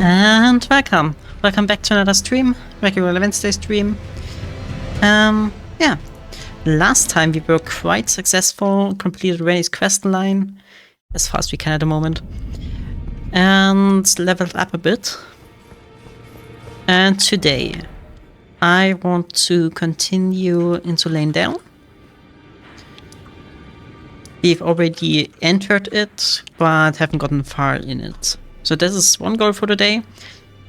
And welcome. Welcome back to another stream, regular Wednesday stream. Yeah. Last time we were quite successful, completed Rennie's quest line, as far as we can at the moment, and leveled up a bit. And today, I want to continue into Leyndell. We've already entered it, but haven't gotten far in it. So this is one goal for today.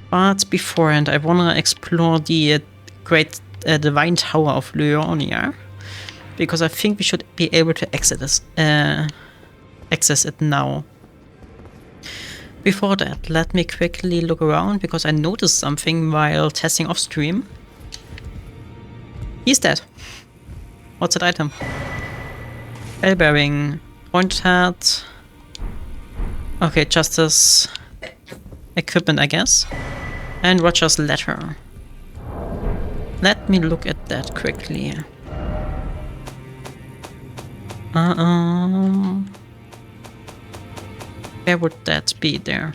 But beforehand, I want to explore the great divine tower of Leyndell, because I think we should be able to access it now. Before that, let me quickly look around, because I noticed something while testing off stream. He's dead. What's that item? Bell bearing, point hat. Okay, justice equipment, I guess. And Roger's letter. Let me look at that quickly. Where would that be there?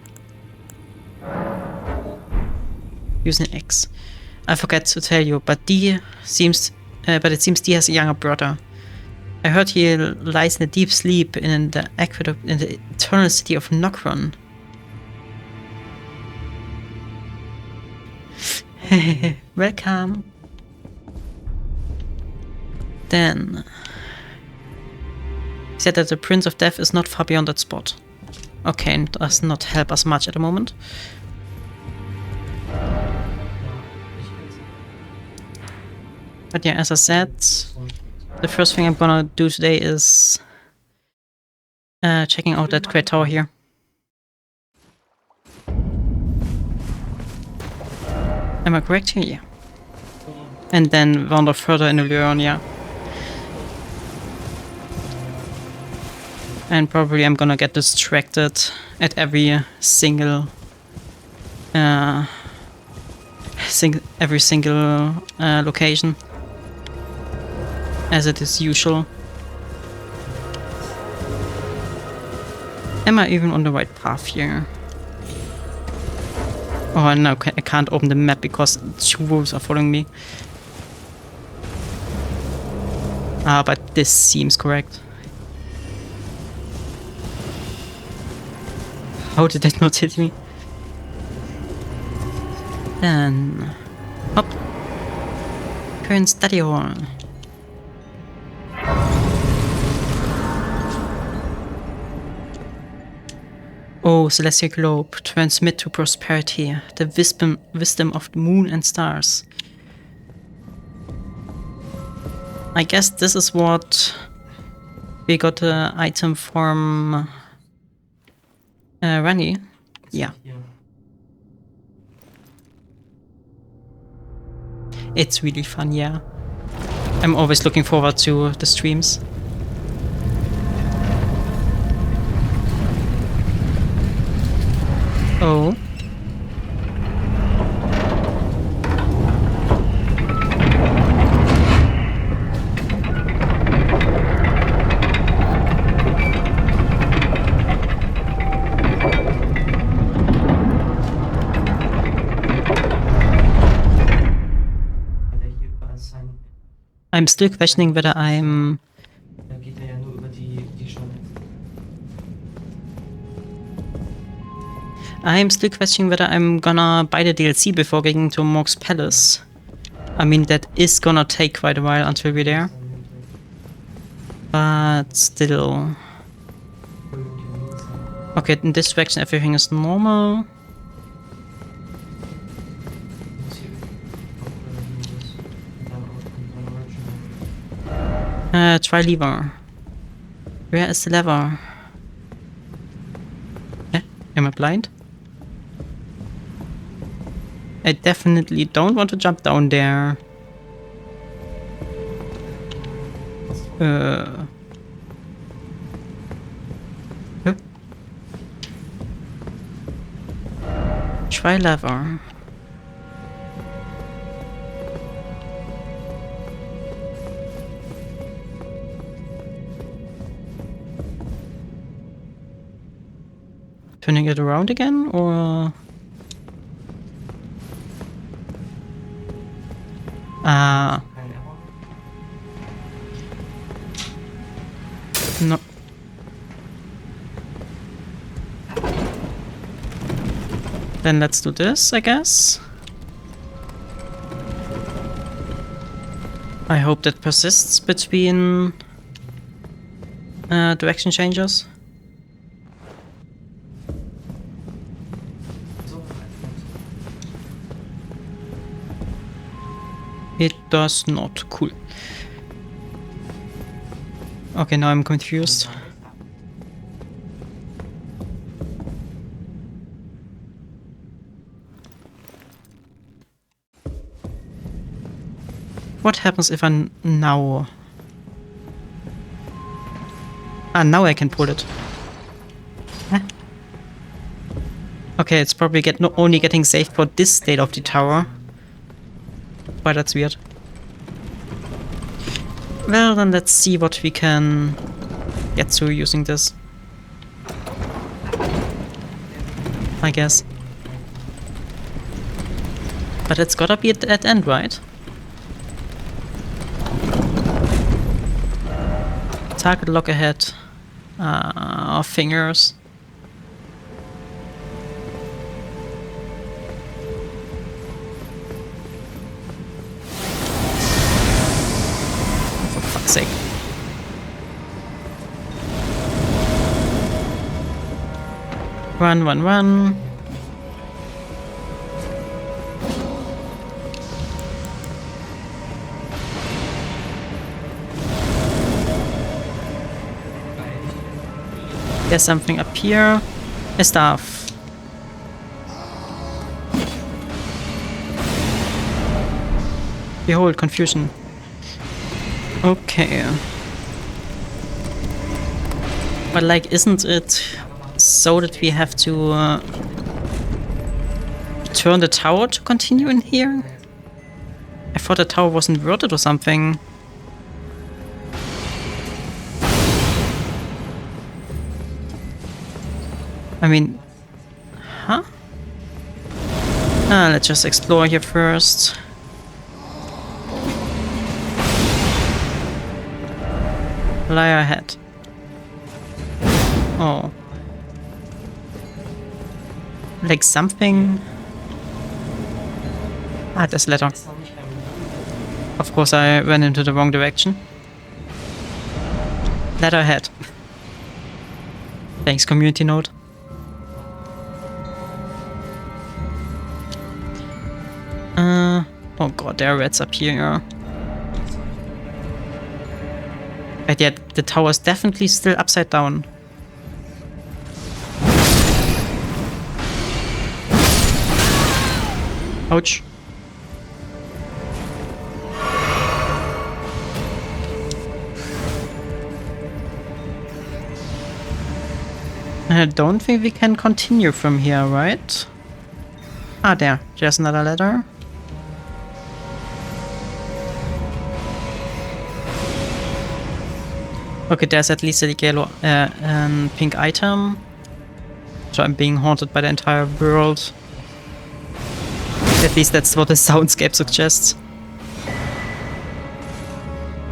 Using X. I forgot to tell you, but it seems D has a younger brother. I heard he lies in a deep sleep in the aqueduct in the eternal city of Nokron. Welcome. Then he said that the Prince of Death is not far beyond that spot. Okay, and does not help us much at the moment. But yeah, as I said, the first thing I'm gonna do today is checking out that great tower here. Am I correct here? Yeah. And then wander further into Leyndell. And probably I'm gonna get distracted at every single location, as it is usual. Am I even on the right path here? Oh no, I can't open the map because 2 wolves are following me. Ah, but this seems correct. How did that not hit me? Then... hop! Current study hall. Oh, celestial globe, transmit to prosperity, the wisdom of the moon and stars. I guess this is what we got the item from Rennie. Yeah. It's really fun, yeah. I'm always looking forward to the streams. Oh. I'm still questioning whether I'm... I'm still questioning whether I'm gonna buy the DLC before getting to Morg's Palace. I mean, that is gonna take quite a while until we're there. But still... Okay, in this direction everything is normal. Try lever. Where is the lever? Am I blind? I definitely don't want to jump down there. Huh? Try lever. Turning it around again, or... No. Then let's do this, I guess. I hope that persists between direction changes. It does not. Cool. Okay, now I'm confused. What happens if I now... now I can pull it. Huh? Okay, it's probably not only getting saved for this state of the tower. But that's weird. Well, then let's see what we can get to using this. I guess. But it's gotta be at the end, right? Target lock ahead. Fingers. For fuck's sake. Run, run, run. There's something up here. A staff. Behold, confusion. Okay. But like, isn't it so that we have to turn the tower to continue in here? I thought the tower was inverted or something. I mean, huh? Let's just explore here first. Lie ahead. Oh. Like something... there's a letter. Of course I went into the wrong direction. Letter ahead. Thanks, community note. Oh god, there are rats up here. But yet, the tower's definitely still upside down. Ouch. I don't think we can continue from here, right? There's another letter. Okay, there's at least a yellow pink item. So I'm being haunted by the entire world. At least that's what the soundscape suggests.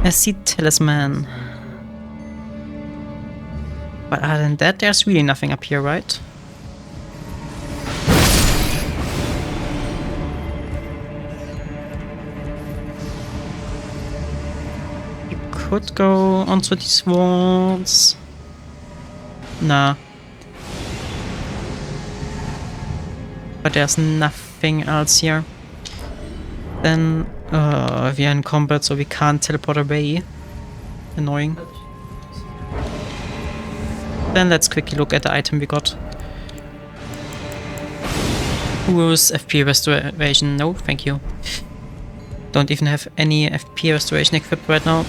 A seed talisman. But other than that, there's really nothing up here, right? Could go onto these walls. Nah. But there's nothing else here. Then we are in combat, so we can't teleport away. Annoying. Then let's quickly look at the item we got. Who's FP restoration? No, thank you. Don't even have any FP restoration equipped right now.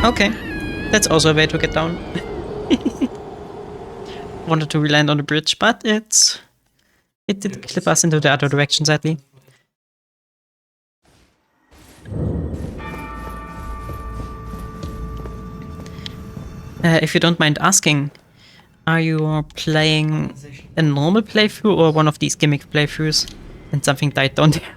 Okay, that's also a way to get down. wanted to re-land on the bridge, but it did clip us into the other direction, sadly. If you don't mind asking, are you playing a normal playthrough or one of these gimmick playthroughs? And something died down there.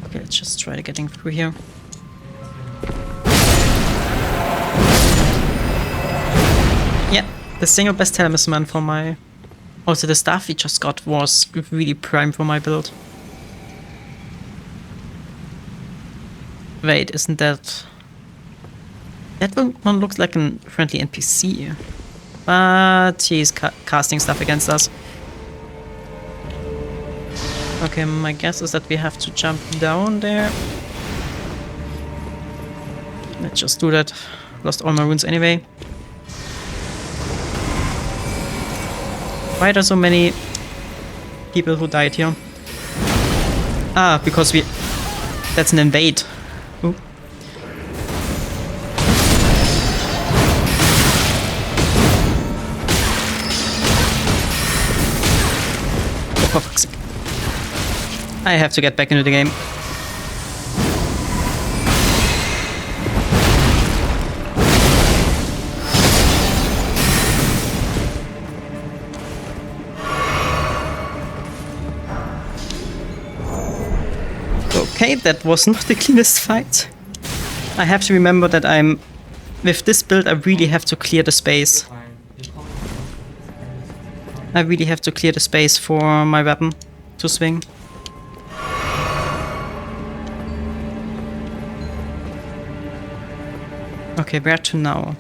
Okay, let's just try to getting through here. Yeah, the single best talisman for my... Also, the staff we just got was really prime for my build. Wait, isn't that... That one looks like a friendly NPC. But he's casting stuff against us. Okay, my guess is that we have to jump down there. Let's just do that. Lost all my runes anyway. Why are there so many people who died here? Ah, because we... That's an invade. Ooh. Oh, for fuck's sake. I have to get back into the game. Okay, that was not the cleanest fight. I have to remember that I'm... With this build, I really have to clear the space. I really have to clear the space for my weapon to swing. Okay, where to now?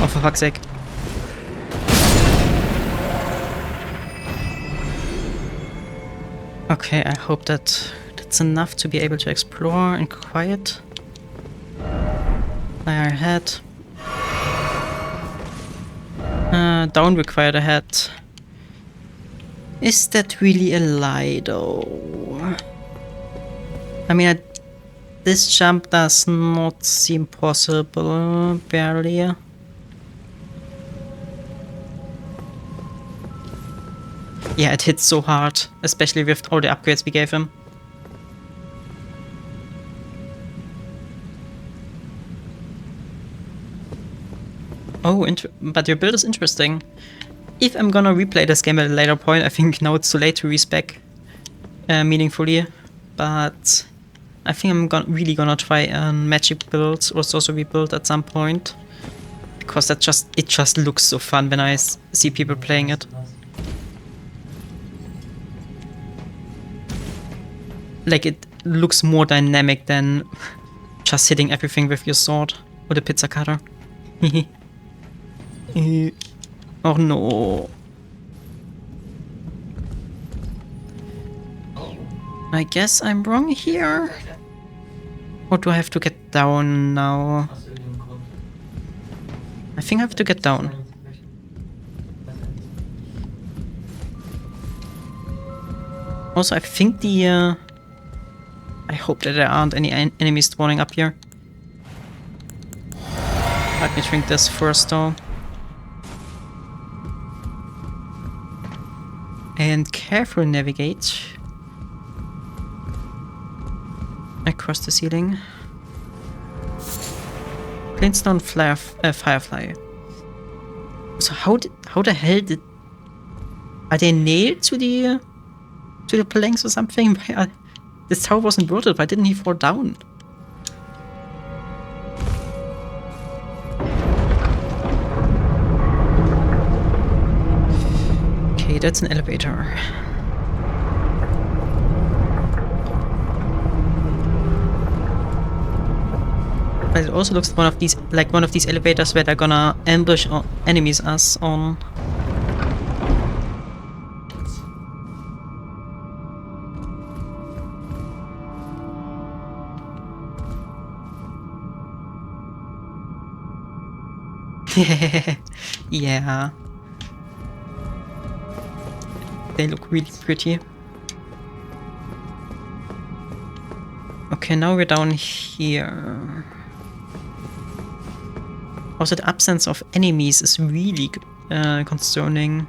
For fuck's sake. Okay, I hope that that's enough to be able to explore in quiet. Fire ahead. Down required ahead. Is that really a lie though? I mean, this jump does not seem possible, barely. Yeah, it hits so hard, especially with all the upgrades we gave him. Oh, but your build is interesting. If I'm gonna replay this game at a later point, I think now it's too late to respec meaningfully. But I think I'm really gonna try a magic build or sorcery build at some point. Because it just looks so fun when I see people playing it. Like, it looks more dynamic than just hitting everything with your sword or the pizza cutter. Oh no. I guess I'm wrong here. Or do I have to get down now? I think I have to get down. Also, I think the... I hope that there aren't any enemies spawning up here. Let me drink this first though. And carefully navigate across the ceiling. Plainstone Firefly. So how the hell did... Are they nailed to the planks or something? This tower wasn't broken, why didn't he fall down? that's an elevator. But it also looks like one of these elevators where they're gonna ambush enemies us on. Yeah. They look really pretty. Okay, now we're down here. Also, the absence of enemies is really concerning.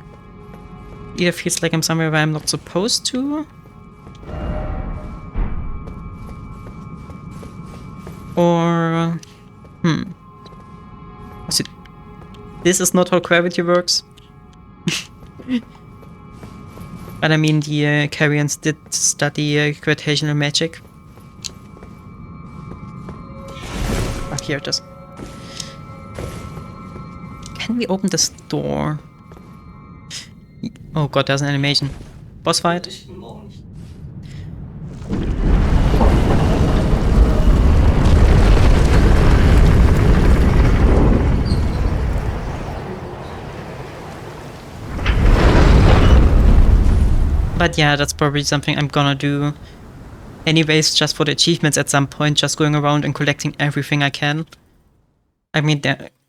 Either feels like I'm somewhere where I'm not supposed to, or this is not how gravity works. But I mean, the Carians did study gravitational magic. Oh, here it is. Can we open this door? Oh god, there's an animation. Boss fight? But yeah, that's probably something I'm gonna do anyways, just for the achievements at some point, just going around and collecting everything I can. I mean,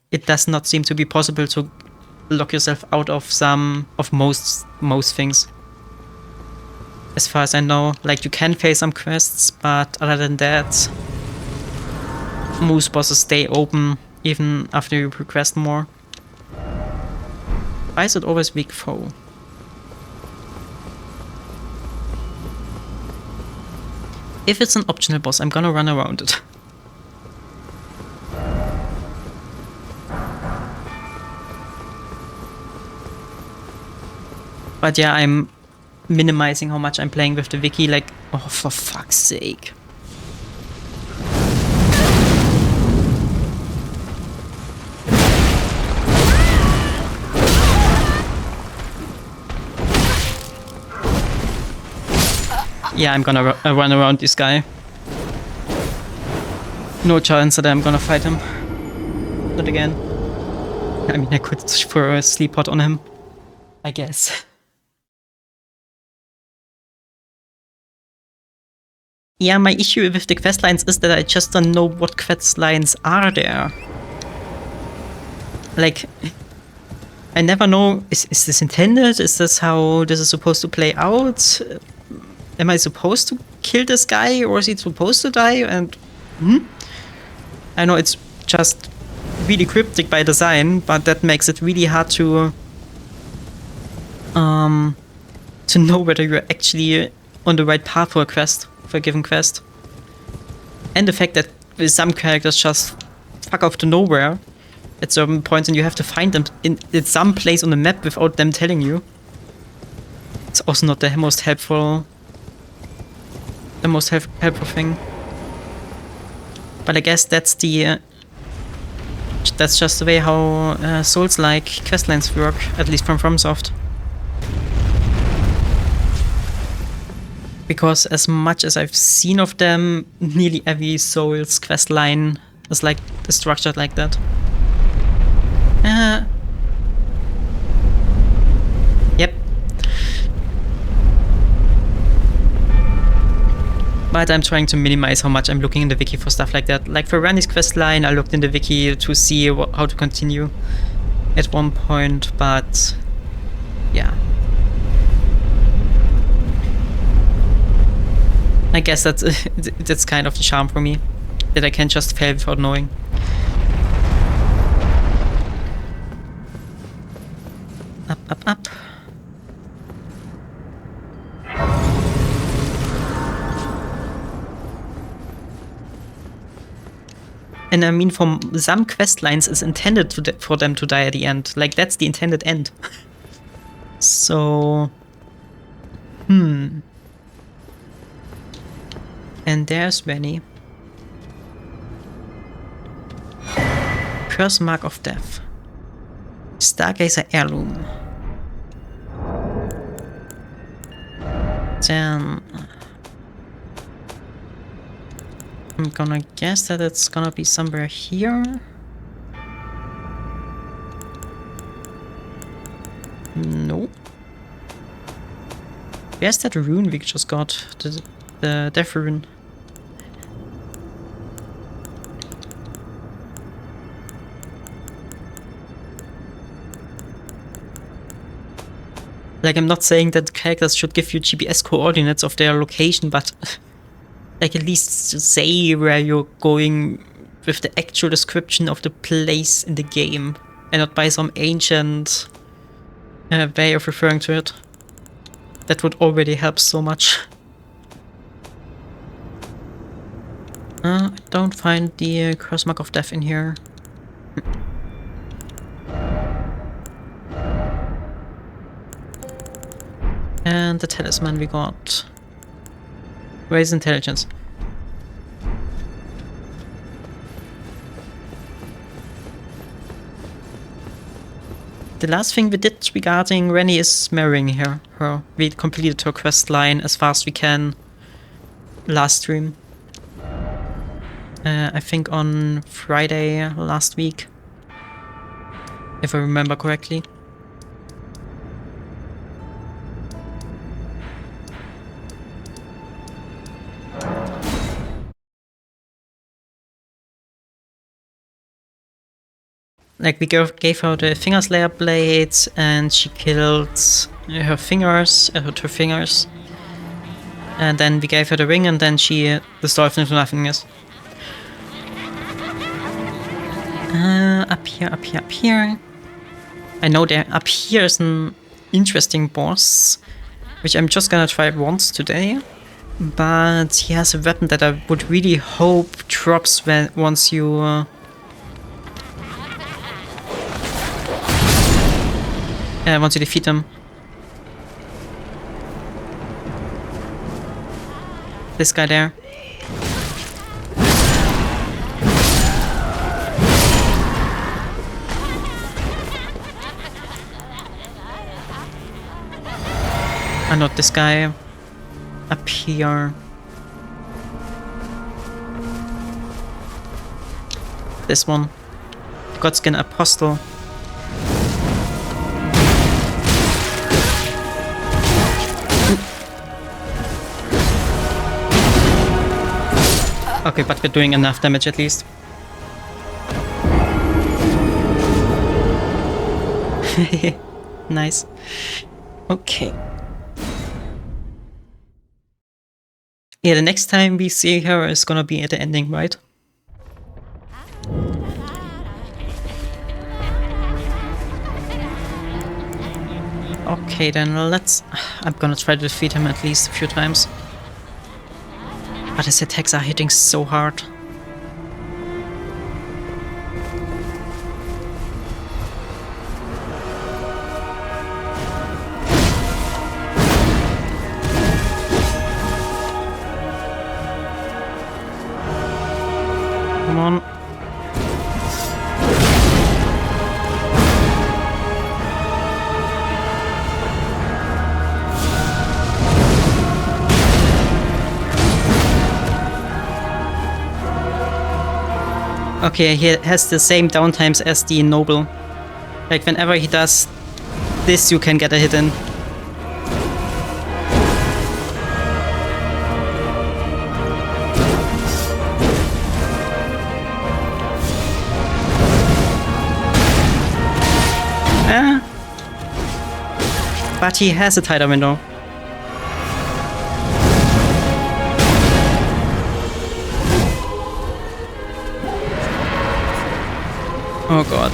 it does not seem to be possible to lock yourself out of most things. As far as I know, like, you can fail some quests, but other than that, most bosses stay open even after you request more. Why is it always weak foe? If it's an optional boss, I'm gonna run around it. But yeah, I'm minimizing how much I'm playing with the wiki, like, oh, for fuck's sake. Yeah, I'm gonna run around this guy. No chance that I'm gonna fight him. Not again. I mean, I could throw a sleep pot on him, I guess. Yeah, my issue with the quest lines is that I just don't know what quest lines are there. Like, I never know, is this intended? Is this how this is supposed to play out? Am I supposed to kill this guy, or is he supposed to die? And I know it's just really cryptic by design, but that makes it really hard to know whether you're actually on the right path for a quest, for a given quest. And the fact that some characters just fuck off to nowhere at certain points, and you have to find them in some place on the map without them telling you. It's also not the most helpful. Helpful thing. But I guess that's just the way how Souls-like questlines work, at least from FromSoft. Because as much as I've seen of them, nearly every Souls questline is structured like that. Yep. But I'm trying to minimize how much I'm looking in the wiki for stuff like that. Like for Randy's questline, I looked in the wiki to see how to continue at one point, but yeah. I guess that's kind of the charm for me, that I can just fail without knowing. Up, up, up. And I mean, for some quest lines, it's intended for them to die at the end. Like, that's the intended end. So... And there's Rennie. Curse Mark of Death. Stargazer Heirloom. Then I'm gonna guess that it's gonna be somewhere here. No. Where's that rune we just got? The death rune. Like, I'm not saying that characters should give you GPS coordinates of their location, but like at least say where you're going with the actual description of the place in the game, and not by some ancient way of referring to it. That would already help so much. I don't find the cross mark of death in here. And the talisman we got. Raise intelligence. The last thing we did regarding Rennie is marrying her. We completed her quest line as fast as we can last stream. I think on Friday last week, if I remember correctly. Like, we gave her the finger slayer blade, and she killed her fingers, her 2 fingers. And then we gave her the ring, and then she dissolved into nothingness. Up here, up here, up here. I know there up here is an interesting boss, which I'm just gonna try once today. But he has a weapon that I would really hope drops once you once you defeat him. This guy there. And not this guy. Up here. This one. Godskin Apostle. Okay, but we're doing enough damage at least. Nice. Okay. Yeah, the next time we see her is gonna be at the ending, right? Okay, then let's... I'm gonna try to defeat him at least a few times. But his attacks are hitting so hard. Come on. Okay, he has the same downtimes as the Noble. Like, whenever he does this, you can get a hit in. But he has a tighter window. Oh god.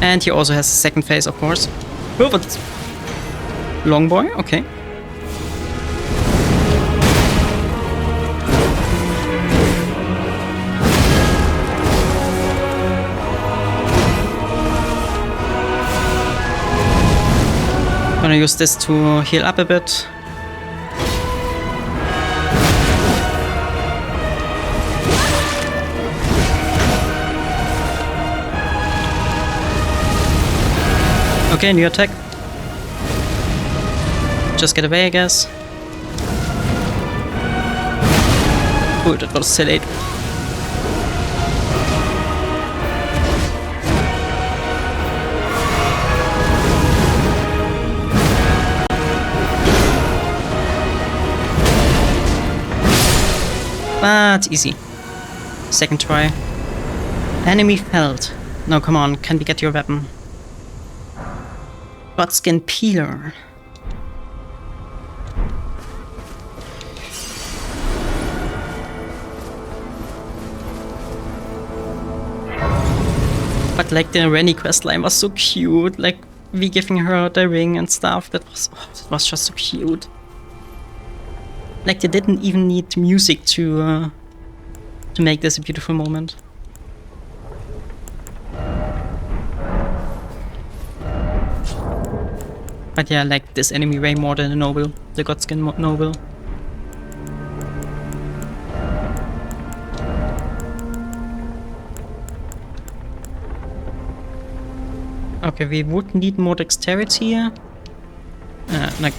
And he also has a second phase, of course. Oh, but long boy, okay. Gonna use this to heal up a bit. Okay, new attack. Just get away, I guess. Oh, that was so late. But easy. Second try. Enemy felled. No, come on, can we get your weapon? Budskin Peeler. But like the Rennie questline was so cute, like we giving her the ring and stuff. That was just so cute. Like they didn't even need music to make this a beautiful moment. But yeah, I like this enemy way more than the noble, the Godskin noble. Okay, we would need more dexterity here. Like,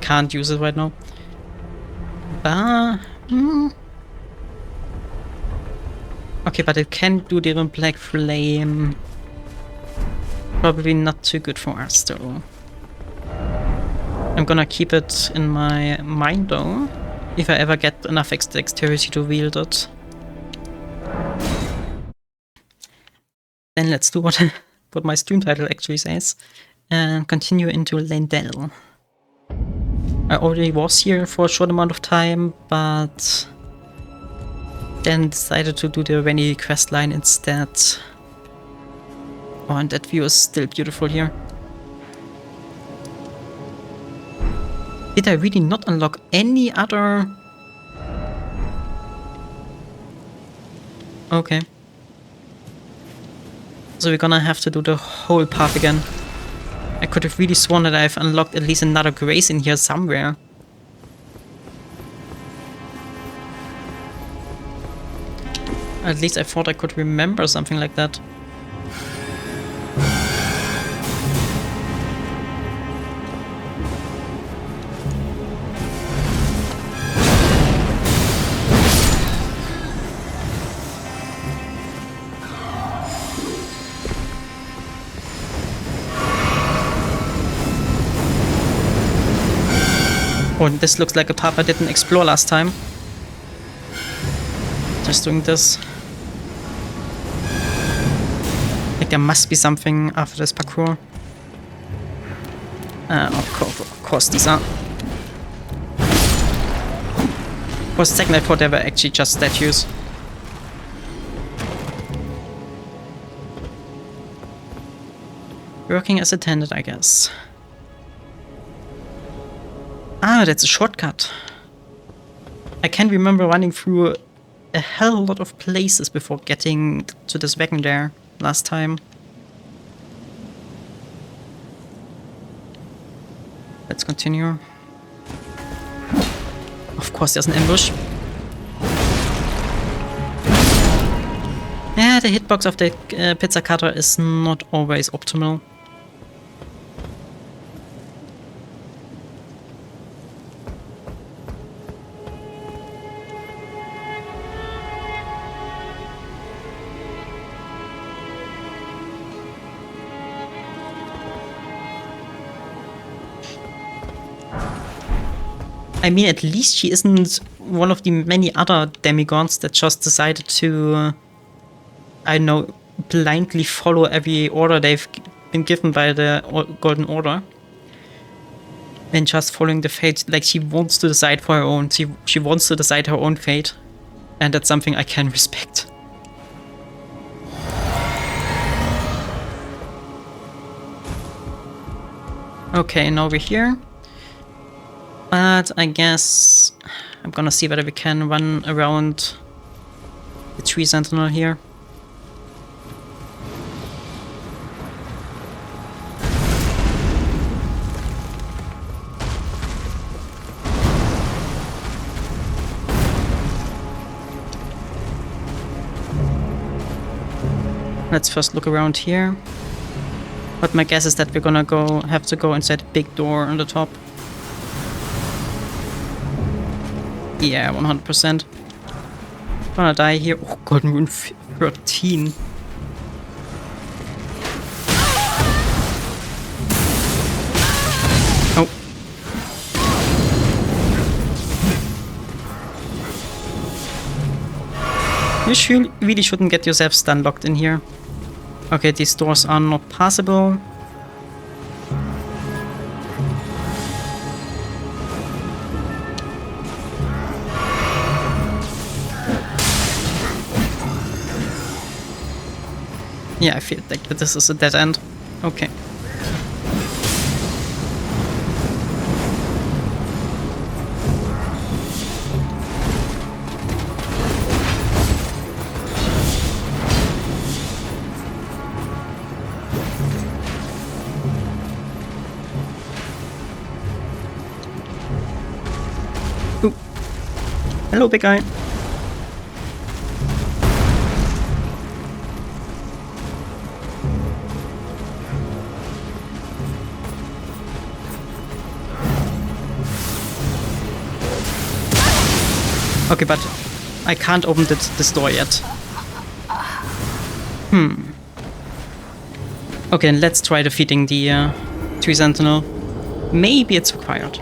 can't use it right now. But... Okay, but it can do the Black Flame. Probably not too good for us, though. I'm gonna keep it in my mind, though. If I ever get enough dexterity to wield it. Then let's do what my stream title actually says. And continue into Leyndell. I already was here for a short amount of time, but then decided to do the Rennie questline instead. Oh, and that view is still beautiful here. Did I really not unlock any other... Okay. So we're gonna have to do the whole path again. I could have really sworn that I've unlocked at least another grace in here somewhere. At least I thought I could remember something like that. Oh, and this looks like a path I didn't explore last time. Just doing this. Like there must be something after this parkour. Of course these are. For a second I thought they were actually just statues. Working as attendant, I guess. Ah, that's a shortcut. I can't remember running through a hell of a lot of places before getting to this wagon there last time. Let's continue. Of course there's an ambush. Yeah, the hitbox of the pizza cutter is not always optimal. I mean, at least she isn't one of the many other demigods that just decided to, I don't know, blindly follow every order they've been given by the Golden Order. And just following the fate, like she wants to decide for her own, she wants to decide her own fate. And that's something I can respect. Okay, now we're here. But I guess I'm gonna see whether we can run around the tree sentinel here. Let's first look around here. But my guess is that we're gonna have to go inside the big door on the top. Yeah, 100%. Gonna die here. Oh, Golden Rune 13. Oh. You really shouldn't get yourself stun locked in here. Okay, these doors are not passable. Yeah, I feel like this is a dead end. Okay. Ooh. Hello, big guy. Okay, but I can't open this door yet. Okay, then let's try defeating the tree sentinel. Maybe it's required.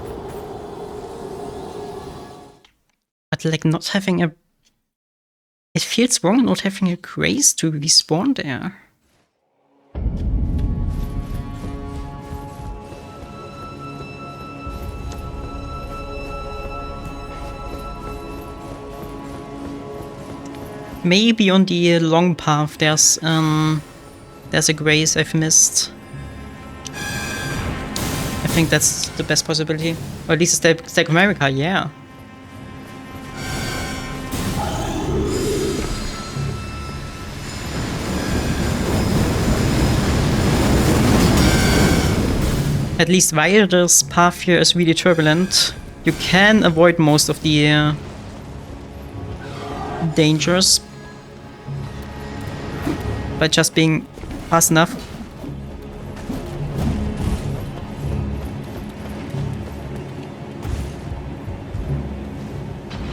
But like not having a... It feels wrong not having a grace to respawn there. Maybe on the long path there's a grace I've missed. I think that's the best possibility. Or at least it's Stack America, yeah. At least while this path here is really turbulent, you can avoid most of the dangers by just being fast enough.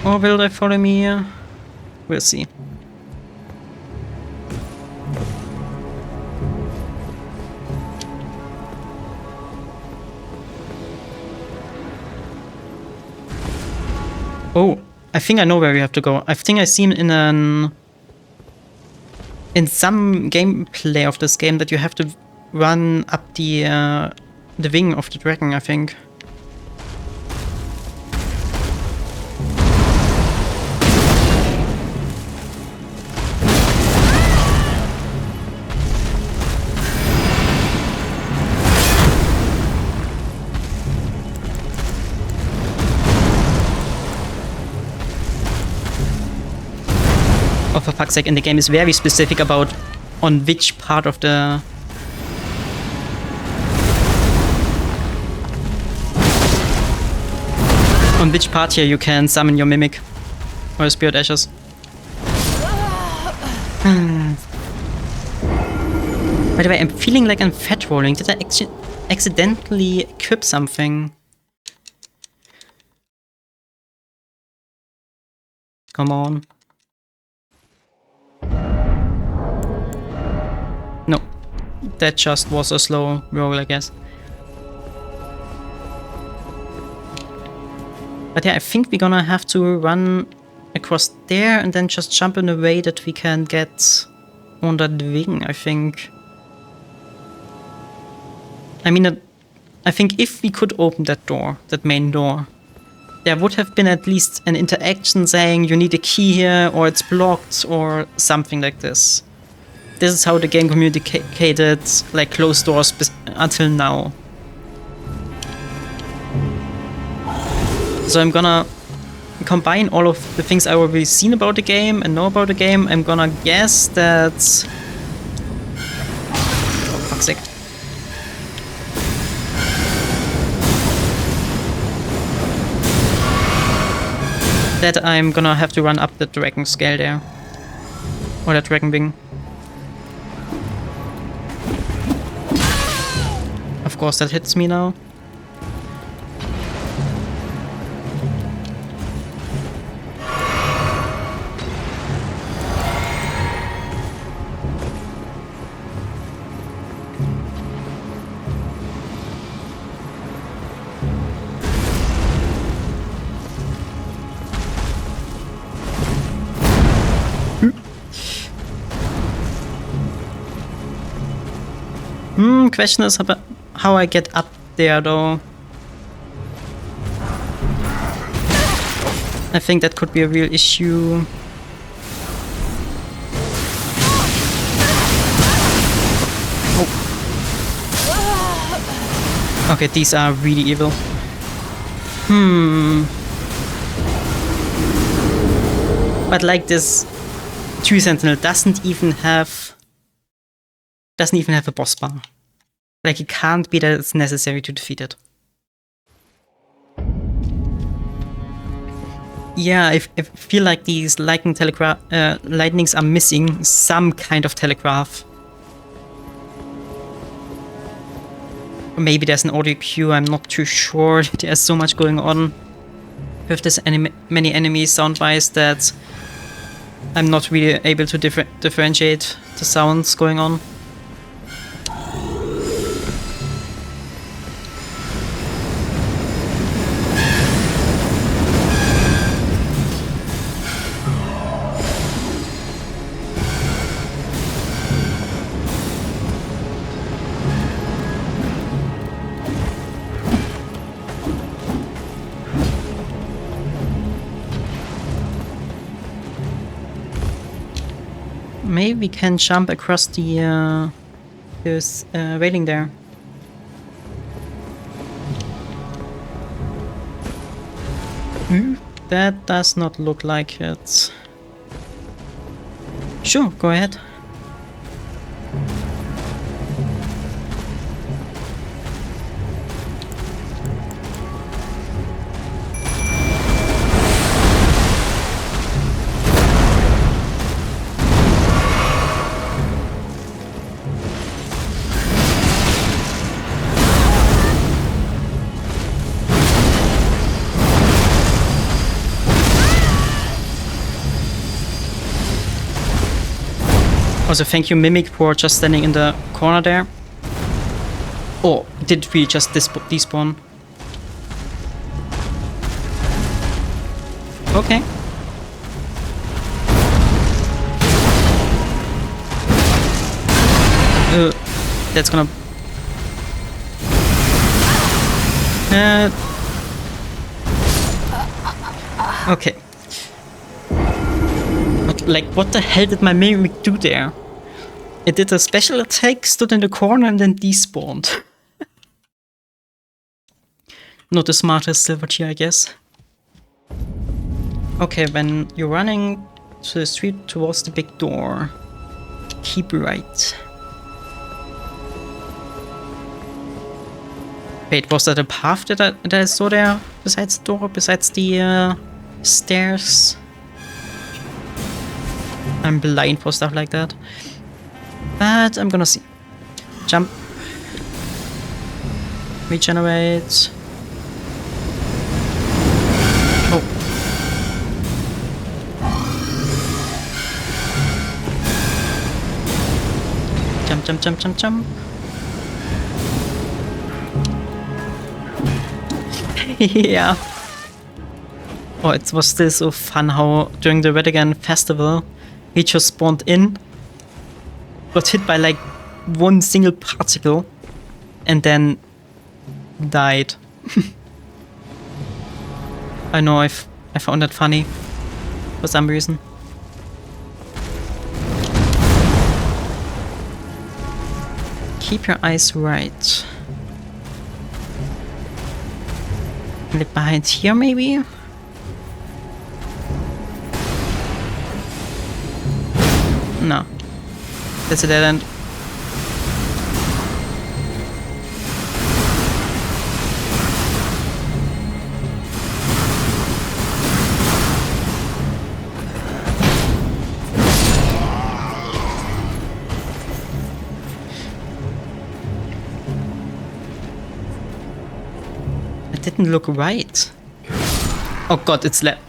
Or will they follow me? We'll see. Oh, I think I know where we have to go. I think I seen in some gameplay of this game that you have to run up the wing of the dragon, I think. Oh, for fuck's sake, and the game is very specific about on which part of the... On which part here you can summon your Mimic or Spirit Ashes. By the way, I'm feeling like I'm fat rolling. Did I accidentally equip something? Come on. No, that just was a slow roll, I guess. But yeah, I think we're gonna have to run across there and then just jump in a way that we can get on that wing, I think. I mean, I think if we could open that door, that main door, there would have been at least an interaction saying you need a key here, or it's blocked, or something like this. This is how the game communicated, like, closed doors until now. So I'm gonna combine all of the things I already seen about the game and know about the game. I'm gonna guess that... Oh, fuck's sake. That I'm gonna have to run up the dragon scale there. Or the dragon wing. Of course that hits me now. Question is about how I get up there, though. I think that could be a real issue. Oh. Okay, these are really evil. But like this tree sentinel doesn't even have a boss bar. Like it can't be that it's necessary to defeat it. Yeah, I feel like these lightnings are missing some kind of telegraph. Or maybe there's an audio cue, I'm not too sure. There's so much going on with this many enemies sound-wise that I'm not really able to differentiate the sounds going on. Maybe we can jump across the this railing there. That does not look like it. Sure, go ahead. Also, thank you, Mimic, for just standing in the corner there. Oh, did we just despawn? Okay. That's gonna... Okay. Like, what the hell did my Mimic do there? It did a special attack, stood in the corner, and then despawned. Not the smartest silver tier, I guess. Okay, when you're running to the street towards the big door, keep right. Wait, was that a path that I saw there? Besides the door? Besides the stairs? I'm blind for stuff like that. But I'm gonna see. Jump. Regenerate. Oh. Jump, jump, jump, jump, jump. Yeah. Oh, it was still so fun how during the Redigan festival he just spawned in, got hit by like one single particle, and then died. I know, I found that funny for some reason. Keep your eyes right. Look behind here, maybe? No. That's a dead end. It didn't look right. Oh god, it's left.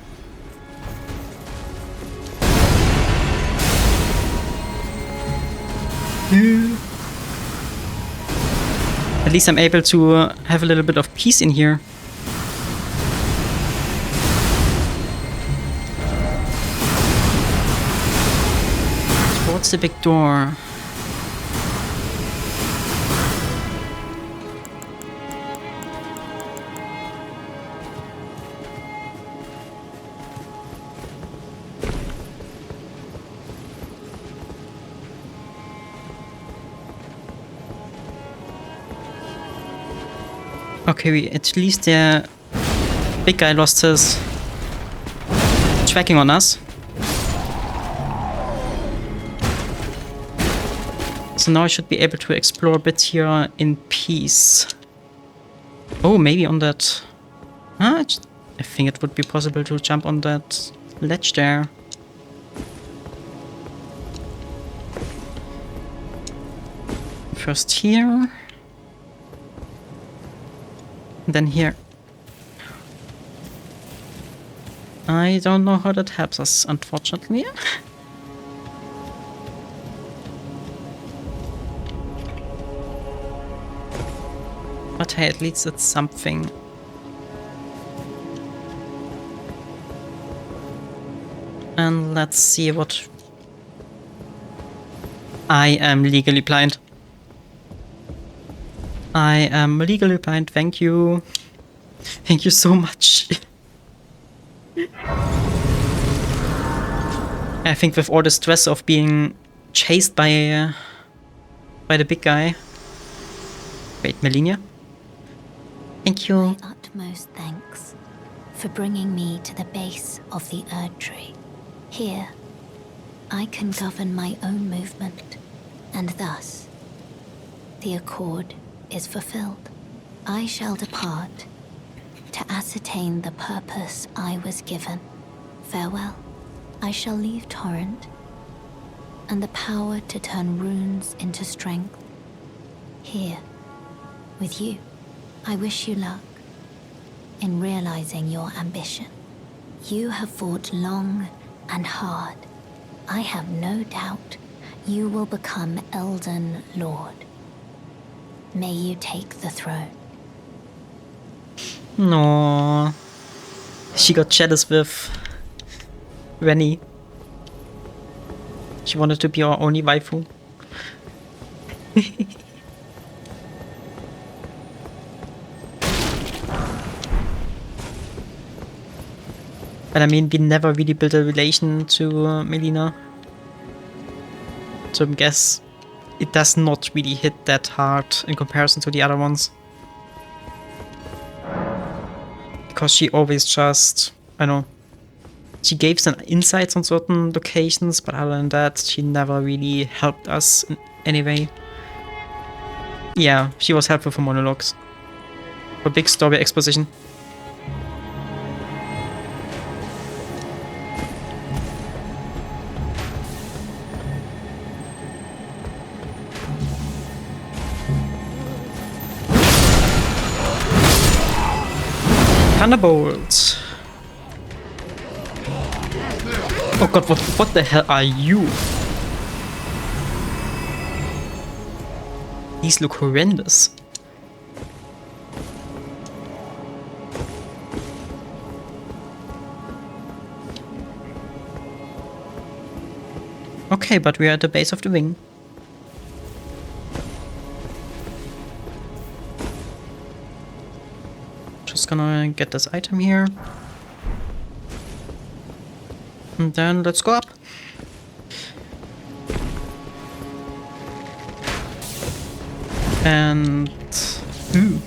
At least I'm able to have a little bit of peace in here. Towards the big door. Okay, at least the big guy lost his tracking on us. So now I should be able to explore a bit here in peace. Oh, maybe on that... I think it would be possible to jump on that ledge there. First here. Then here. I don't know how that helps us, unfortunately. But hey, at least it's something. And let's see what... I am legally blind. I am legally blind, thank you. Thank you so much. I think with all the stress of being chased by the big guy. Wait, Melina? Thank you. My utmost thanks for bringing me to the base of the Erd Tree. Here, I can govern my own movement, and thus, the accord is fulfilled. I shall depart to ascertain the purpose I was given. Farewell. I shall leave Torrent and the power to turn runes into strength. Here, with you, I wish you luck in realizing your ambition. You have fought long and hard. I have no doubt you will become Elden Lord. May you take the throne. No, she got jealous with Rennie. She wanted to be our only waifu. But I mean, we never really built a relation to Melina. So I guess it does not really hit that hard in comparison to the other ones. Because she always just, I don't know, she gave some insights on certain locations, but other than that, she never really helped us in any way. Yeah, she was helpful for monologues. For big story exposition. Thunderbolt. Oh god, what the hell are you? These look horrendous. Okay, but we are at the base of the wing. Just gonna get this item here. And then let's go up. And... ooh.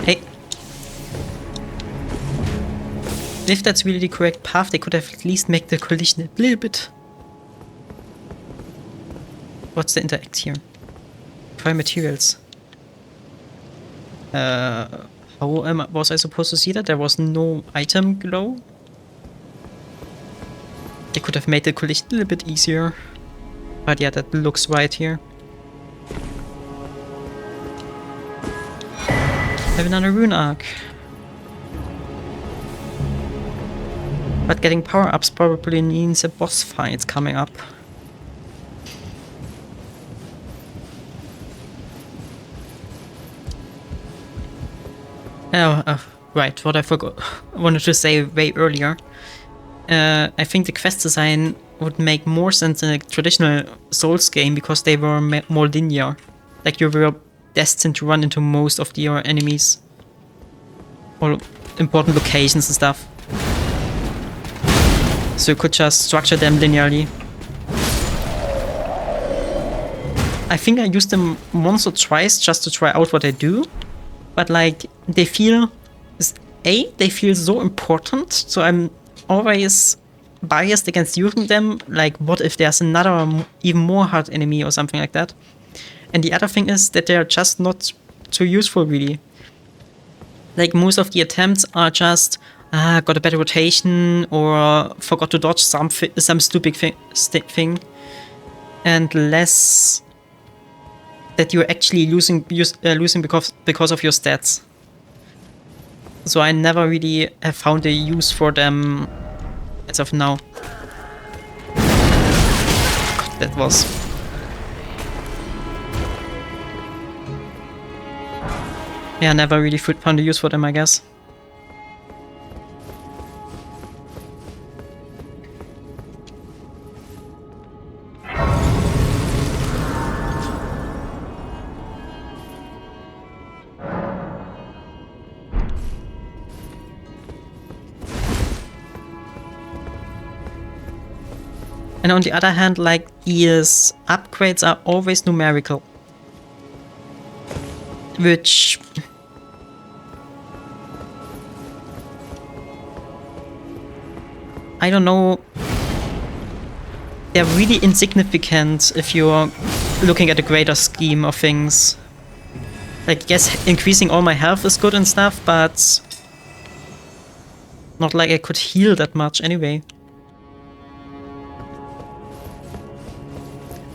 Hey. If that's really the correct path, they could have at least made the collision a little bit. What's the interact here? Try materials. How was I supposed to see that? There was no item glow. They could have made the collision a little bit easier. But yeah, that looks right here. Have another rune arc. But getting power-ups probably means a boss fight coming up. Oh, right, what I forgot. I wanted to say way earlier. I think the quest design would make more sense in a traditional Souls game because they were more linear. Like you were destined to run into most of your enemies. Or important locations and stuff. So you could just structure them linearly. I think I used them once or twice just to try out what they do. But like, they feel so important, so I'm always biased against using them. Like, what if there's another even more hard enemy or something like that? And the other thing is that they're just not too useful, really. Like, most of the attempts are just, got a better rotation, or forgot to dodge some stupid thing, and less that you're actually losing because of your stats. So I never really have found a use for them as of now. God, that was... Yeah, never really found a use for them, I guess. And on the other hand, like, these upgrades are always numerical. Which... I don't know... They're really insignificant if you're looking at a greater scheme of things. Like, yes, increasing all my health is good and stuff, but... Not like I could heal that much anyway.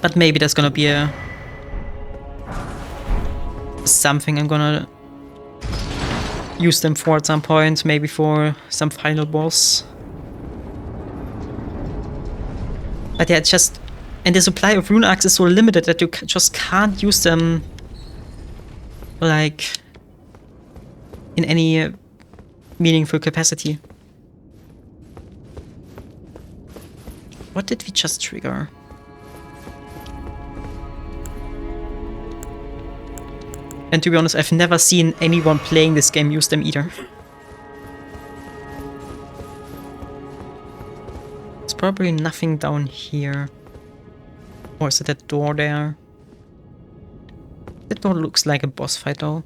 But maybe there's gonna be a... something I'm gonna use them for at some point, maybe for some final boss. But yeah, it's just... And the supply of rune arcs is so limited that you just can't use them... like... in any meaningful capacity. What did we just trigger? And to be honest, I've never seen anyone playing this game use them either. There's probably nothing down here. Or is it that door there? That door looks like a boss fight though.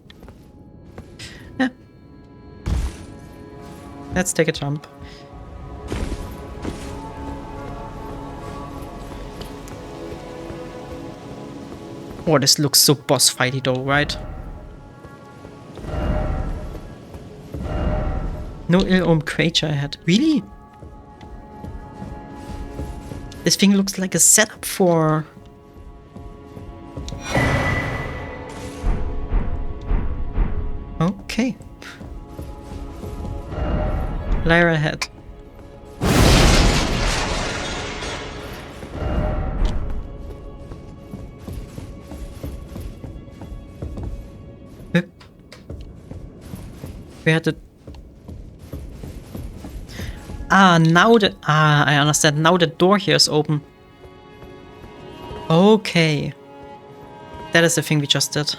Yeah. Let's take a jump. Oh, this looks so boss fighty though, right? No ill-omened creature ahead. Really? This thing looks like a setup for... Okay. Lyra ahead. We had to... now the... I understand. Now the door here is open. Okay. That is the thing we just did.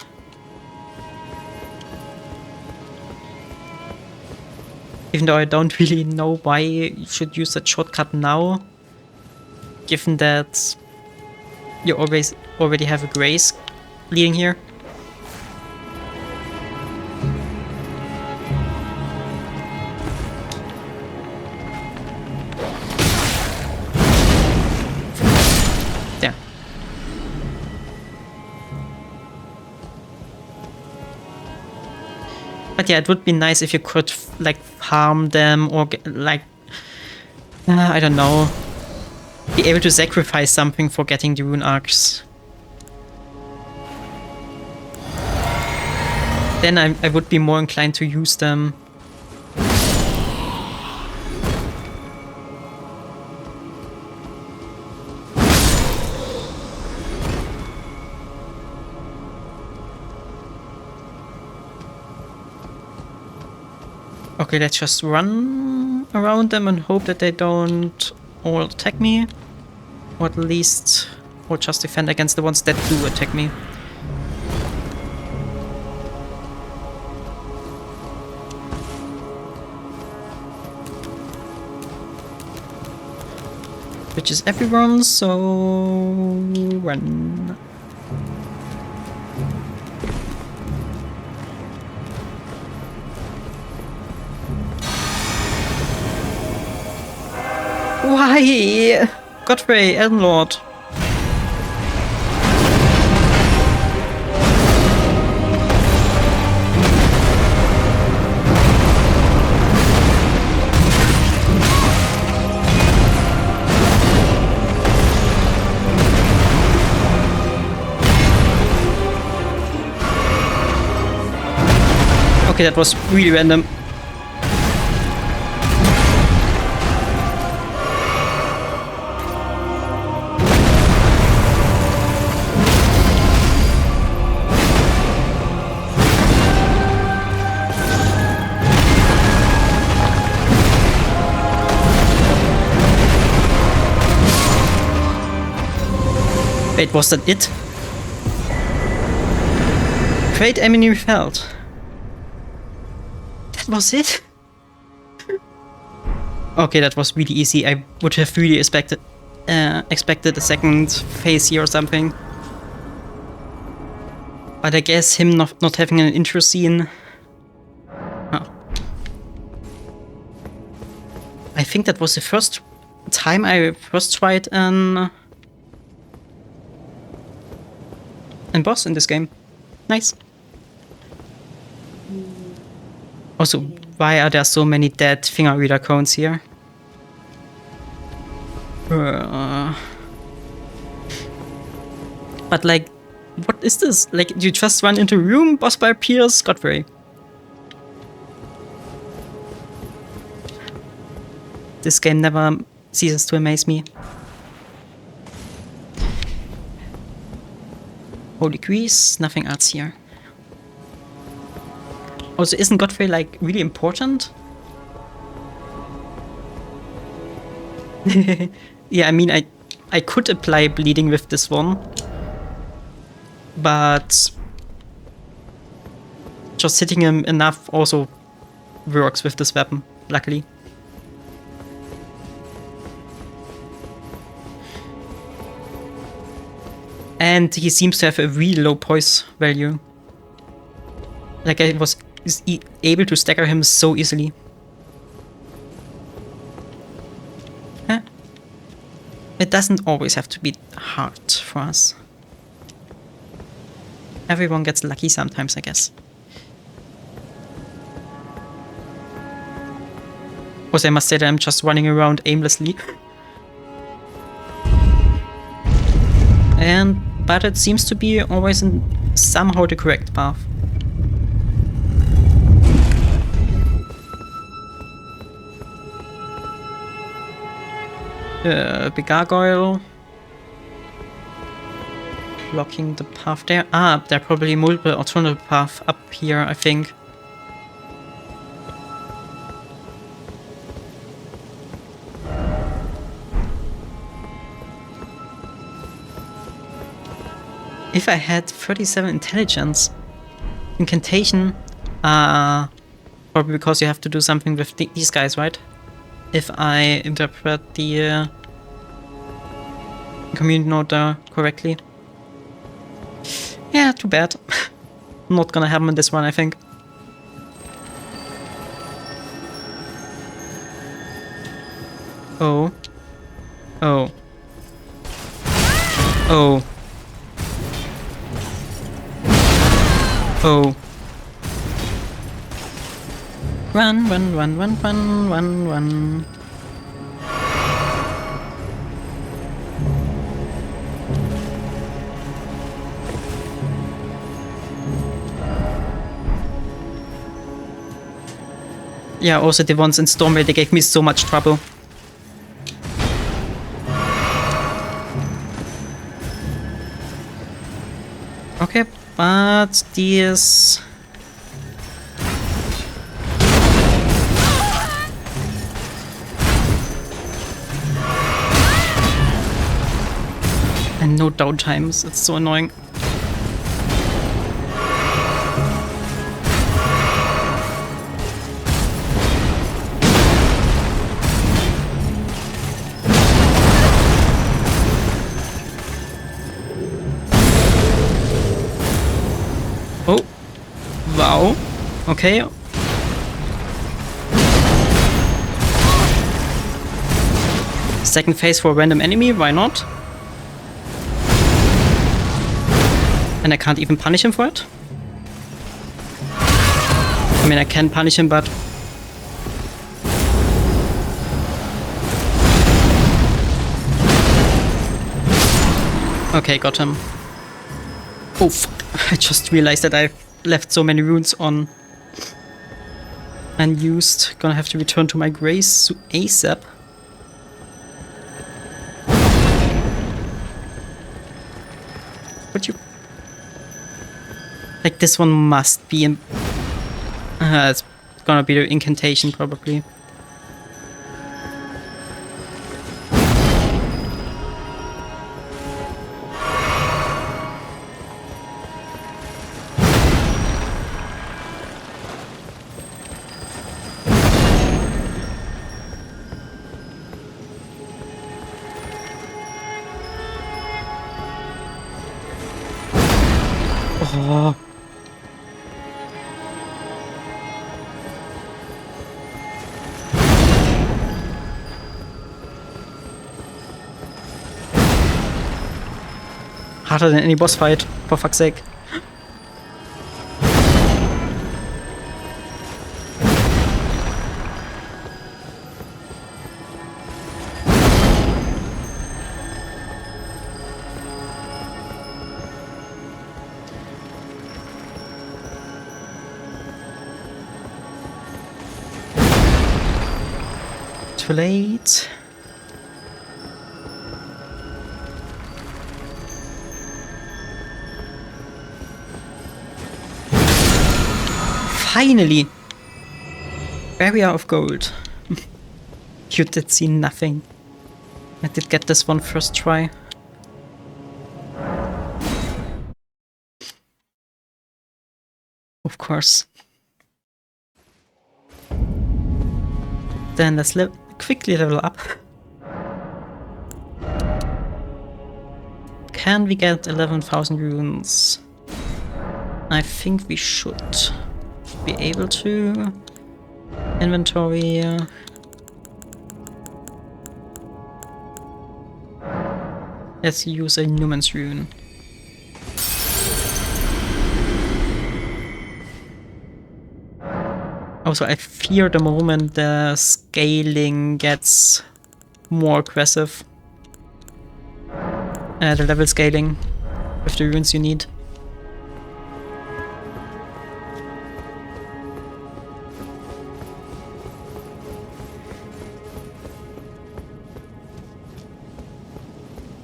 Even though I don't really know why you should use that shortcut now. Given that you already have a grace leading here. But yeah, it would be nice if you could, like, farm them or, like, I don't know, be able to sacrifice something for getting the rune arcs. Then I would be more inclined to use them. Okay, let's just run around them and hope that they don't all attack me. Or at least, or just defend against the ones that do attack me. Which is everyone, so run. Why? Godfrey, Elden Lord. Okay, that was really random. Wait, was that it? Great enemy felt. That was it? Okay, that was really easy. I would have really expected a second phase here or something. But I guess him not having an intro scene. Huh. I think that was the first time I first tried an boss in this game. Nice. Also, why are there so many dead finger reader cones here? But like, what is this? Like, you just run into a room, boss bar appears, Godfrey. This game never ceases to amaze me. Holy grease, nothing else here. Also, isn't Godfrey like really important? Yeah, I mean, I could apply bleeding with this one, but just hitting him enough also works with this weapon, luckily. And he seems to have a really low poise value. Like, I was able to stagger him so easily. Huh? It doesn't always have to be hard for us. Everyone gets lucky sometimes, I guess. Also, I must say that I'm just running around aimlessly. But it seems to be always in somehow the correct path. Big gargoyle. Blocking the path there. Ah, there are probably multiple alternative paths up here, I think. If I had 37 intelligence, incantation, probably because you have to do something with these guys, right? If I interpret the community note correctly. Yeah, too bad. Not gonna happen in this one, I think. Oh. Oh. Oh. Oh. Run, run, run, run, run, run, run. Yeah, also the ones in Stormway, they gave me so much trouble. Okay, but these... And no down times, it's so annoying. Oh, wow, okay. Second phase for a random enemy, why not? And I can't even punish him for it. I mean, I can punish him, but... Okay, got him. Oh, fuck. I just realized that I left so many runes on unused. Gonna have to return to my grace ASAP. Would you... Like, this one must be in... it's gonna be the incantation, probably. Oh. Harder than any boss fight, for fuck's sake. Too late. Finally! Barrier of gold. You did see nothing. I did get this one first try. Of course. Then let's quickly level up. Can we get 11,000 runes? I think we should be able to. Inventory. Let's use a Numen's rune. Also, I fear the moment the scaling gets more aggressive. The level scaling with the runes you need.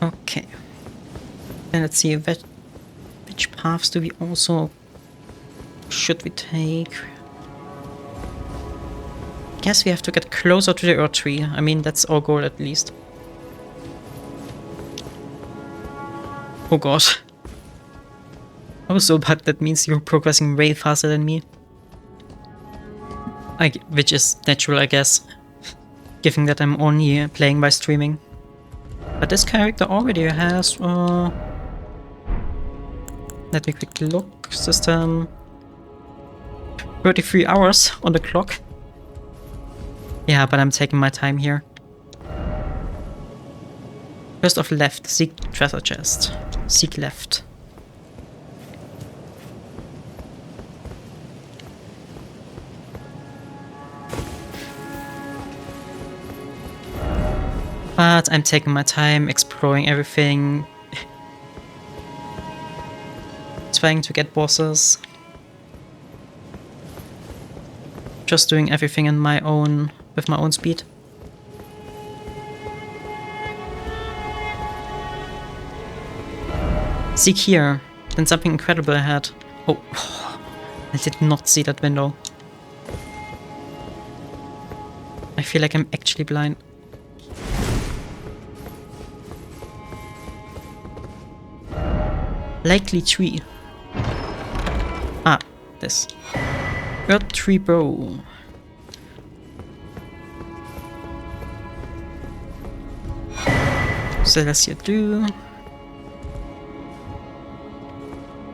Okay. And let's see which paths do we also should we take? Guess we have to get closer to the Earth Tree. I mean, that's our goal at least. Oh god. Also, but that means you're progressing way faster than me. Which is natural, I guess. Given that I'm only playing by streaming. But this character already has... let me quickly look. System... 33 hours on the clock. Yeah, but I'm taking my time here. First off left, seek treasure chest. Seek left. But I'm taking my time, exploring everything. Trying to get bosses. Just doing everything in my own... with my own speed. Seek here. Then something incredible ahead. Oh, I did not see that window. I feel like I'm actually blind. Likely tree. Ah, this. Earth tree bow. Celestia do.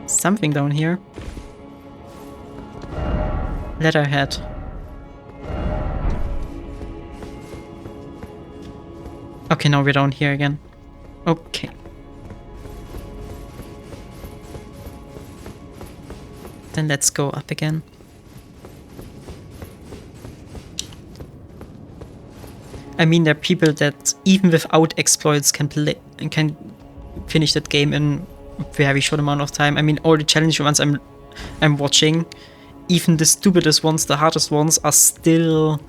Something down here. Letterhead. Okay, now we're down here again. Okay. Then let's go up again. I mean, there are people that even without exploits can finish that game in a very short amount of time. I mean, all the challenging ones I'm watching, even the stupidest ones, the hardest ones, are still...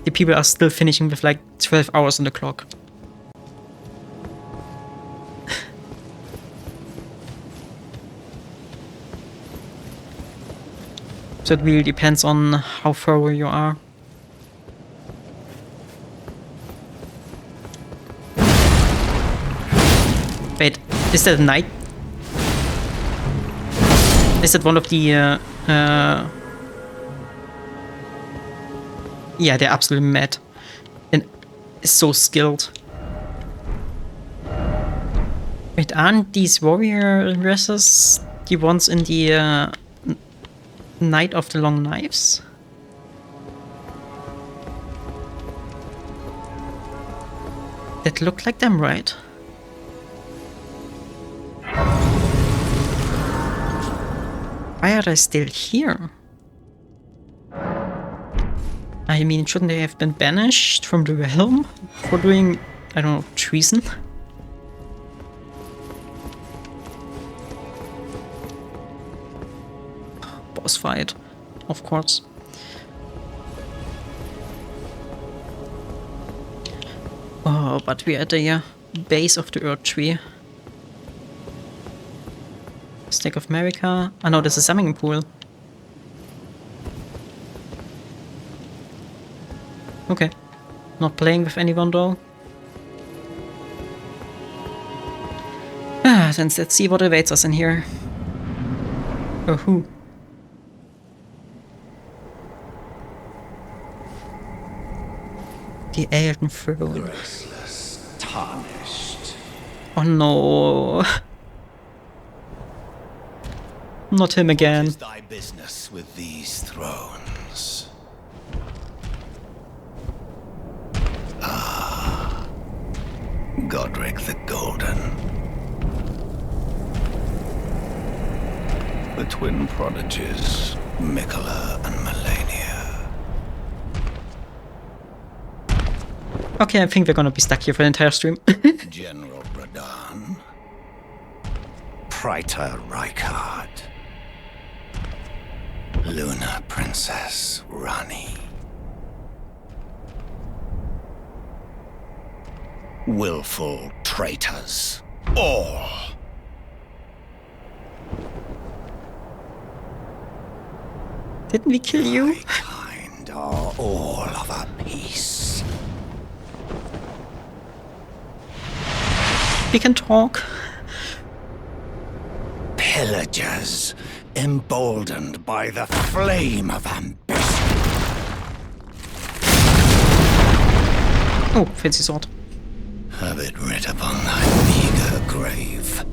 The people are still finishing with like 12 hours on the clock. So it really depends on how thorough you are. Wait, is that a knight? Is that one of the yeah, they're absolutely mad. And so skilled. Wait, aren't these warrior dresses the ones in the Knight of the Long Knives? That look like them, right? Why are they still here? I mean, shouldn't they have been banished from the realm for doing, I don't know, treason? Boss fight, of course. Oh, but we're at the base of the Earth Tree. Stick of America. I know there's a summoning pool. Okay. Not playing with anyone though. Then let's see what awaits us in here. Oh, who? The Elden Throne. Graceless, tarnished. Oh no. Not him again. What is thy business with these thrones? Ah, Godric the Golden. The twin prodigies, Mikola and Melania. Okay, I think we're gonna be stuck here for the entire stream. General Radahn. Praetor Rykard. Luna Princess Rani. Willful traitors, all. Didn't we kill you? My kind are all of a piece. We can talk. Pillagers, emboldened by the flame of ambition. Oh, fancy sword. Have it writ upon thy meager grave.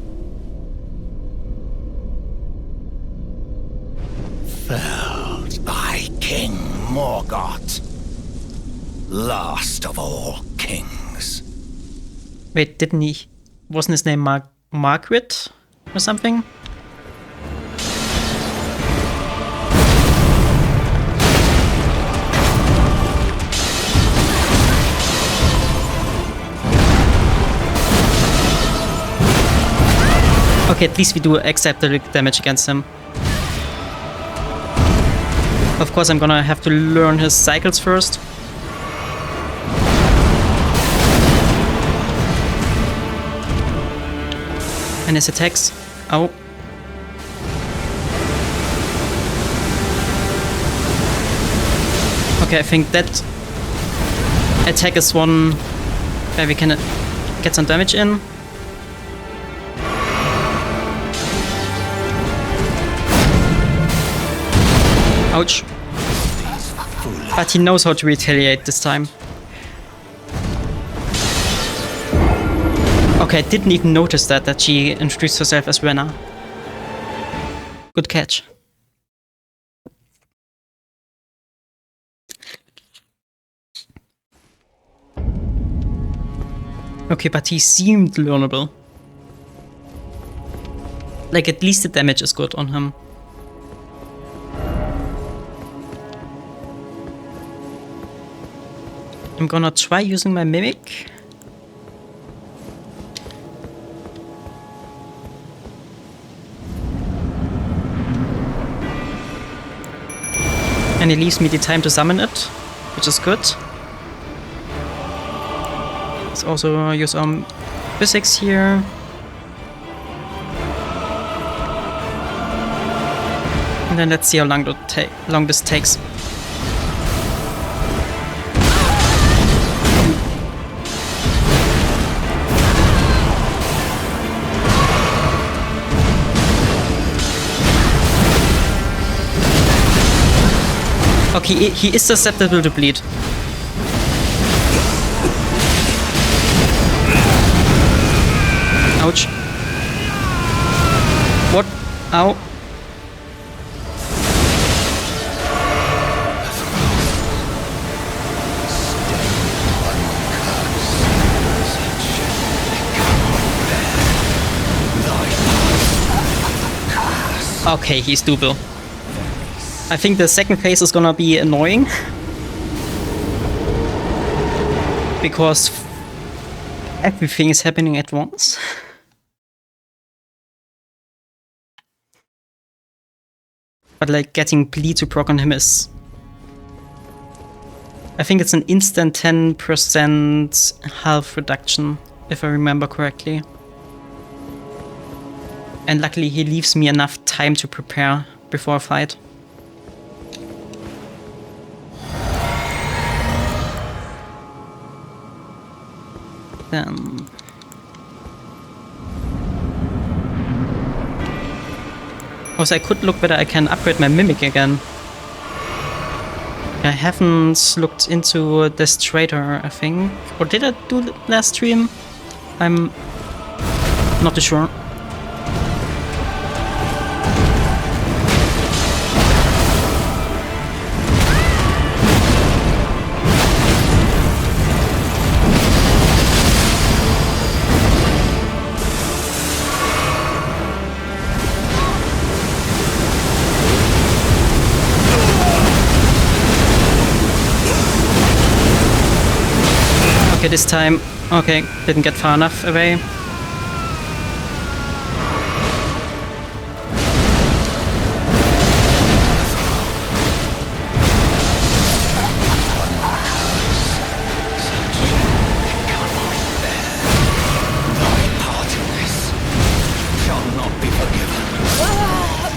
Felled by King Morgoth, last of all kings. Wait, didn't he? Wasn't his name Margaret or something? Okay, at least we do accept the damage against him. Of course, I'm gonna have to learn his cycles first. And his attacks. Oh. Okay, I think that attack is one where we can get some damage in. Ouch. But he knows how to retaliate this time. Okay, I didn't even notice that she introduced herself as Rena. Good catch. Okay, but he seemed learnable. Like, at least the damage is good on him. I'm gonna try using my Mimic. And it leaves me the time to summon it, which is good. Let's also use physics here. And then let's see how long this takes. Okay, he is susceptible to bleed. Ouch. What? Ow. Okay, he's doable. I think the second phase is gonna be annoying. Because everything is happening at once. But like getting bleed to proc on him is... I think it's an instant 10% health reduction, if I remember correctly. And luckily he leaves me enough time to prepare before a fight. Then... Also, I could look whether I can upgrade my Mimic again. I haven't looked into this trader, I think. Or did I do it last stream? I'm not too sure. Okay, this time, okay, didn't get far enough away.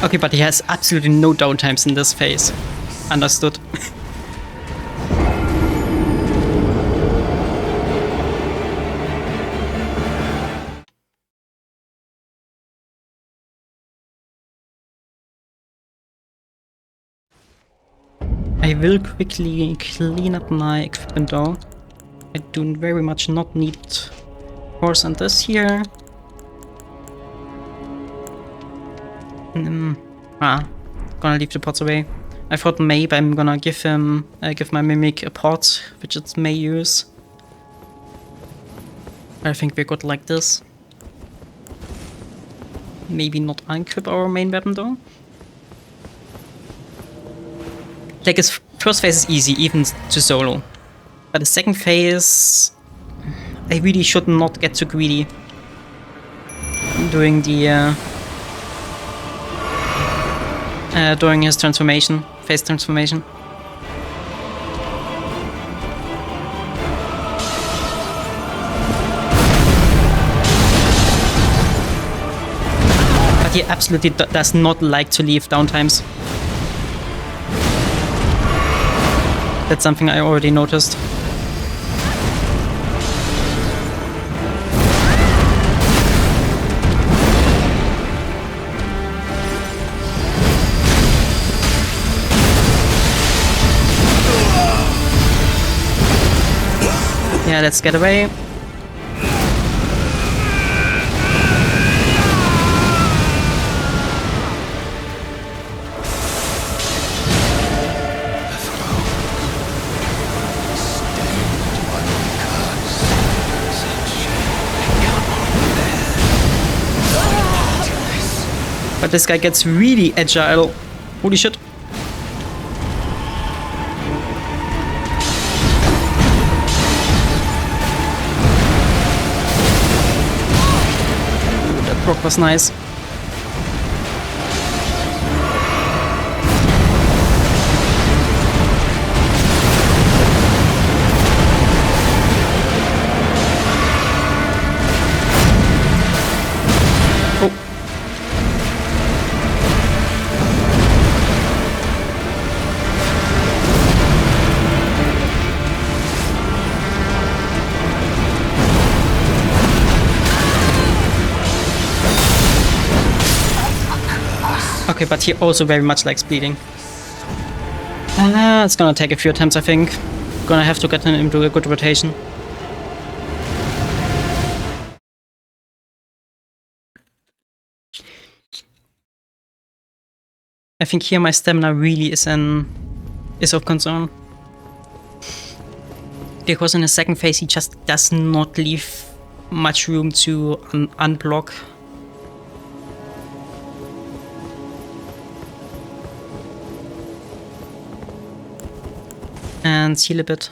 Okay, but he has absolutely no downtimes in this phase. Understood. I will quickly clean up my equipment though. I do very much not need horse on this here. Gonna leave the pots away. I thought maybe I'm gonna give my Mimic a pot, which it may use. I think we're good like this. Maybe not unequip our main weapon though. Like, his first phase is easy, even to solo. But the second phase... I really should not get too greedy during the... during his transformation, phase transformation. But he absolutely does not like to leave downtimes. That's something I already noticed. Yeah, let's get away. But this guy gets really agile. Holy shit. Ooh, that proc was nice. Okay, but he also very much likes bleeding. It's gonna take a few attempts, I think. Gonna have to get him into a good rotation. I think here my stamina really is of concern. Because in the second phase he just does not leave much room to unblock. And heal a bit.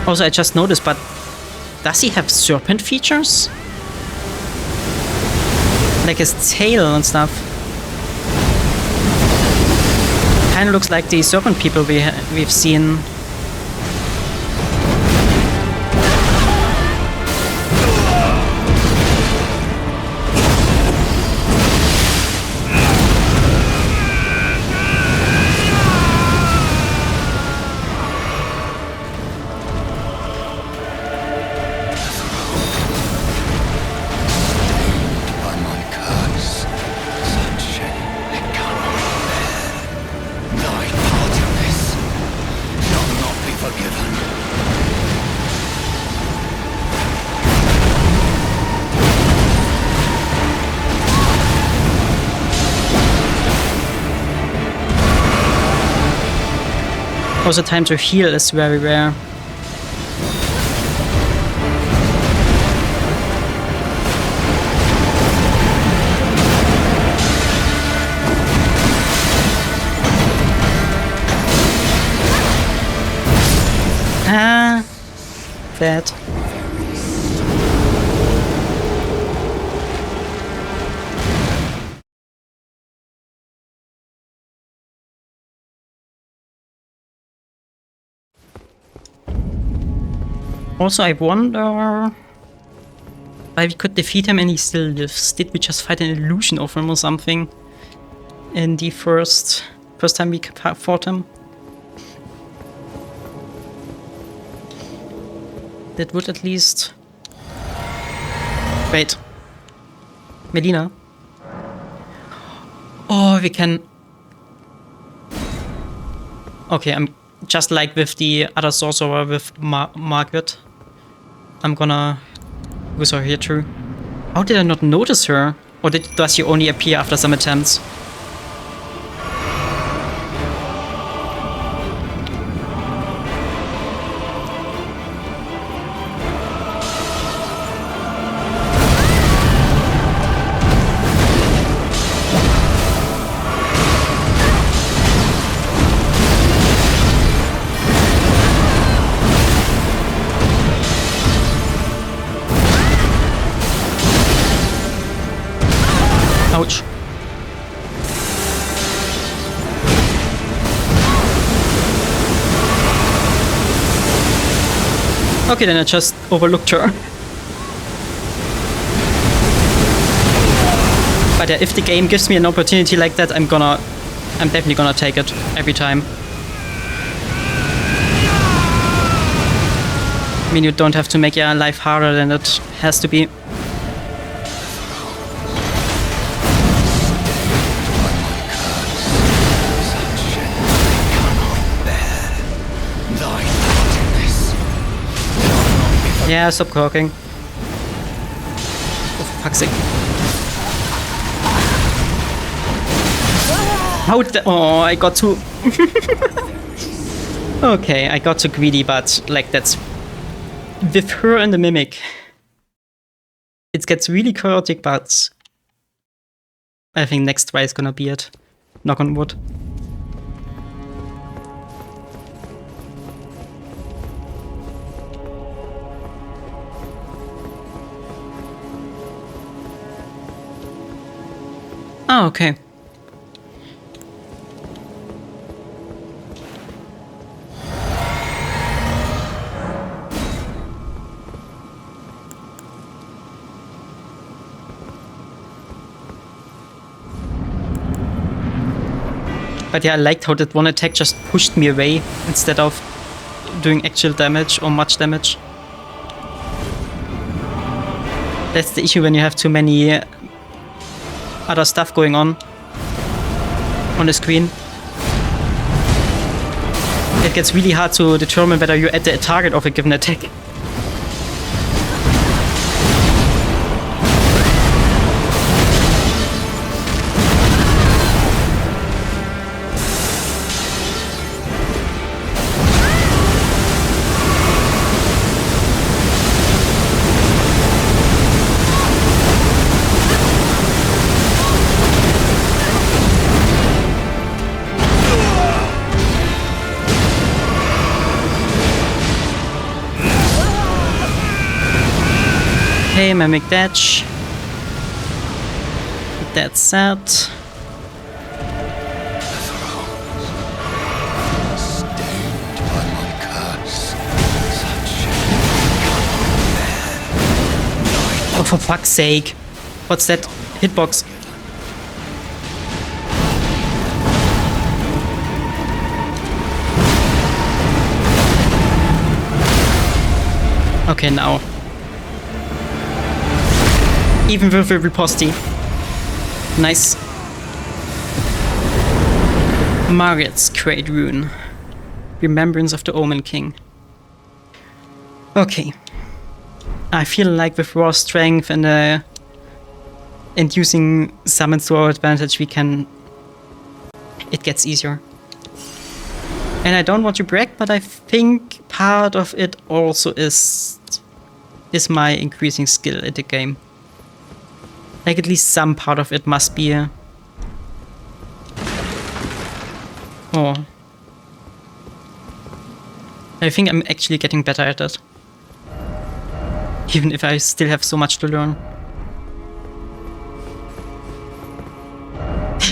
Also, I just noticed, but does he have serpent features? Like his tail and stuff. Kinda looks like the serpent people we've seen. Also, time to heal is very rare. That. Also, I wonder why we could defeat him and he still lives. Did we just fight an illusion of him or something in the first time we fought him? That would at least... Wait. Melina? Oh, we can... Okay, I'm just like with the other sorcerer with Margaret. I'm gonna use her here too. How did I not notice her? Or does she only appear after some attempts? Ouch. Okay, then I just overlooked her. But yeah, if the game gives me an opportunity like that, I'm definitely gonna take it every time. mean, you don't have to make your life harder than it has to be. Yeah, stop talking. Oh, for fuck's sake. How the— oh, I got too... Okay, I got too greedy, but like that's... with her and the mimic. It gets really chaotic, but... I think next try is gonna be it. Knock on wood. Oh, okay. But yeah, I liked how that one attack just pushed me away instead of doing actual damage or much damage. That's the issue when you have too many other stuff going on the screen. It gets really hard to determine whether you're at the target of a given attack. Okay, mimic dash. That's set. Oh, for fuck's sake. What's that? Hitbox. Okay, now. Even with a riposte. Nice. Margaret's Great Rune. Remembrance of the Omen King. Okay. I feel like with raw strength and using summons to our advantage, we can... it gets easier. And I don't want to brag, but I think part of it also is my increasing skill at the game. Like, at least some part of it must be oh. I think I'm actually getting better at it. Even if I still have so much to learn.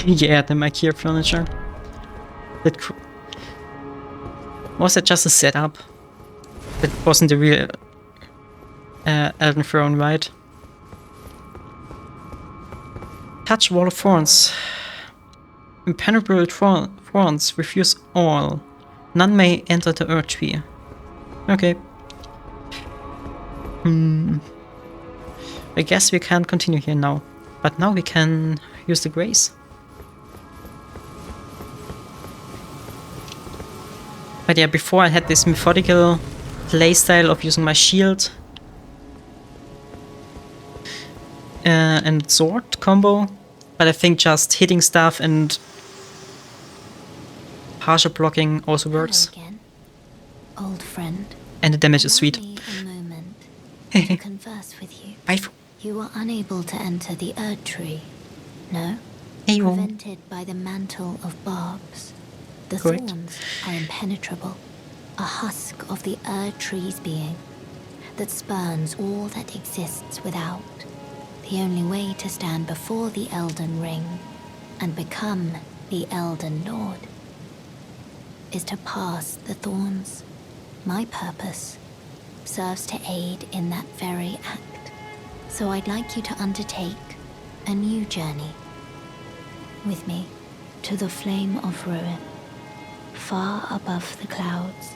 Yeah, the IKEA furniture. Was that just a setup? That wasn't the real Elden Throne, right? Touch Wall of Thorns. Impenetrable thorns refuse all. None may enter the Earth Tree. Okay. I guess we can't continue here now. But now we can use the grace. But yeah, before I had this methodical playstyle of using my shield and sword combo, but I think just hitting stuff and partial blocking also works. Hello again, old friend. And the damage is Allow sweet. me a moment to converse with you. Bye. You were unable to enter the Erd Tree, no? Hey, Prevented by the mantle of barbs. The Correct. thorns are impenetrable, a husk of the Erd Tree's being that spurns all that exists without. The only way to stand before the Elden Ring and become the Elden Lord is to pass the thorns. My purpose serves to aid in that very act. So I'd like you to undertake a new journey with me to the Flame of Ruin, far above the clouds,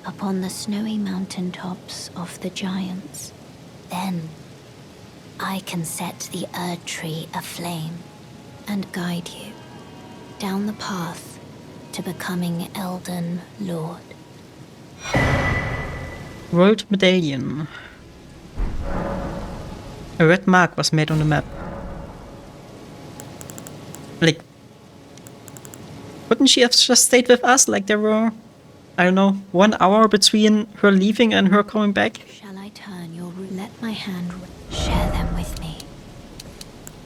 upon the snowy mountain tops of the giants. Then I can set the Erd Tree aflame and guide you down the path to becoming Elden Lord. World Medallion. A red mark was made on the map. Like, wouldn't she have just stayed with us? Like there were, I don't know, 1 hour between her leaving and her coming back? Shall I turn your let my hand share them with me?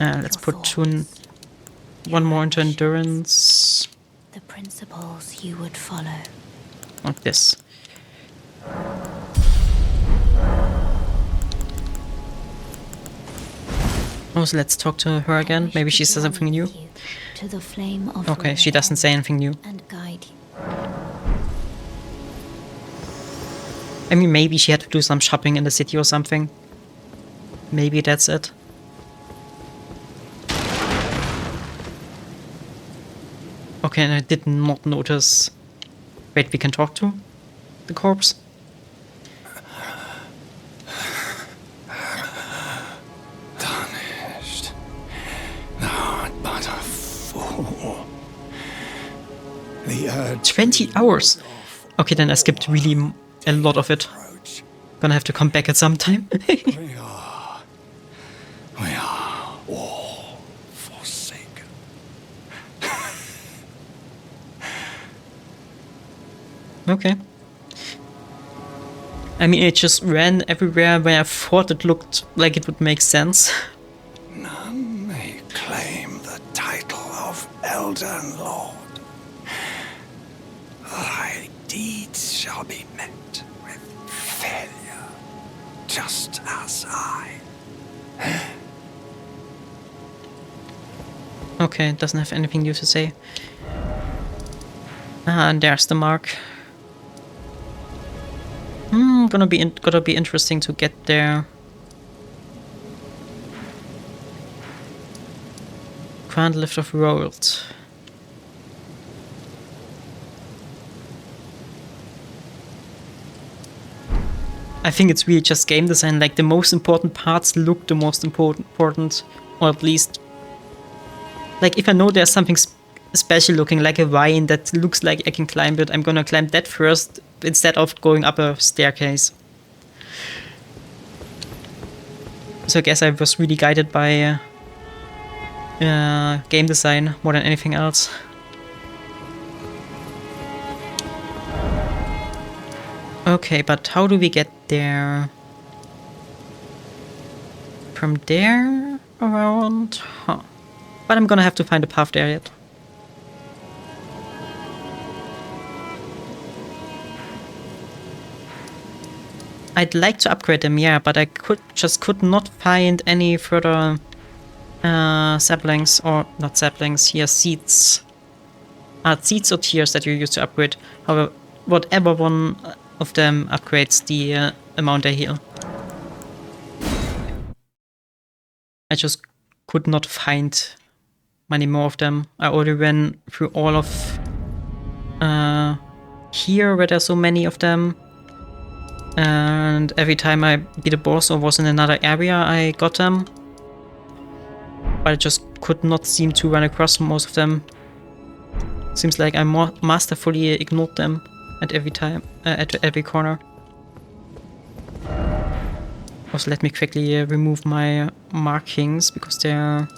Let's put one more into endurance. The principles you would follow. Like this. Oh, so let's talk to her again. Maybe she says something new. To the flame of Okay, she doesn't say anything new. and guide you. I mean, maybe she had to do some shopping in the city or something. Maybe that's it. Okay, and I did not notice. Wait, we can talk to the corpse? Tarnished. Thou art but a fool. The Erd 20 hours! Okay, then I skipped really a lot of it. approach. Gonna have to come back at some time. We are all forsaken. Okay. I mean, it just ran everywhere where I thought it looked like it would make sense. None may claim the title of Elden Lord. Thy deeds shall be met with failure, just as I. Okay, it doesn't have anything new to say. Ah, and there's the mark. Gonna be interesting to get there. Grand Lift of World. I think it's really just game design. Like the most important parts look the most important, or at least, like if I know there's something special looking, like a vine that looks like I can climb it, I'm gonna climb that first instead of going up a staircase. So I guess I was really guided by game design more than anything else. Okay, but how do we get there? From there around? Huh. But I'm gonna have to find a path there yet. I'd like to upgrade them, yeah, but I could not find any further saplings, or not saplings, here seeds. Seeds or tiers that you use to upgrade. However, whatever one of them upgrades the amount they heal. I just could not find many more of them. I already ran through all of here where there's so many of them. And every time I beat a boss or was in another area, I got them. But I just could not seem to run across most of them. Seems like I masterfully ignored them at every time, at every corner. Also, let me quickly remove my markings because they're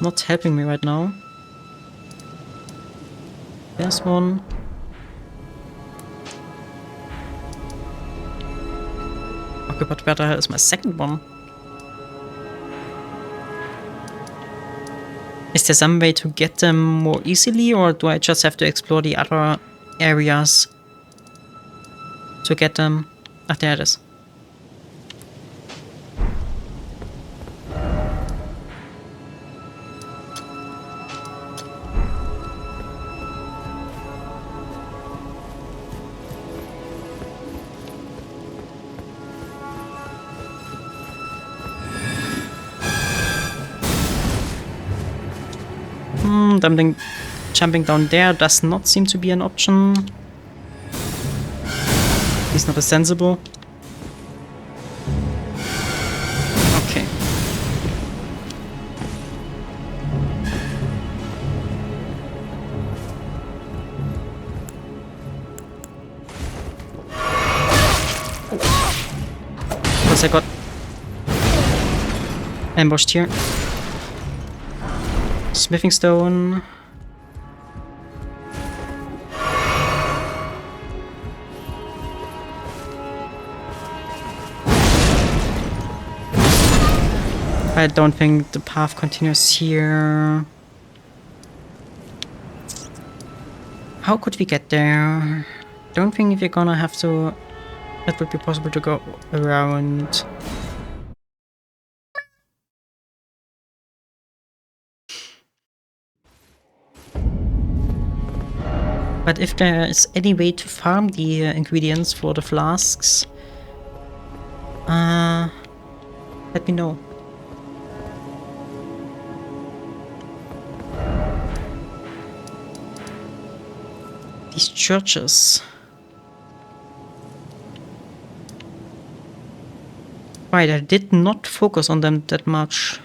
not helping me right now. There's one. Okay, but where the hell is my second one? Is there some way to get them more easily, or do I just have to explore the other areas to get them? Ah, there it is. Jumping down there does not seem to be an option. He's not as sensible. Okay. Because I got ambushed here. Smithing stone. I don't think the path continues here. How could we get there? Don't think we're gonna have to... It would be possible to go around. But if there is any way to farm the ingredients for the flasks, let me know. These churches. Right, I did not focus on them that much.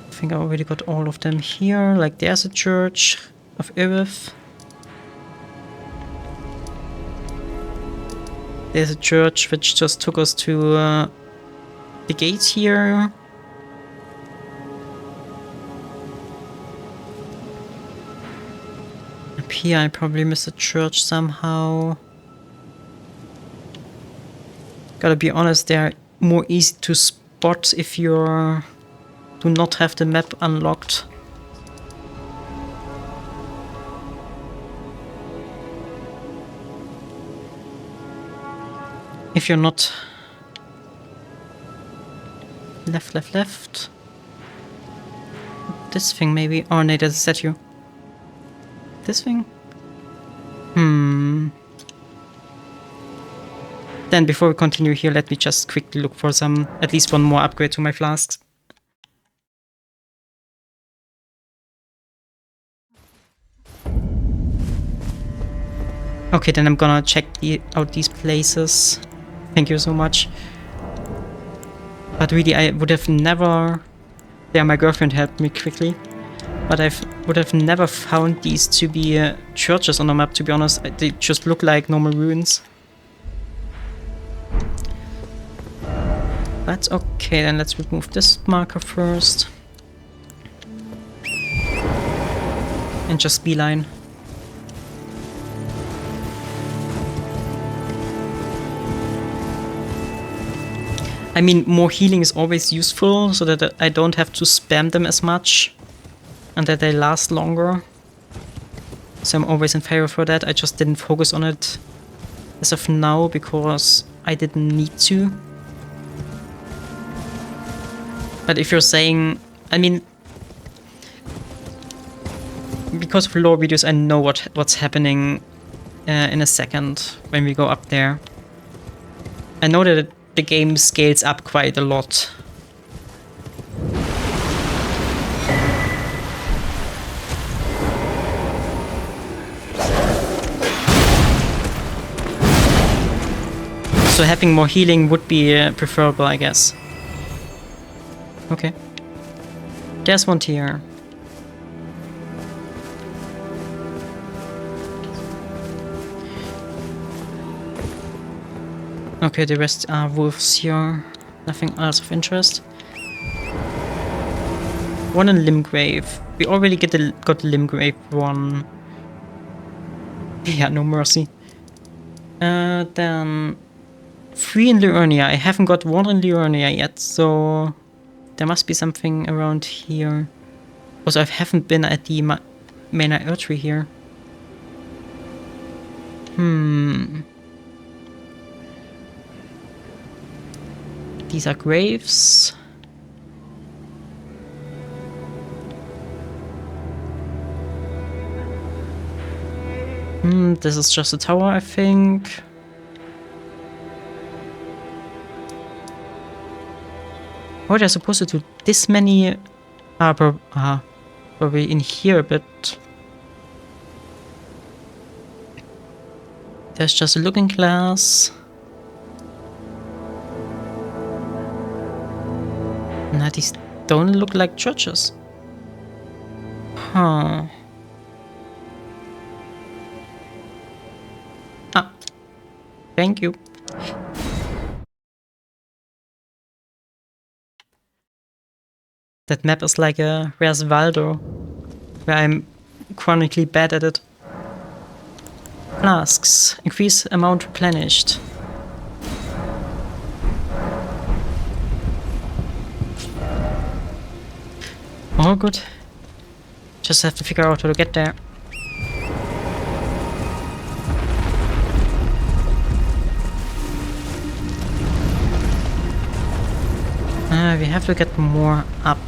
I think I already got all of them here. Like, there's a church of Irith. There's a church which just took us to the gates here. Up here I probably missed a church somehow. Gotta be honest, they're more easy to spot if you do not have the map unlocked. If you're not... Left. This thing maybe. Oh no, there's a statue. This thing? Then before we continue here, let me just quickly look for some, at least one more upgrade to my flasks. Okay, then I'm gonna check out these places. Thank you so much. But really, I would have never... Yeah, my girlfriend helped me quickly. But I would have never found these to be churches on the map, to be honest. They just look like normal ruins. That's okay, then let's remove this marker first. And just beeline. I mean, more healing is always useful, so that I don't have to spam them as much. And that they last longer. So I'm always in favor for that. I just didn't focus on it as of now, because I didn't need to. But if you're saying, I mean, because of lore videos, I know what's happening in a second when we go up there. I know that the game scales up quite a lot. So having more healing would be preferable, I guess. Okay. There's one tier. Okay, the rest are wolves here. Nothing else of interest. One in Limgrave. We already got the Limgrave one. Yeah, no mercy. Then 3 in Liurnia. I haven't got 1 in Liurnia yet, so there must be something around here. Also, I haven't been at the Maina Erdtree here. These are graves. This is just a tower, I think. Oh, they're supposed to do this many... probably in here, but... There's just a looking glass. Now these don't look like churches. Huh. Ah. Thank you. That map is like a Where's Waldo, where I'm chronically bad at it. Flasks. Increase amount replenished. Oh, good. Just have to figure out how to get there. We have to get more up.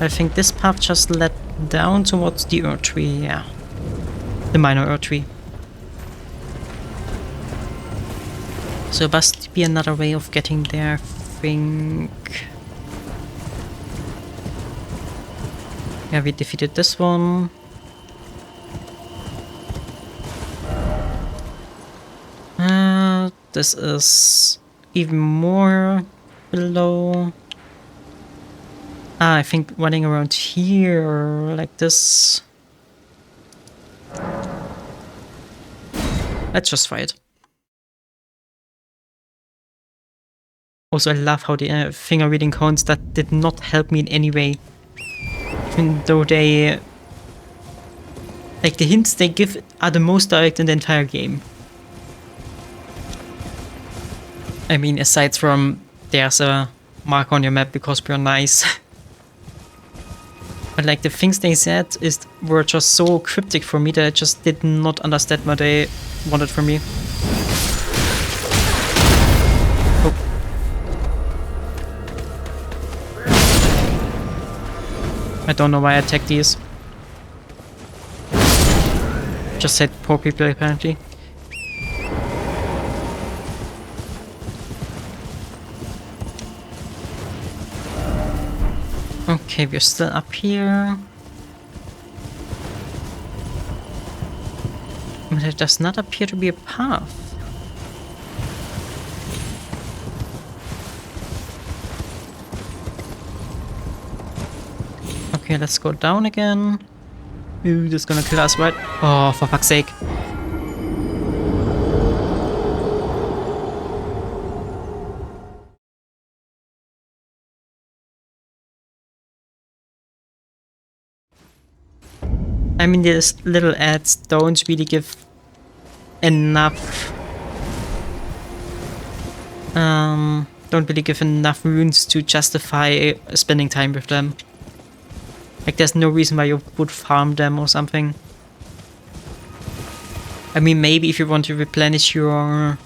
I think this path just led down towards the Earth Tree, yeah. The minor Earth Tree. So there must be another way of getting there, I think. Yeah, we defeated this one. This is even more below. I think running around here like this. Let's just try it. Also, I love how the finger reading cones that did not help me in any way. Even though they... like, the hints they give are the most direct in the entire game. I mean, aside from there's a mark on your map because we're nice. But like the things they said were just so cryptic for me that I just did not understand what they wanted from me. Oh. I don't know why I attacked these. Just said poor people apparently. Okay, we're still up here. But it does not appear to be a path. Okay, let's go down again. Ooh, this is gonna kill us, right? Oh, for fuck's sake. I mean, these little ads don't really give enough... don't really give enough runes to justify spending time with them. Like, there's no reason why you would farm them or something. I mean, maybe if you want to replenish your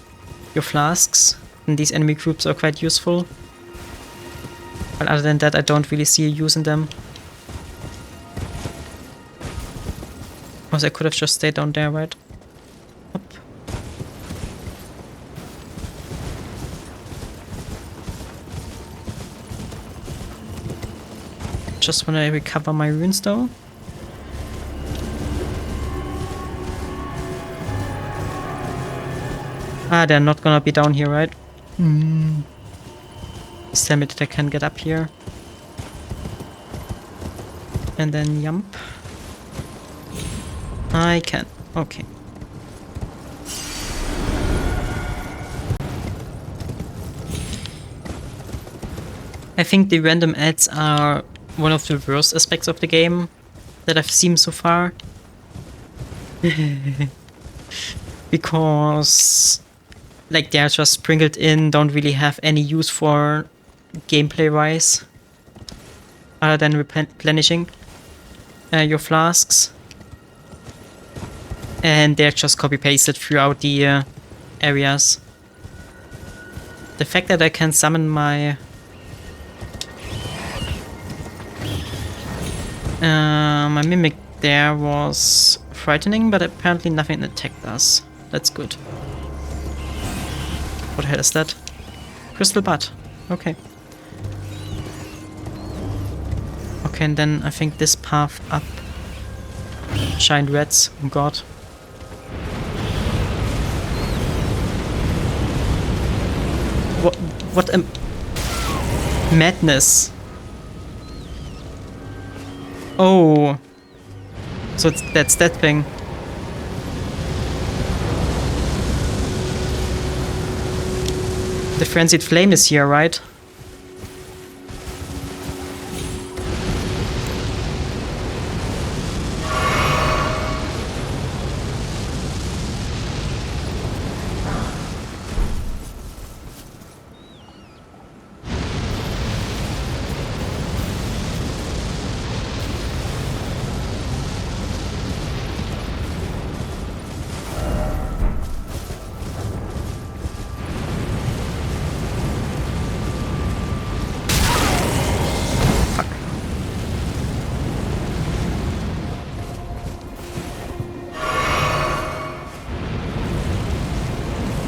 flasks, then these enemy groups are quite useful. But other than that, I don't really see a use in them. I could have just stayed down there, right? Up. Just when I recover my runes though. Ah, they're not gonna be down here, right? Just tell me that I can get up here. And then jump. I can. Okay. I think the random ads are one of the worst aspects of the game that I've seen so far. Because like they're just sprinkled in, don't really have any use for gameplay wise. Other than replenishing your flasks. And they're just copy-pasted throughout the areas. The fact that I can summon my... my mimic there was frightening, but apparently nothing attacked us. That's good. What the hell is that? Crystal Bud. Okay. Okay, and then I think this path up. Giant rats, oh god. What a madness. Oh. So that's that thing. The frenzied flame is here, right?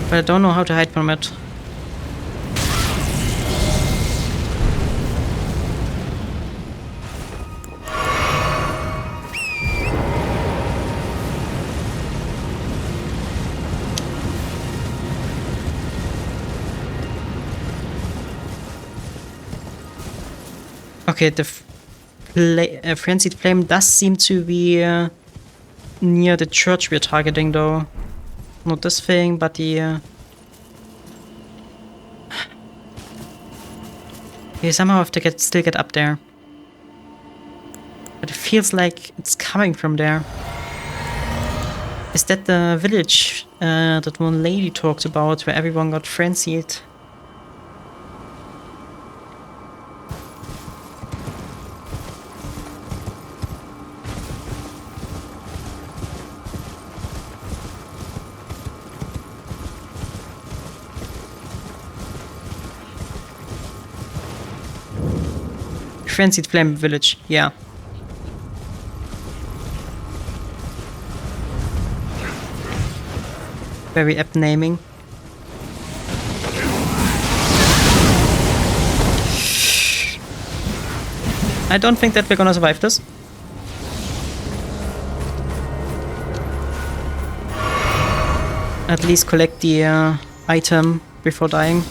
But I don't know how to hide from it. Okay, the frenzied flame does seem to be near the church we're targeting, though. Not this thing, but the... You somehow have to still get up there. But it feels like it's coming from there. Is that the village that one lady talked about, where everyone got frenzied? Frenzied Flame Village, yeah. Very apt naming. I don't think that we're gonna survive this. At least collect the item before dying.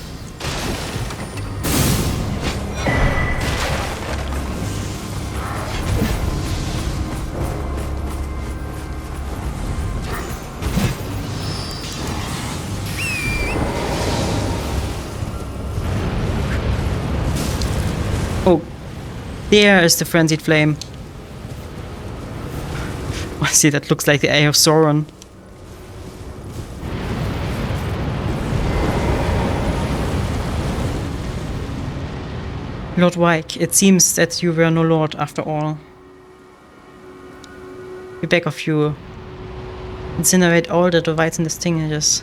Oh, there is the Frenzied Flame. I see, that looks like the Eye of Sauron. Lord Wyke, it seems that you were no lord after all. We beg of you, incinerate all that divides and distinguishes.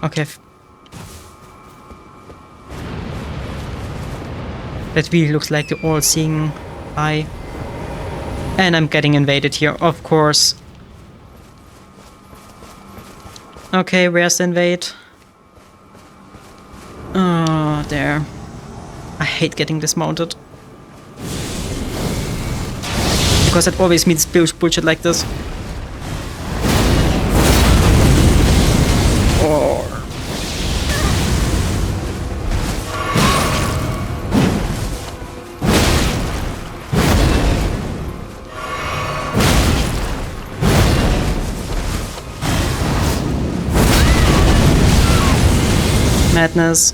Okay. That really looks like the all-seeing eye. And I'm getting invaded here, of course. Okay, where's the invade? Oh, there. I hate getting dismounted. Because it always means bullshit like this. Oh. Madness.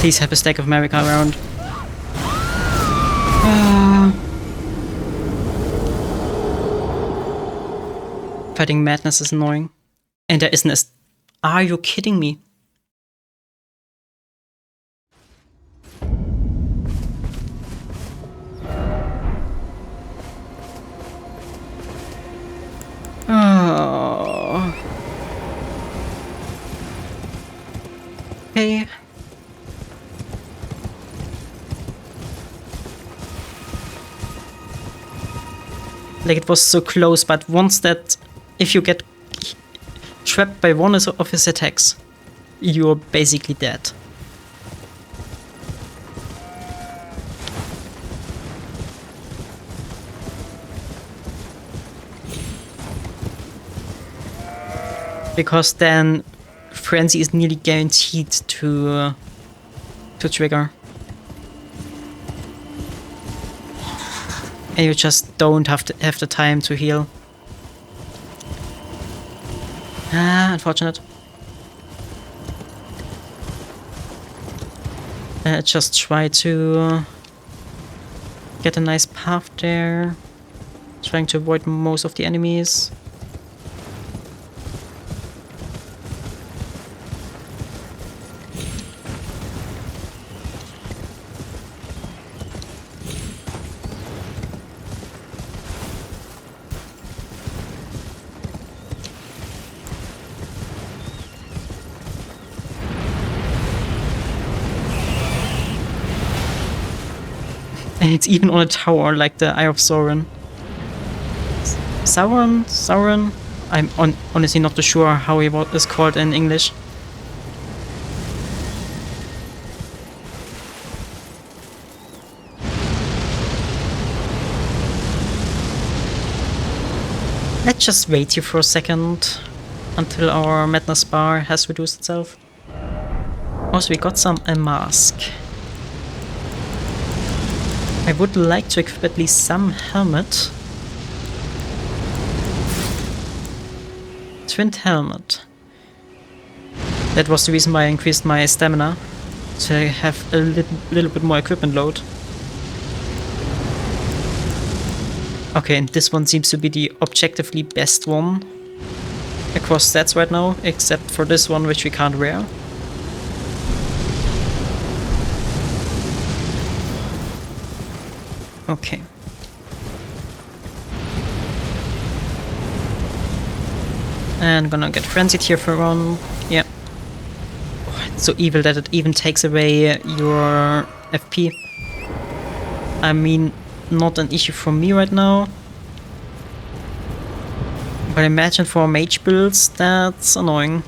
Please have a stack of America around. Fighting madness is annoying. And there isn't a... Are you kidding me? Oh. Okay. Like, it was so close, but once that... If you get trapped by one of his attacks, you're basically dead. Because then Frenzy is nearly guaranteed to trigger. And you just don't have the time to heal. Ah, unfortunate. Just try to get a nice path there. Trying to avoid most of the enemies. And it's even on a tower, like the Eye of Sauron. Sauron? I'm honestly not too sure how he is called in English. Let's just wait here for a second until our madness bar has reduced itself. Also, we got a mask. I would like to equip at least some helmet. Twinned helmet. That was the reason why I increased my stamina, to have a little bit more equipment load. Okay, and this one seems to be the objectively best one across stats right now, except for this one, which we can't wear. Okay. And gonna get frenzied here for one. Yeah. Oh, it's so evil that it even takes away your FP. I mean, not an issue for me right now. But imagine for mage builds, that's annoying.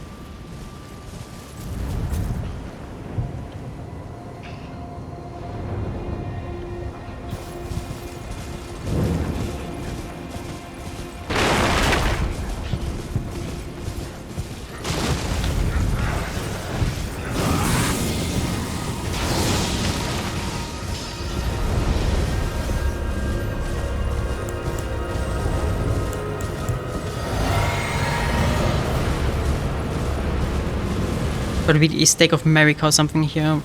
But maybe a stake of America or something here.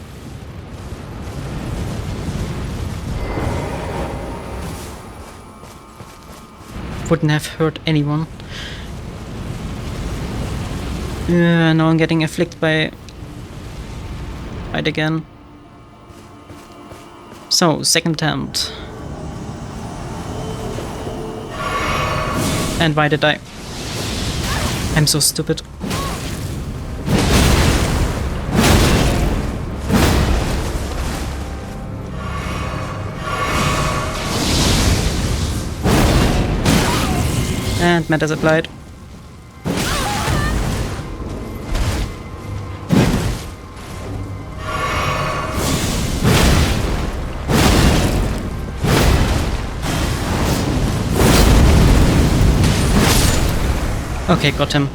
Wouldn't have hurt anyone. Now I'm getting afflicted by it again. So, second attempt. And why did I? I'm so stupid. And matters applied. Okay, got him.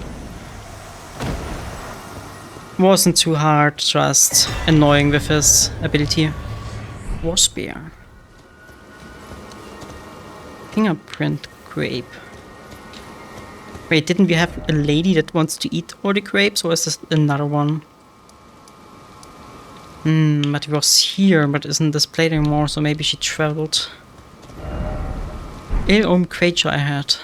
Wasn't too hard, just annoying with his ability. War Spear. Fingerprint Grape. Wait, didn't we have a lady that wants to eat all the grapes, or is this another one? But it was here, but isn't displayed anymore, so maybe she traveled. Ill creature I had.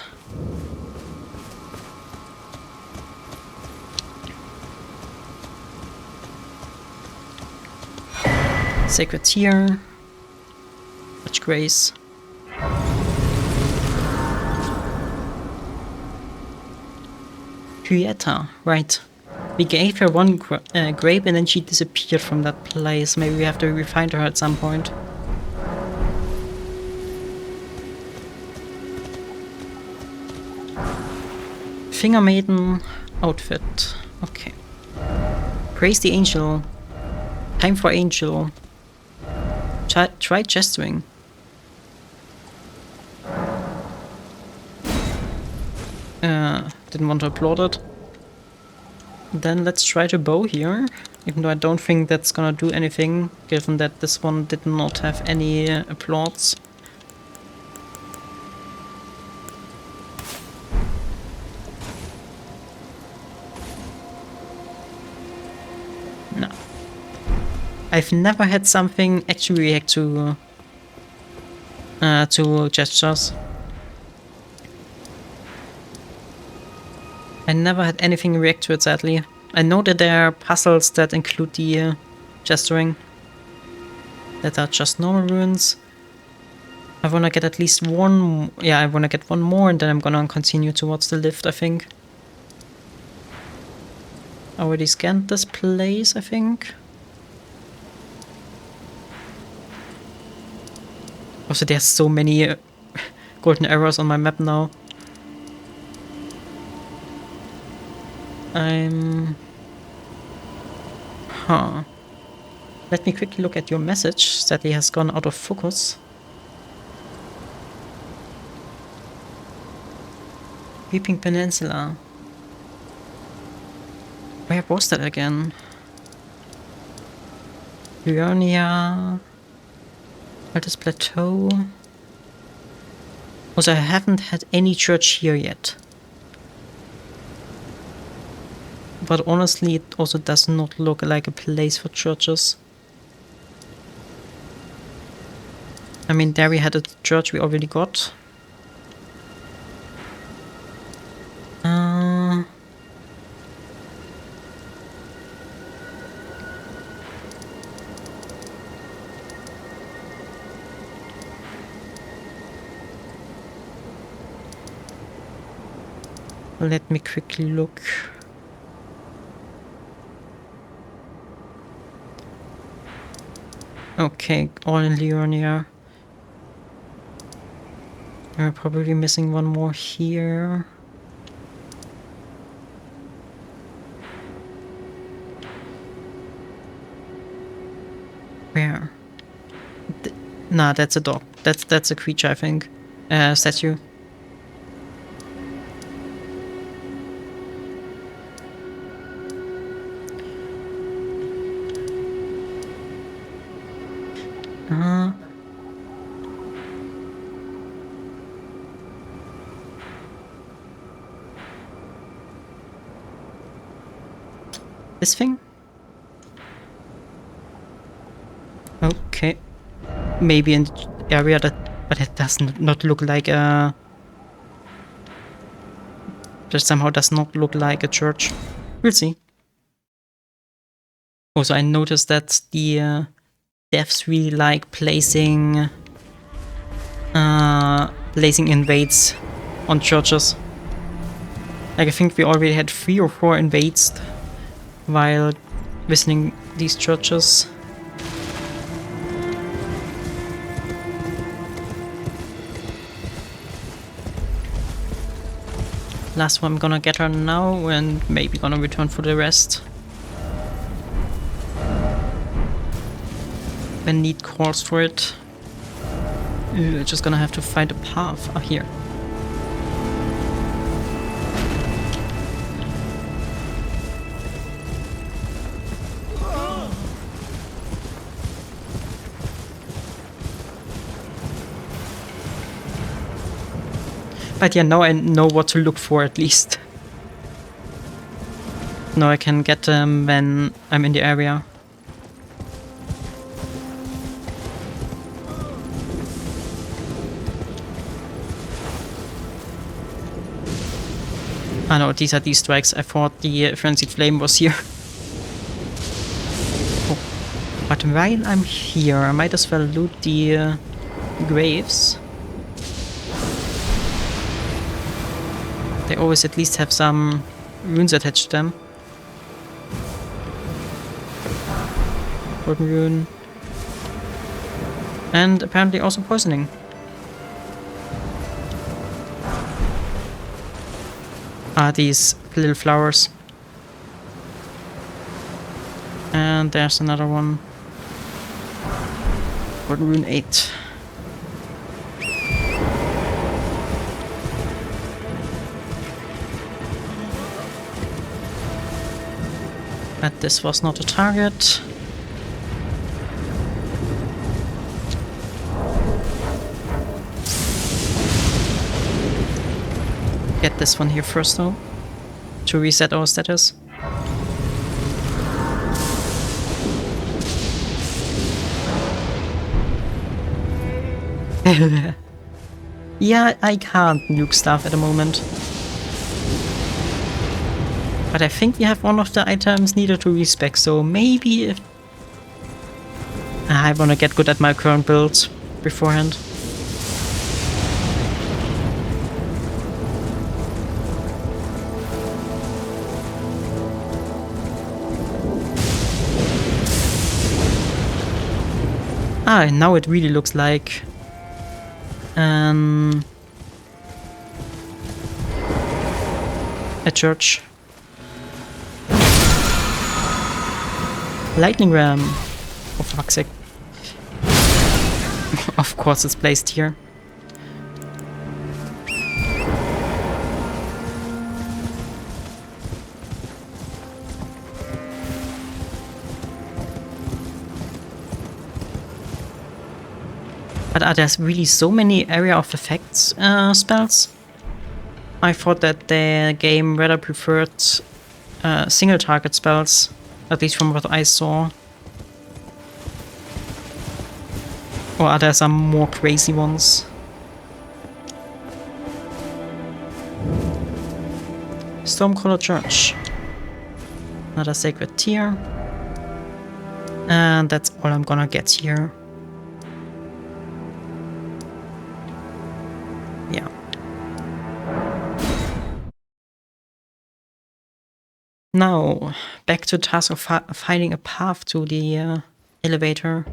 Sacred Tear. Much grace. Quieta, right. We gave her one grape and then she disappeared from that place. Maybe we have to find her at some point. Finger Maiden, outfit. Okay. Praise the angel. Time for angel. Try gesturing. Didn't want to applaud it. Then let's try to bow here. Even though I don't think that's gonna do anything, given that this one did not have any applause. No. I've never had something actually react to gestures. I never had anything react to it, sadly. I know that there are puzzles that include the gesturing that are just normal runes. I wanna get at least one. Yeah, I wanna get one more, and then I'm gonna continue towards the lift, I think. I already scanned this place, I think. Also, there's so many golden arrows on my map now. Let me quickly look at your message. Sadly has gone out of focus. Weeping Peninsula. Where was that again? Liurnia. Altus Plateau. Also, I haven't had any church here yet. But honestly, it also does not look like a place for churches. I mean, there we had a church we already got. Let me quickly look. Okay, all in Liurnia. We're probably missing one more here. Where? Nah, that's a dog. That's a creature, I think. Statue. This thing? Okay. Maybe in the area but it does not look like a... Just somehow does not look like a church. We'll see. Also, I noticed that the devs really like placing invades on churches. Like, I think we already had 3 or 4 invades while visiting these churches. Last one I'm gonna get her now and maybe gonna return for the rest. When need calls for it. Just gonna have to find a path. Ah, here. But yeah, now I know what to look for at least. Now I can get them when I'm in the area. Ah no, these are these strikes. I thought the Frenzied Flame was here. Oh. But while I'm here, I might as well loot the graves. They always at least have some runes attached to them. Golden rune. And apparently also poisoning. are these little flowers. And there's another one. For rune 8. But this was not a target. Get this one here first though, to reset our status. Yeah, I can't nuke stuff at the moment. But I think we have one of the items needed to respec, so maybe if... I wanna get good at my current build beforehand. Ah, now it really looks like... a church. Lightning ram. Oh, for fuck's sake. Of course it's placed here. But are there really so many area of effects spells? I thought that the game rather preferred single target spells, at least from what I saw. Or are there some more crazy ones? Stormcaller Church. Another sacred tier. And that's all I'm gonna get here. Yeah. Now, back to the task of finding a path to the elevator.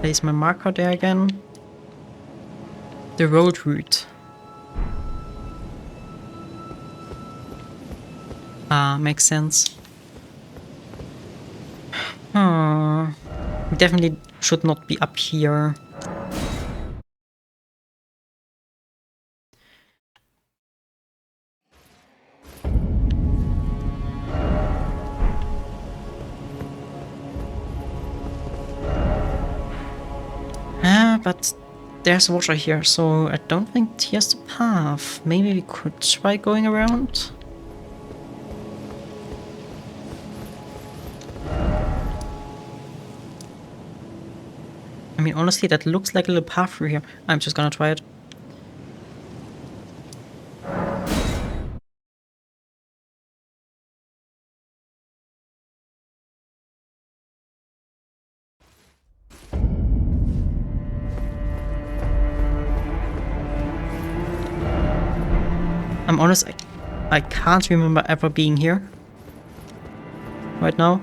Place my marker there again. The road route. Ah, makes sense. Definitely should not be up here. But there's water here, so I don't think here's the path. Maybe we could try going around? I mean, honestly, that looks like a little path through here. I'm just gonna try it. I'm honest, I can't remember ever being here. Right now.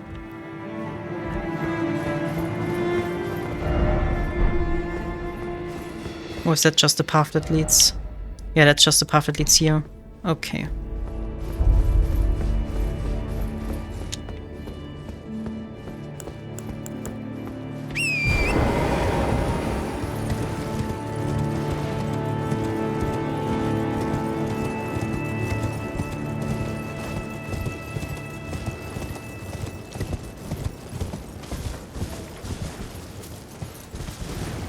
Or is that just the path that leads? Yeah, that's just the path that leads here. Okay.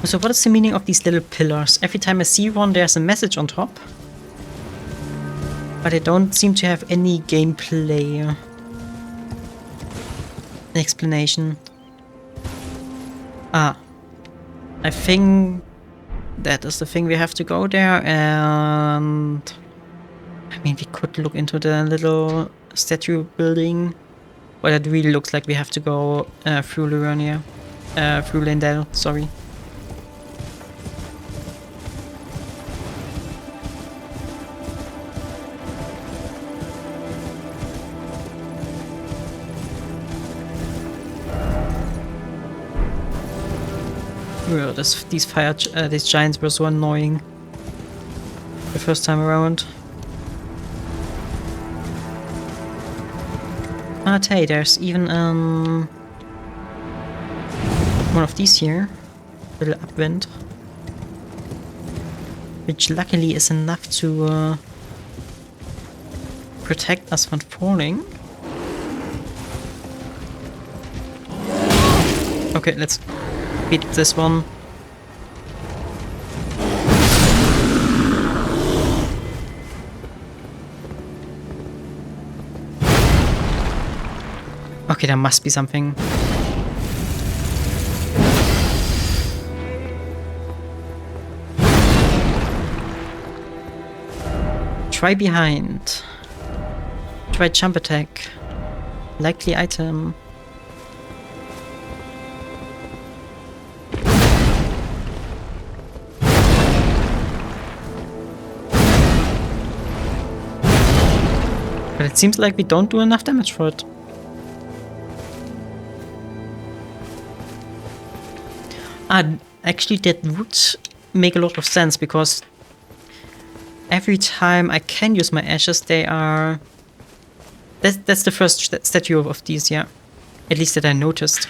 So what is the meaning of these little pillars? Every time I see one, there's a message on top. But I don't seem to have any gameplay explanation. Ah. I think that is the thing, we have to go there, and... I mean, we could look into the little statue building. But it really looks like we have to go through Liurnia. Through Leyndell, sorry. Well, these giants were so annoying the first time around. But hey, there's even one of these here, little upwind, which luckily is enough to protect us from falling. Okay, let's beat this one. Okay, there must be something. Try behind. Try jump attack. Likely item. But it seems like we don't do enough damage for it. Actually, that would make a lot of sense, because every time I can use my ashes, they are... That's the first statue of these, yeah. At least that I noticed.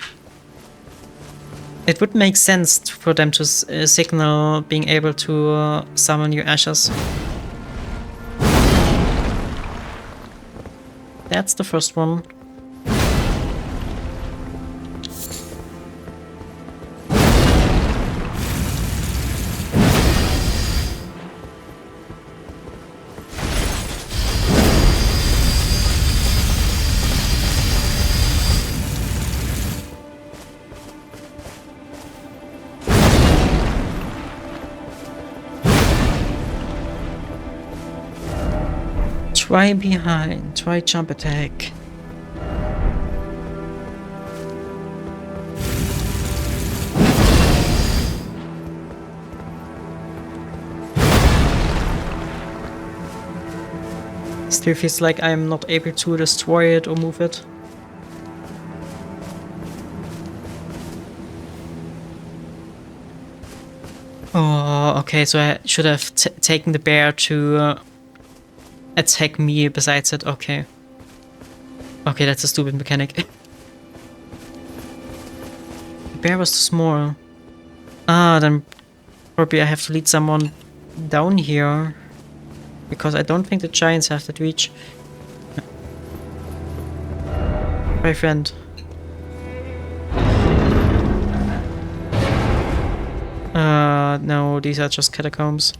It would make sense for them to signal being able to summon your ashes. That's the first one. Try behind, try jump attack. Still feels like I'm not able to destroy it or move it. Oh, okay, so I should have taken the bear to attack me besides it. Okay. Okay, that's a stupid mechanic. The bear was too small. Ah, then probably I have to lead someone down here, because I don't think the giants have that reach. My friend. No, these are just catacombs.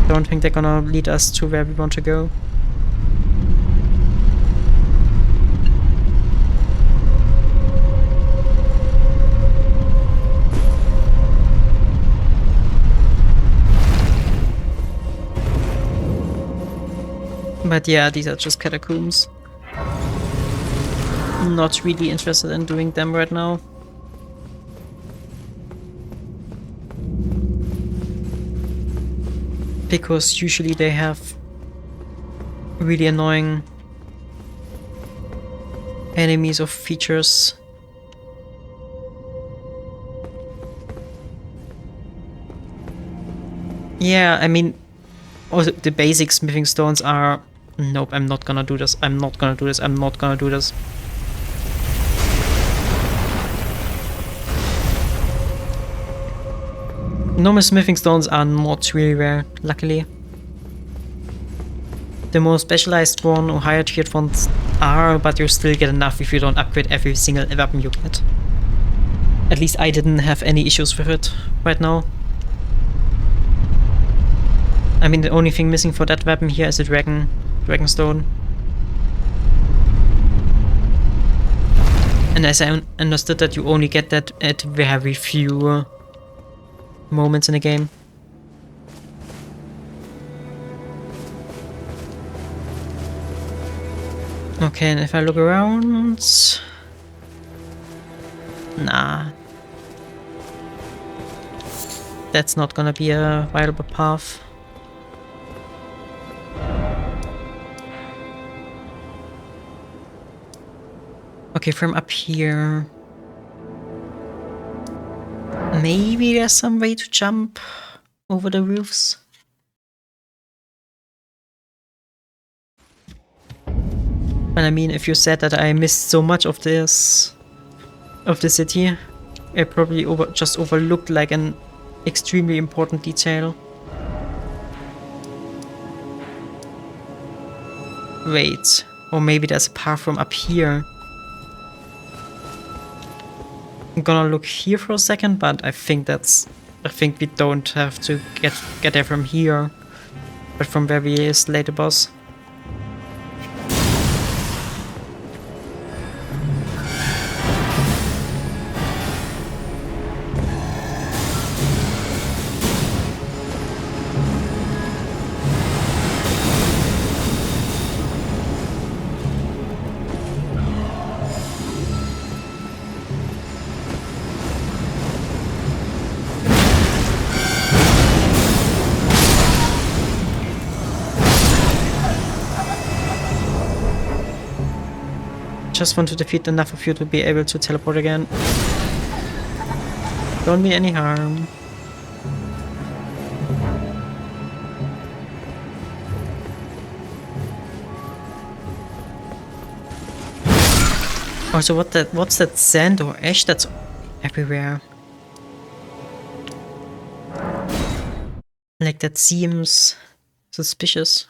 Don't think they're gonna lead us to where we want to go. But yeah, these are just catacombs. I'm not really interested in doing them right now. Because usually they have really annoying enemies or features. Yeah, I mean, also the basic smithing stones are... Nope, I'm not gonna do this. I'm not gonna do this. I'm not gonna do this. Normal smithing stones are not really rare, luckily. The more specialized one or higher tiered ones are, but you still get enough if you don't upgrade every single weapon you get. At least I didn't have any issues with it right now. I mean, the only thing missing for that weapon here is a dragonstone. And as I understood that you only get that at very few moments in the game. Okay, and if I look around... Nah. That's not gonna be a viable path. Okay, from up here. Maybe there's some way to jump over the roofs. And I mean, if you said that I missed so much of this, of the city, I probably just overlooked like an extremely important detail. Wait, or maybe there's a path from up here. I'm gonna look here for a second, but I think we don't have to get there from here, but from where we slay the boss. Just want to defeat enough of you to be able to teleport again. Don't mean any harm. Also, what's that sand or ash that's everywhere? Like, that seems suspicious.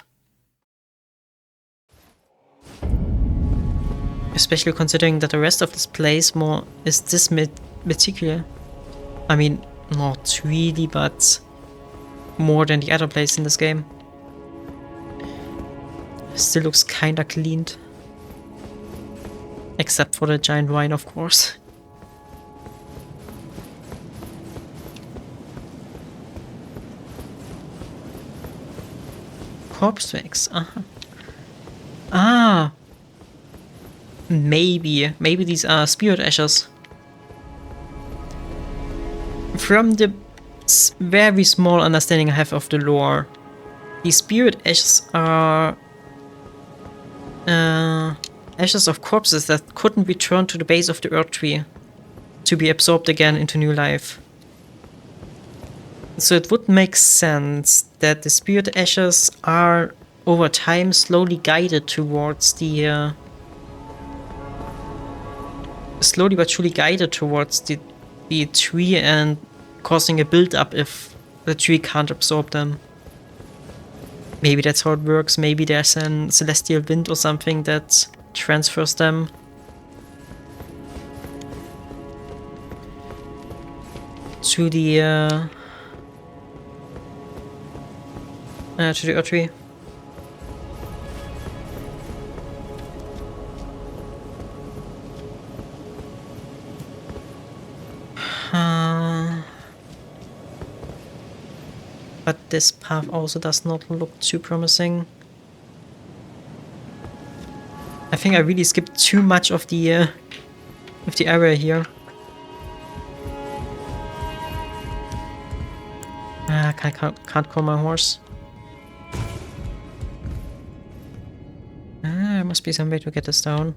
Especially considering that the rest of this place is this meticulous. I mean, not really, but more than the other place in this game. Still looks kinda cleaned. Except for the giant vine, of course. Corpse wax, Ah! Maybe these are spirit ashes. From the very small understanding I have of the lore, these spirit ashes are ashes of corpses that couldn't return to the base of the Earth Tree to be absorbed again into new life. So it would make sense that the spirit ashes are over time slowly guided towards the slowly but surely guided towards the tree and causing a build-up if the tree can't absorb them. Maybe that's how it works. Maybe there's an celestial wind or something that transfers them. To the Earth Tree. But this path also does not look too promising. I think I really skipped too much of the area here. I can't call my horse. There must be some way to get this down.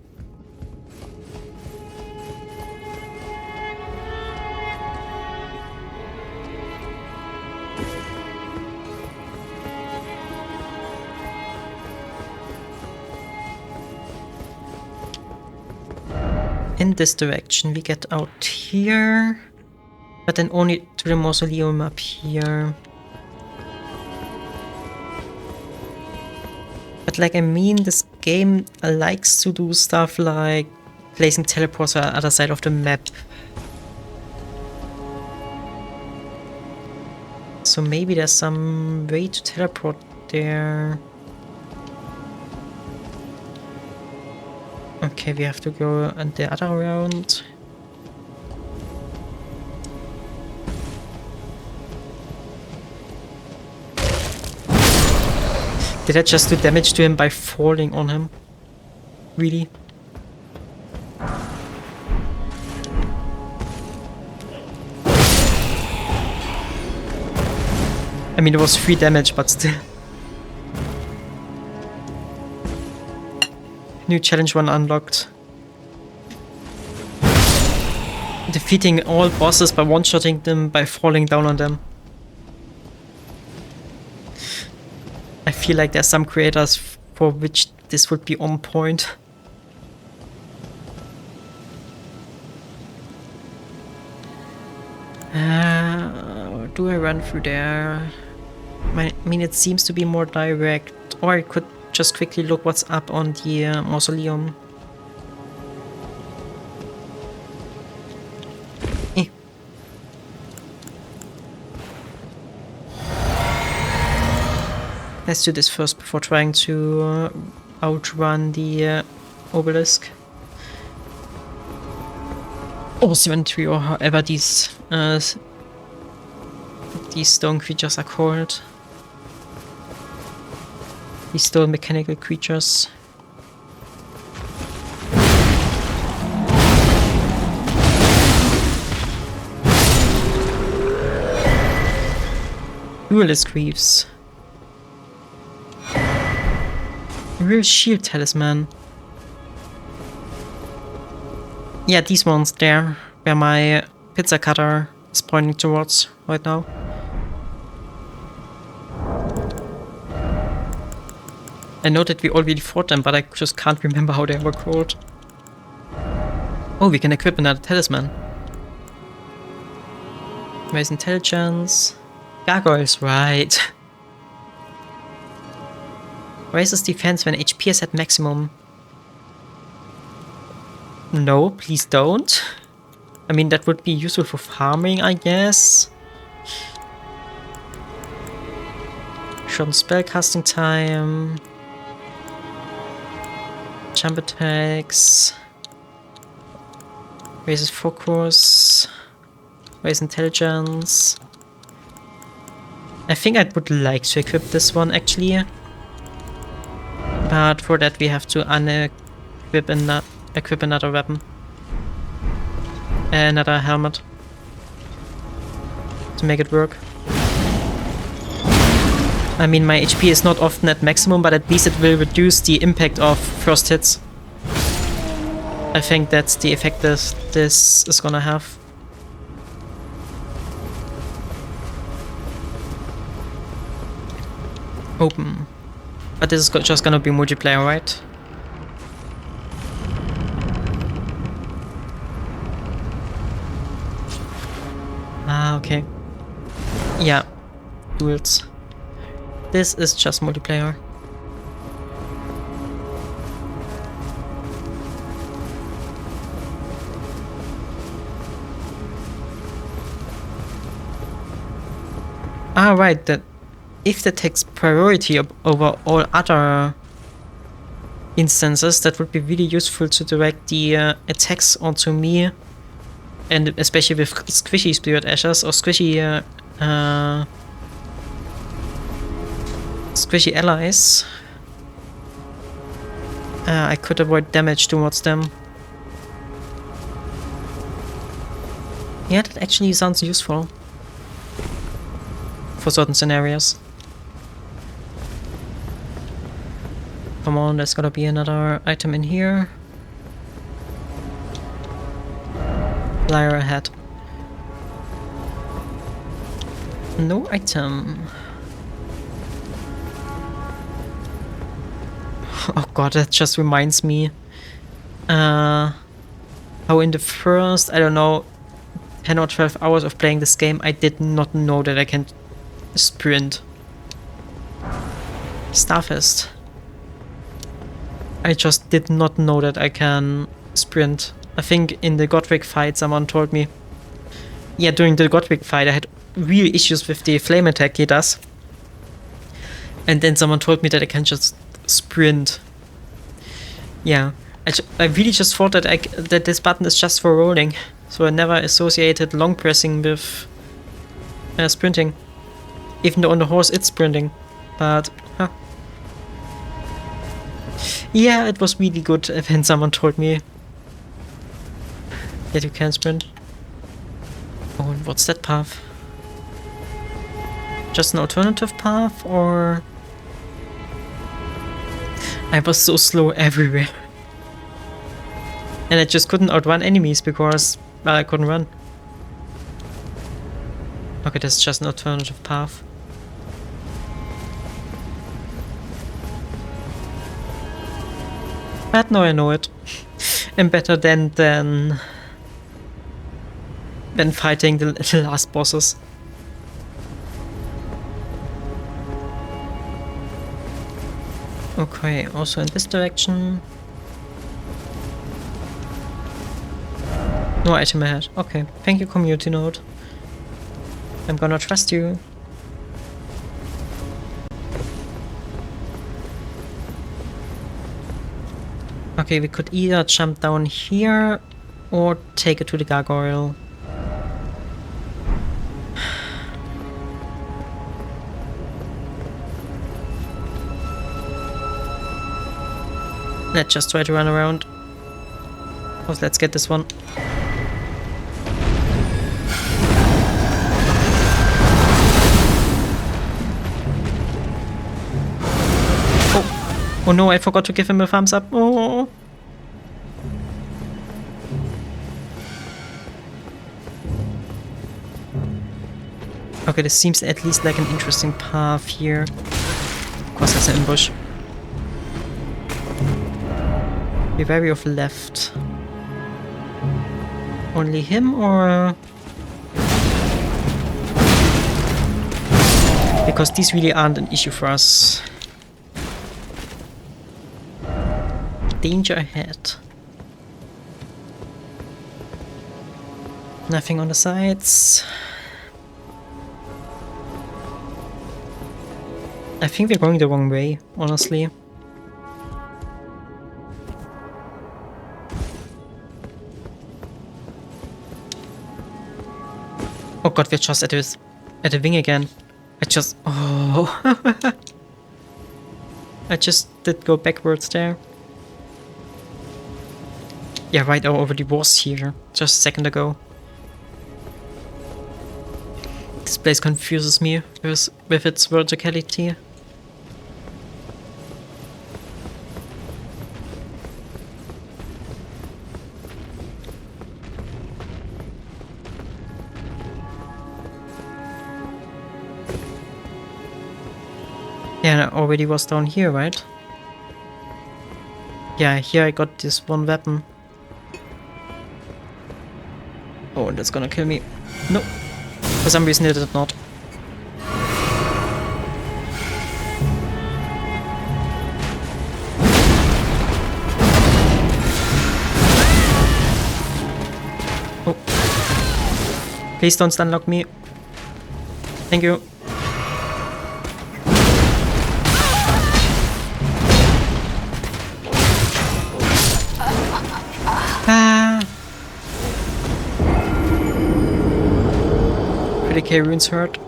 In this direction, we get out here, but then only to the mausoleum up here. But like, I mean, this game likes to do stuff like placing teleports on the other side of the map. So maybe there's some way to teleport there. Okay, we have to go the other round. Did I just do damage to him by falling on him? Really? I mean, it was 3 damage, but still. New challenge 1 unlocked. defeating all bosses by one-shotting them by falling down on them. I feel like there's some creators for which this would be on point. Do I run through there? I mean, it seems to be more direct, or I could just quickly look what's up on the mausoleum. Let's do this first before trying to outrun the obelisk. Or cemetery, or however these stone creatures are called. These stone mechanical creatures. Duelist Greaves. Real shield talisman. Yeah, these ones there, where my pizza cutter is pointing towards right now. I know that we already fought them, but I just can't remember how they were called. Oh, we can equip another talisman. Raise intelligence. Gargoyles, right. Raises defense when HP is at maximum. No, please don't. I mean, that would be useful for farming, I guess. Shorten spellcasting time. Jump attacks. Raises focus. Raise intelligence. I think I would like to equip this one actually. But for that we have to equip another weapon. Another helmet. To make it work. I mean, my HP is not often at maximum, but at least it will reduce the impact of first hits. I think that's the effect this is gonna have. Open. But this is just gonna be multiplayer, right? Ah, okay. Yeah. Duels. This is just multiplayer. Ah, right, that if that takes priority over all other instances, that would be really useful to direct the attacks onto me, and especially with squishy spirit ashes or squishy squishy allies. I could avoid damage towards them. Yeah, that actually sounds useful for certain scenarios. Come on, there's gotta be another item in here. Lyre ahead. No item. Oh god, that just reminds me how in the first, I don't know, 10 or 12 hours of playing this game, I did not know that I can sprint. Starfest. I just did not know that I can sprint. I think in the Godric fight someone told me. Yeah, during the Godric fight I had real issues with the flame attack he does. And then someone told me that I can just sprint. Yeah, I really just thought that that this button is just for rolling. So I never associated long pressing with sprinting. Even though on the horse it's sprinting. But, huh. Yeah, it was really good when someone told me that you can sprint. Oh, and what's that path? Just an alternative path, or... I was so slow everywhere. And I just couldn't outrun enemies because Well, I couldn't run. Okay, that's just an alternative path. But now I know it. I'm better than fighting the last bosses. Okay, also in this direction. No item ahead. Okay, thank you, community node. I'm gonna trust you. Okay, we could either jump down here or take it to the gargoyle. Let's just try to run around. Oh, let's get this one. Oh no, I forgot to give him a thumbs up. Oh. Okay, this seems at least like an interesting path here. Of course, that's an ambush. Be wary of left. Only him, or... Because these really aren't an issue for us. Danger ahead. Nothing on the sides. I think we're going the wrong way, honestly. Oh god, we're just at the wing again. Oh. I just did go backwards there. Yeah, right, I already was here just a second ago. This place confuses me with its verticality. Yeah, I already was down here, right? Yeah, here I got this one weapon. Oh, that's gonna kill me. No. For some reason it did not. Oh. Please don't stunlock me. Thank you. Pretty runes hurt.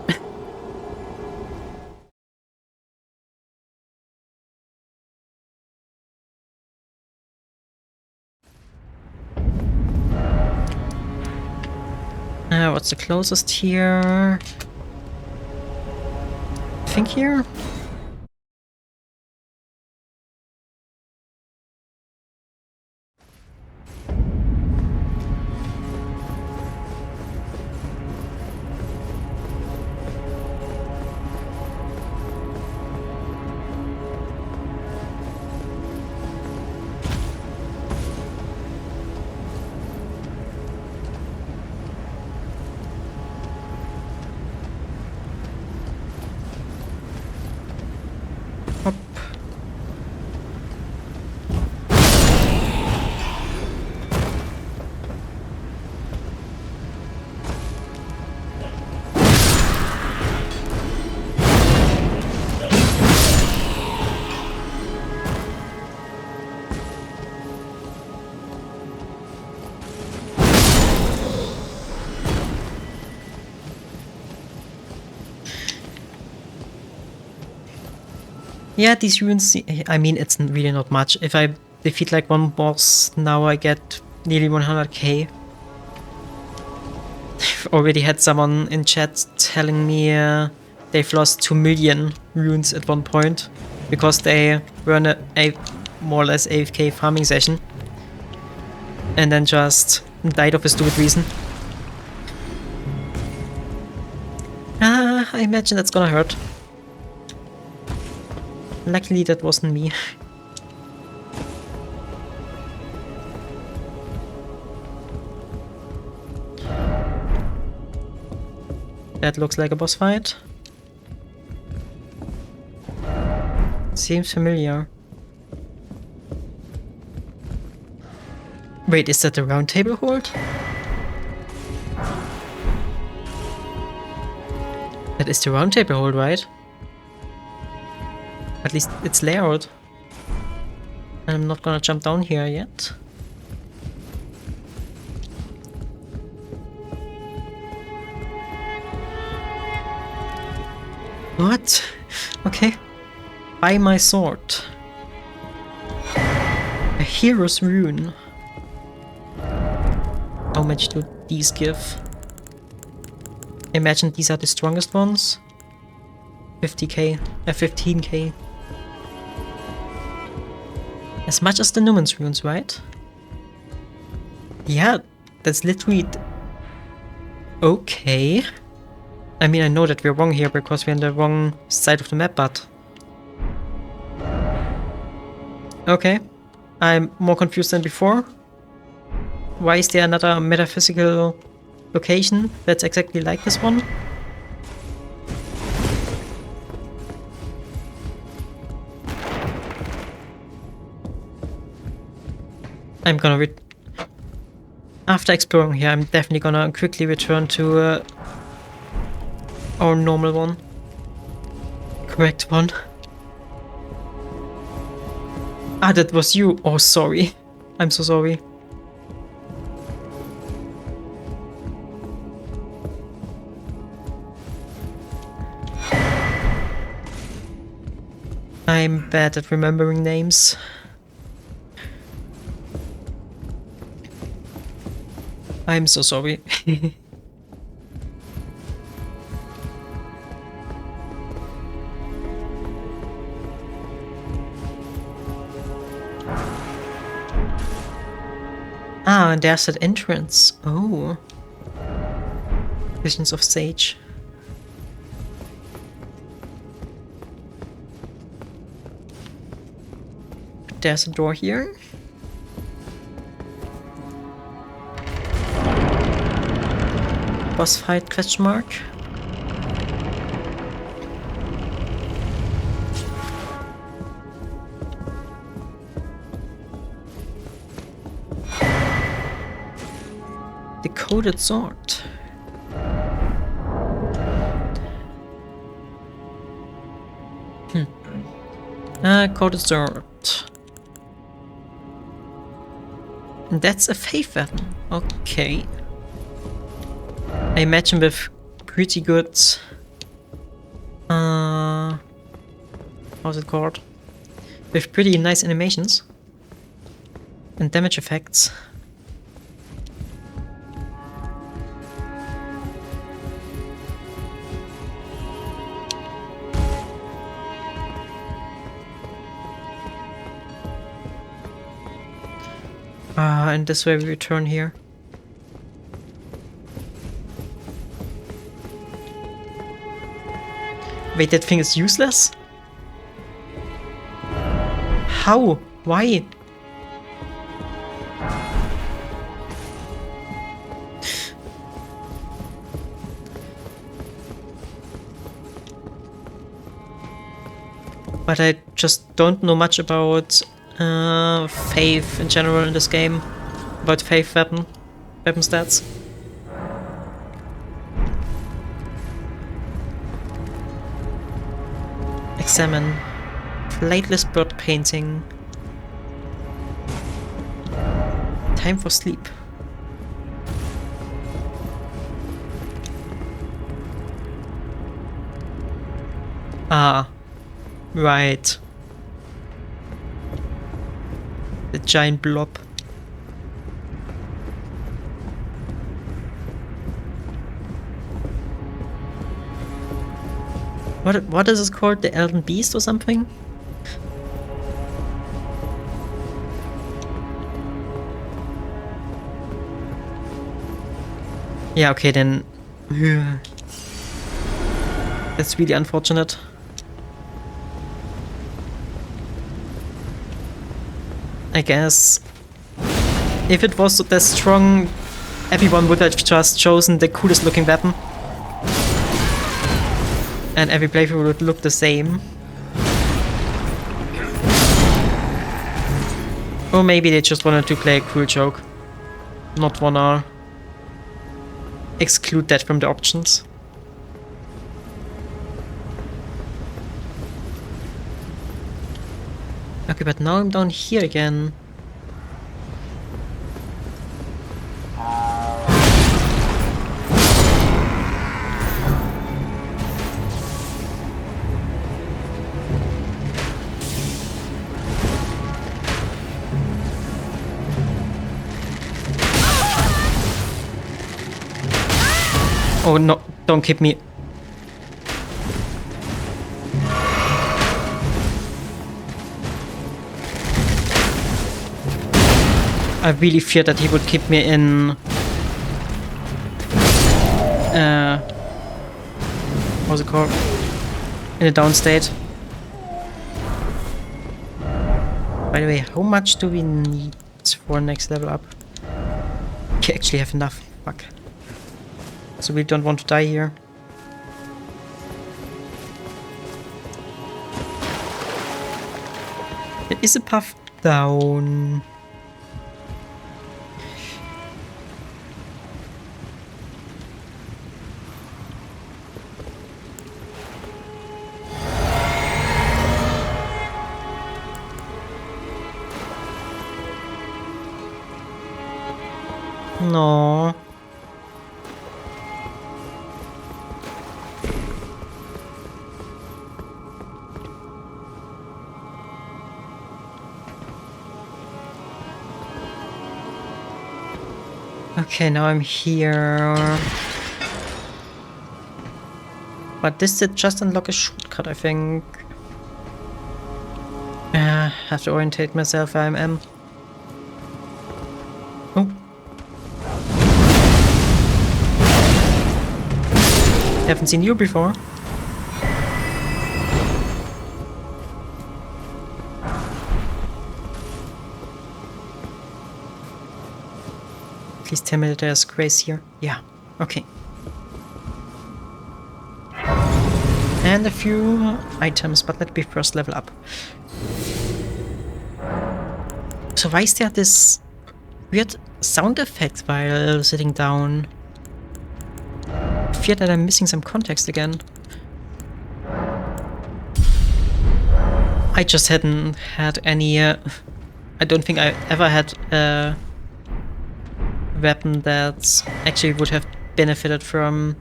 What's the closest here? I think here? Up. Yeah, these runes, I mean, it's really not much. If I defeat like one boss, now I get nearly 100k. I've already had someone in chat telling me they've lost 2 million runes at one point because they were in a more or less AFK farming session and then just died of a stupid reason. I imagine that's gonna hurt. Luckily that wasn't me. That looks like a boss fight. Seems familiar. Wait, is that the round table hold? That is the round table hold, right? At least it's layered. I'm not gonna jump down here yet. What? Okay. Buy my sword. A hero's rune. How much do these give? Imagine these are the strongest ones. 50k, 15k. As much as the Numen's runes, right? Yeah, that's literally... Okay. I mean, I know that we're wrong here because we're on the wrong side of the map, but... Okay. I'm more confused than before. Why is there another metaphysical location that's exactly like this one? I'm gonna after exploring here, I'm definitely gonna quickly return to our normal one. Correct one. Ah, that was you. Oh, sorry. I'm so sorry. I'm bad at remembering names. I'm so sorry. Ah, and there's that entrance. Oh. Visions of Sage. There's a door here. Boss fight, question mark. Decoded sword. Coded sword. That's a faith weapon. Okay. I imagine with pretty good... how's it called? With pretty nice animations. And damage effects. And this way we return here. Wait, that thing is useless? How? Why? But I just don't know much about faith in general in this game. About faith weapon stats. Examine. Flightless bird painting. Time for sleep. Ah, right. The giant blob. What is this called? The Elden Beast or something? Yeah, okay, then... That's really unfortunate. I guess... If it was that strong, everyone would have just chosen the coolest looking weapon. And every playthrough would look the same. Or maybe they just wanted to play a cool joke. Not wanna exclude that from the options. Okay, but now I'm down here again. Oh no, don't keep me. I really feared that he would keep me in... what's it called? In a down state. By the way, how much do we need for next level up? We actually have enough. Fuck. So we don't want to die here. There is a path down. No. Okay, now I'm here. But this did just unlock a shortcut, I think. Have to orientate myself where I am. Oh. Haven't seen you before. Please tell me that there's grace here. Yeah, okay. And a few items, but let me first level up. So why is there this weird sound effect while sitting down? I fear that I'm missing some context again. I just hadn't had any... I don't think I ever had a weapon that actually would have benefited from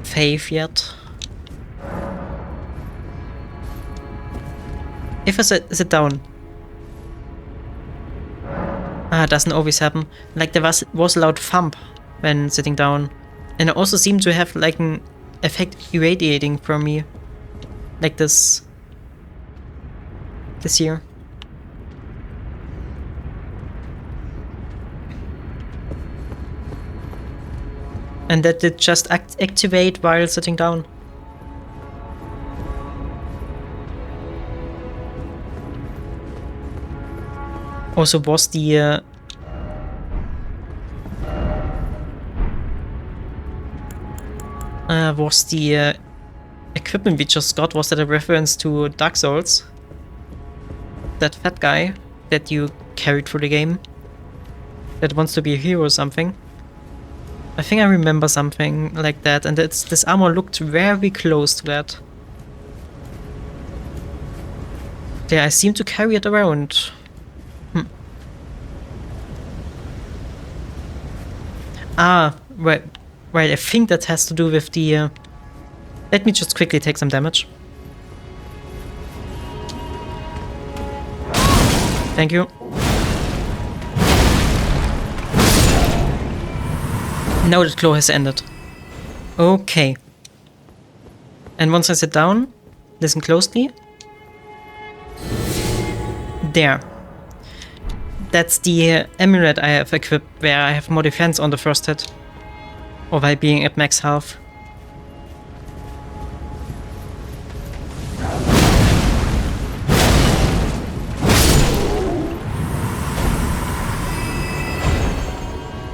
faith yet. If I sit down... it doesn't always happen. Like there was a loud thump when sitting down. And it also seemed to have like an effect irradiating from me. Like this here. And that did just activate while sitting down. Also was the equipment we just got, was that a reference to Dark Souls? That fat guy that you carried through the game? That wants to be a hero or something? I think I remember something like that, and this armor looked very close to that. Yeah, I seem to carry it around. Ah, right, I think that has to do with the... Let me just quickly take some damage. Thank you. Now the claw has ended. Okay. And once I sit down, listen closely. There. That's the amulet I have equipped, where I have more defense on the first hit. Or while being at max health.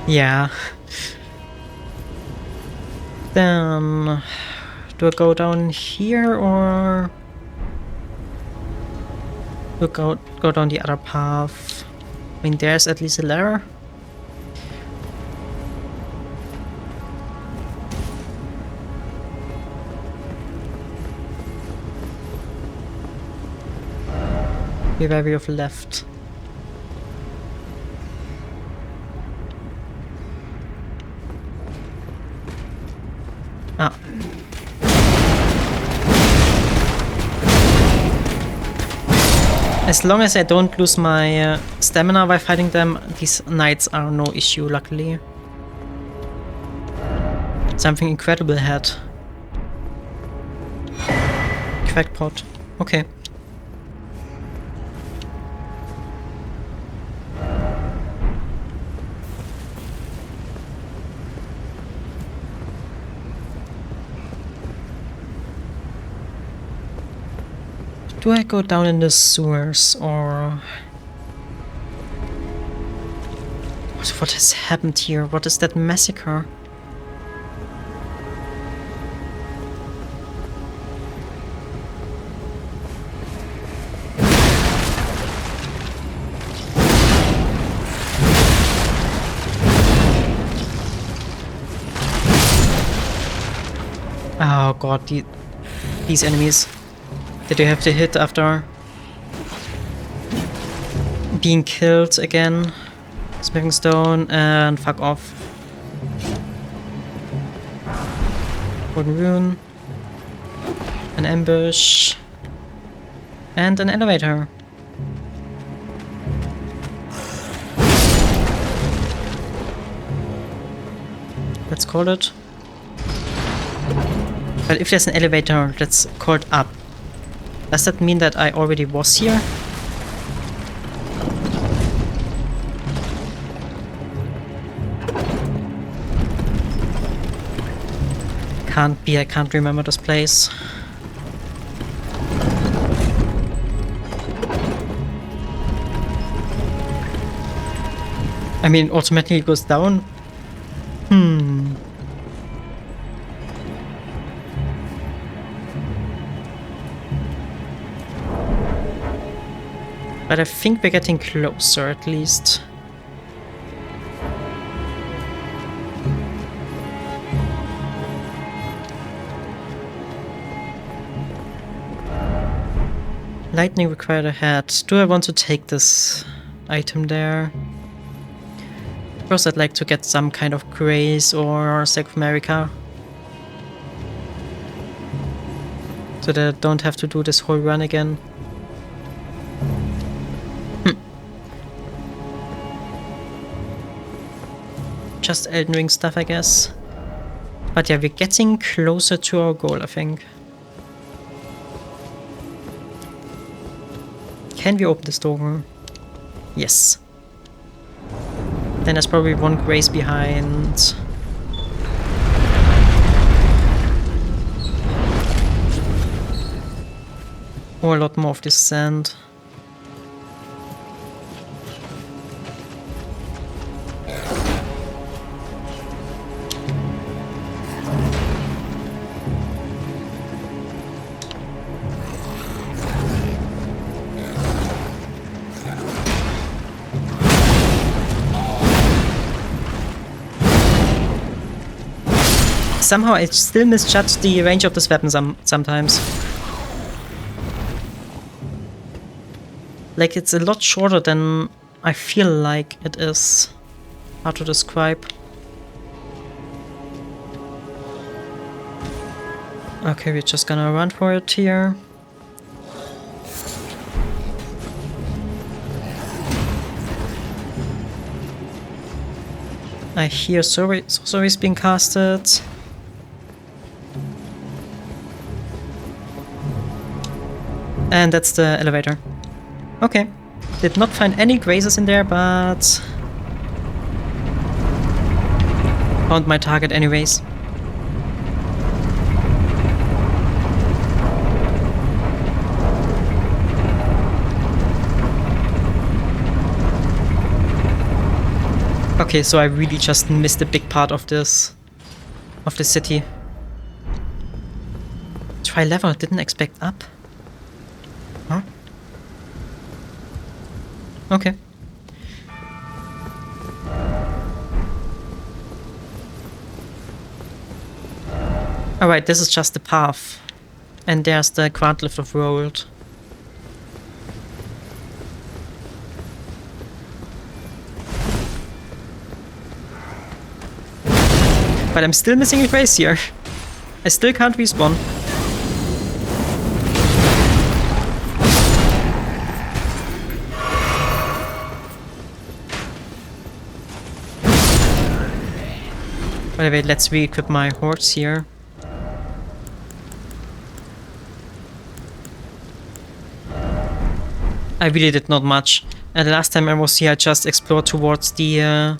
Yeah. Then... do I go down here, or... do I go down the other path? I mean, there's at least a ladder. Where we have left. Ah. As long as I don't lose my stamina by fighting them, these knights are no issue, luckily. Something incredible ahead. Crackpot. Okay. Do I go down in the sewers, or... what has happened here? What is that massacre? Oh god, these enemies that you have to hit after being killed again. Smithing stone and fuck off. Golden rune. An ambush. And an elevator. Let's call it. But if there's an elevator, let's call it up. Does that mean that I already was here? Can't be, I can't remember this place. I mean, automatically it goes down. But I think we're getting closer, at least. Lightning required ahead. Do I want to take this item there? First, I'd like to get some kind of grace or Sack of America. So that I don't have to do this whole run again. Just Elden Ring stuff, I guess. But yeah, we're getting closer to our goal, I think. Can we open this door? Yes. Then there's probably one grace behind. Or a lot more of this sand. Somehow I still misjudge the range of this weapon sometimes. Like, it's a lot shorter than I feel like it is. Hard to describe. Okay, we're just gonna run for it here. I hear sorceries being casted. And that's the elevator. Okay. Did not find any grazes in there, but found my target anyways. Okay, so I really just missed a big part of this city. Try lever, didn't expect up. Huh? Okay. Alright, this is just the path. And there's the Grand Lift of Rold. But I'm still missing a grace here. I still can't respawn. Wait, wait, let's re-equip my horse here. I really did not much. And the last time I was here, I just explored towards the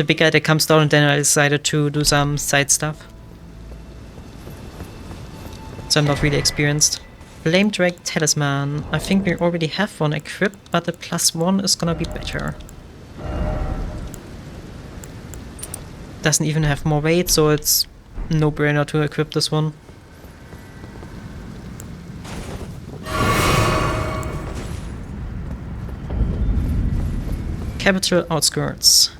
big guy that comes down, and then I decided to do some side stuff. So I'm not really experienced. Flame Drake Talisman. I think we already have one equipped, but the +1 is gonna be better. Doesn't even have more weight, so it's no-brainer to equip this one. Capital Outskirts.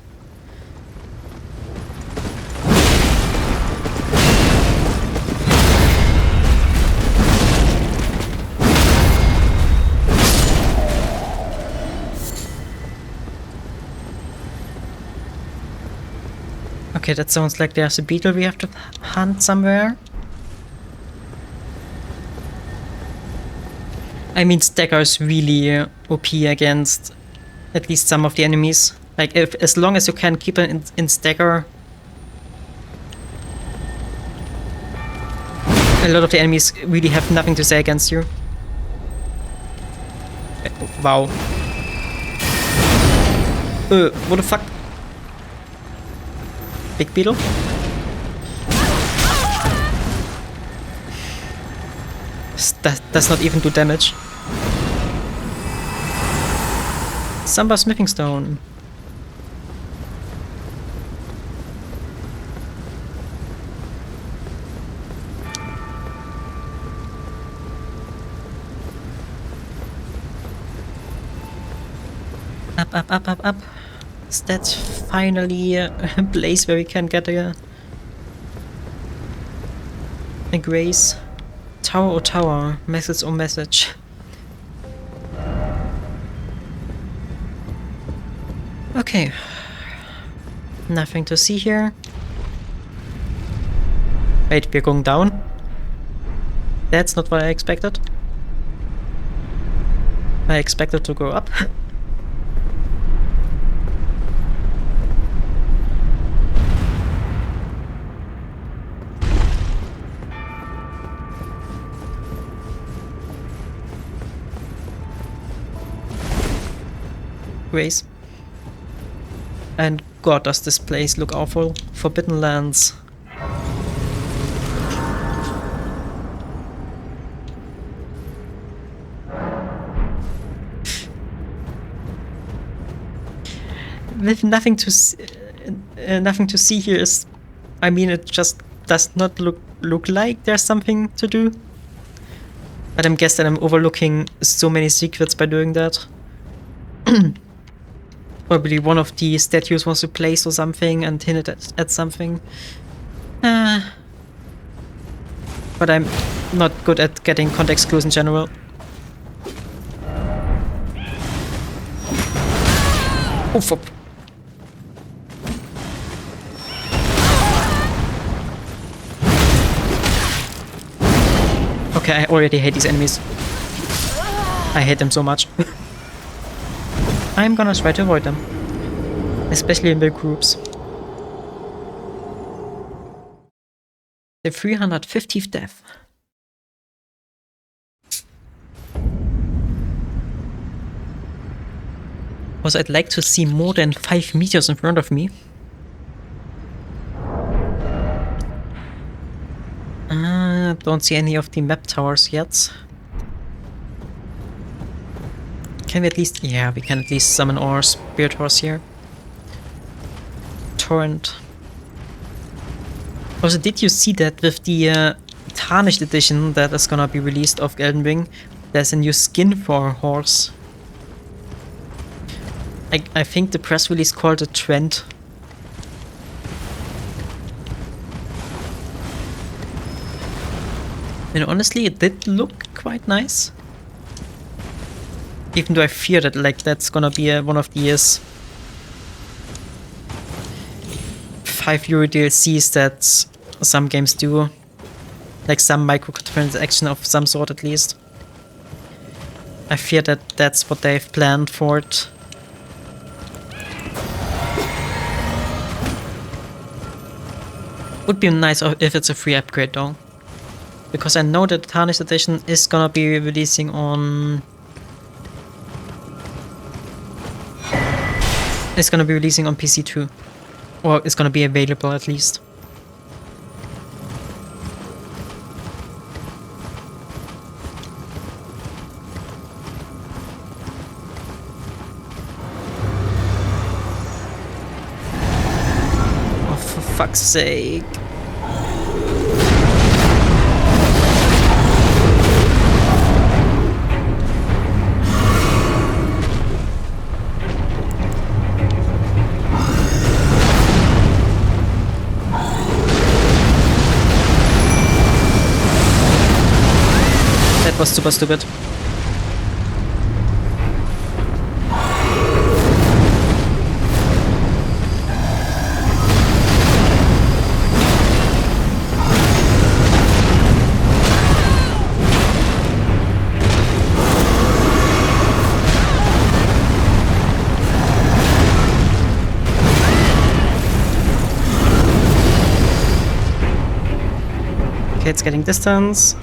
Okay, that sounds like there's a beetle we have to hunt somewhere. I mean, Stagger is really OP against at least some of the enemies. Like, as long as you can keep it in Stagger, a lot of the enemies really have nothing to say against you. Wow. What the fuck? Big beetle? That does not even do damage. Samba Smithing Stone. Up, up, up, up, up. Is that finally a place where we can get a grace? Tower or tower? Message or message? Okay. Nothing to see here. Wait, we're going down? That's not what I expected. I expected to go up. Grace. And god, does this place look awful. Forbidden Lands. With nothing to see here is, I mean, it just does not look like there's something to do. But I'm guessing I'm overlooking so many secrets by doing that. Probably one of the statues was replaced or something and hinted at something. But I'm not good at getting context clues in general. Oh fuck. Okay, I already hate these enemies. I hate them so much. I'm gonna try to avoid them. Especially in big groups. The 350th death. Also, I'd like to see more than 5 meters in front of me. Don't see any of the map towers yet. Can we at least... Yeah, we can at least summon our spirit horse here. Torrent. Also, did you see that with the Tarnished edition that is gonna be released of Elden Ring, there's a new skin for a horse? I think the press release called it Trent. And honestly, it did look quite nice. Even though I fear that that's gonna be one of the year's €5 DLCs that some games do. Like some microtransaction of some sort at least. I fear that that's what they've planned for it. Would be nice if it's a free upgrade though. Because I know that the Tarnished edition is gonna be releasing on... It's gonna be releasing on PC too. Or it's gonna be available at least. Oh, for fuck's sake. That was super stupid. Okay, it's getting distance.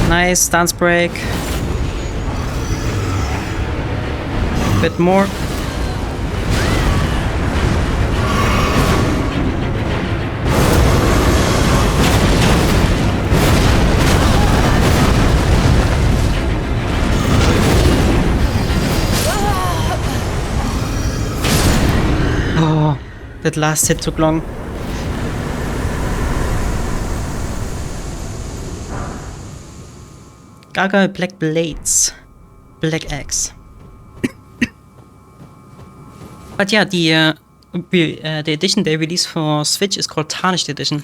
Nice, stance break. Bit more. Oh, that last hit took long. Gaga Black Blades. Black Axe. But yeah, the edition they released for Switch is called Tarnished Edition.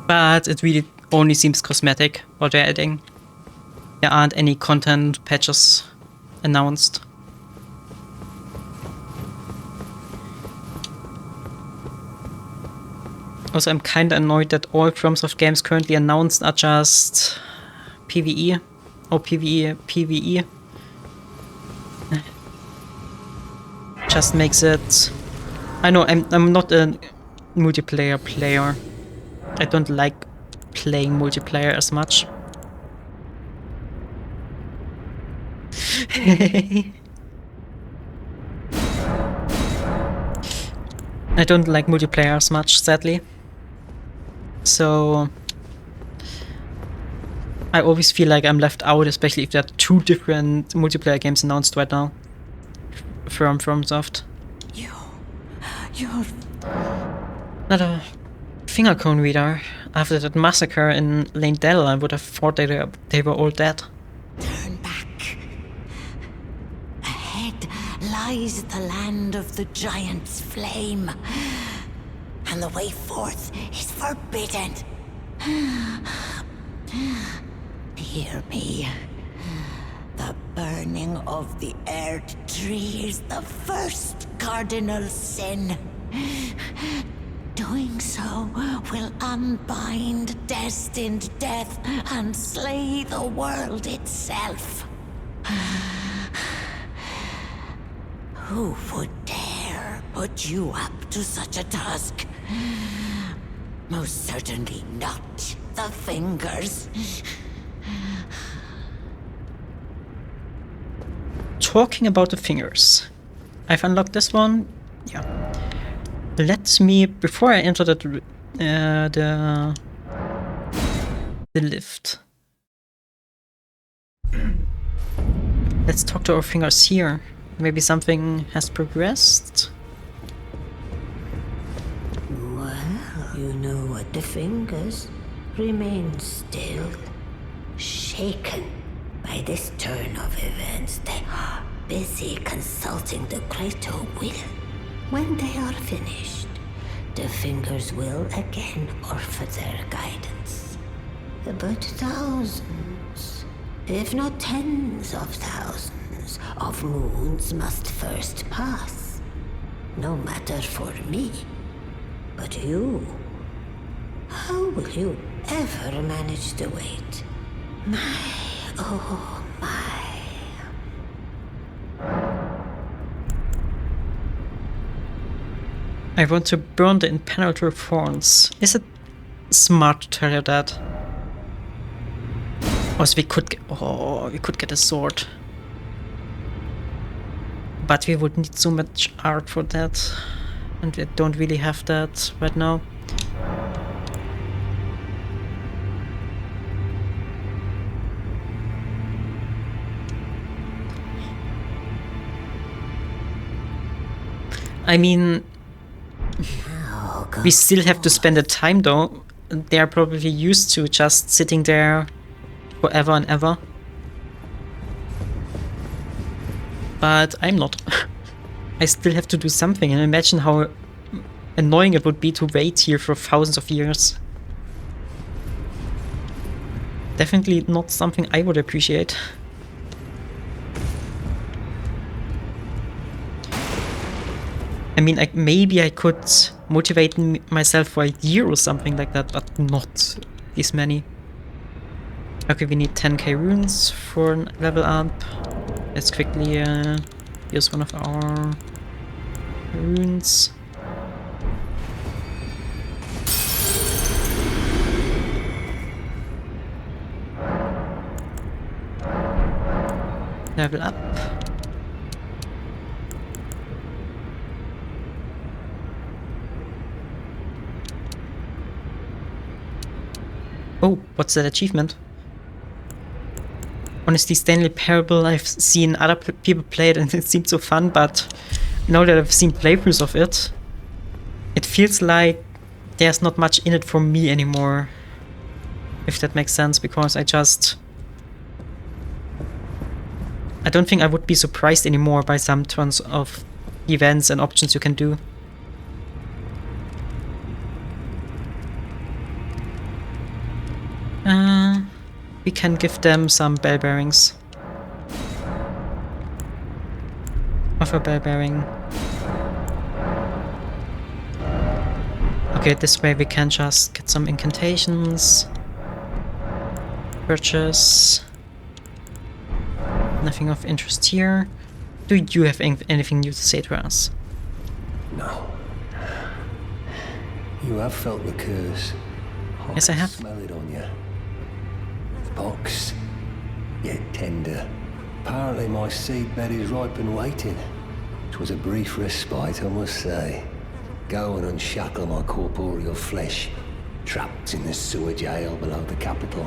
But it really only seems cosmetic what they're adding. There aren't any content patches announced. Also, I'm kinda annoyed that all FromSoft games currently announced are just PvE or PvE. Just makes it... I know, I'm not a multiplayer player. I don't like playing multiplayer as much. I don't like multiplayer as much, sadly. So I always feel like I'm left out, especially if there are 2 different multiplayer games announced right now from FromSoft. You're not a finger cone reader. After that massacre in Leyndell, I would have thought they were all dead. Turn back. Ahead lies the land of the giant's flame, and the way forth is forbidden. Hear me. The burning of the Erd tree is the first cardinal sin. doing so will unbind destined death and slay the world itself. Who would dare put you up to such a task? Most certainly not the Fingers. Talking about the Fingers. I've unlocked this one. Yeah. Let me, before I enter the lift. Let's talk to our Fingers here. Maybe something has progressed. Well, you know what the Fingers remain still, shaken by this turn of events. They are busy consulting the greater will. When they are finished, the Fingers will again offer their guidance. But thousands, if not tens of thousands, of moons must first pass. No matter for me, but you. How will you ever manage to wait? My, oh my. I want to burn the impenetrable thorns. Is it smart to tell her that? Also, we could get a sword. But we would need so much art for that. And we don't really have that right now. I mean, we still have to spend the time though. They are probably used to just sitting there forever and ever. But I'm not. I still have to do something, and imagine how annoying it would be to wait here for thousands of years. Definitely not something I would appreciate. I mean, maybe I could motivate myself for a year or something like that, but not this many. Okay, we need 10k runes for a level up. Let's quickly use one of our runes. Level up. Oh, what's that achievement? Honestly, Stanley Parable, I've seen other people play it and it seemed so fun, but now that I've seen playthroughs of it, it feels like there's not much in it for me anymore. If that makes sense, because I don't think I would be surprised anymore by some turns of events and options you can do. We can give them some bell bearings. Offer bell bearing. Okay, this way we can just get some incantations. Purchase. Nothing of interest here. Do you have anything new to say to us? No. You have felt the curse. Yes, I have. Smell it on you. Box, yet tender. Apparently my seedbed is ripe and waiting. 'Twas a brief respite, I must say. Go and unshackle my corporeal flesh, trapped in the sewer jail below the capital.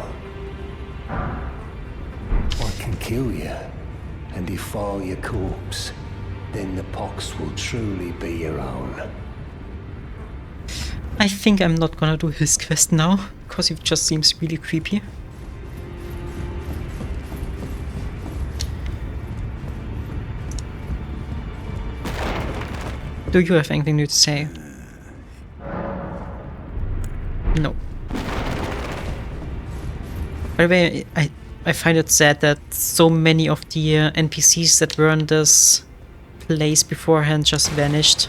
I can kill you and defile your corpse. Then the pox will truly be your own. I think I'm not gonna do his quest now, because it just seems really creepy. Do you have anything new to say? No. By the way, I find it sad that so many of the NPCs that were in this place beforehand just vanished.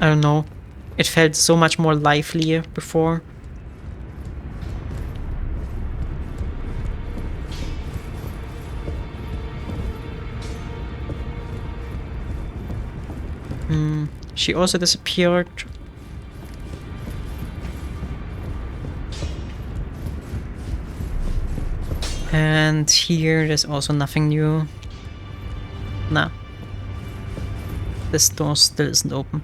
I don't know. It felt so much more lively before. She also disappeared. And here there's also nothing new. Nah. This door still isn't open.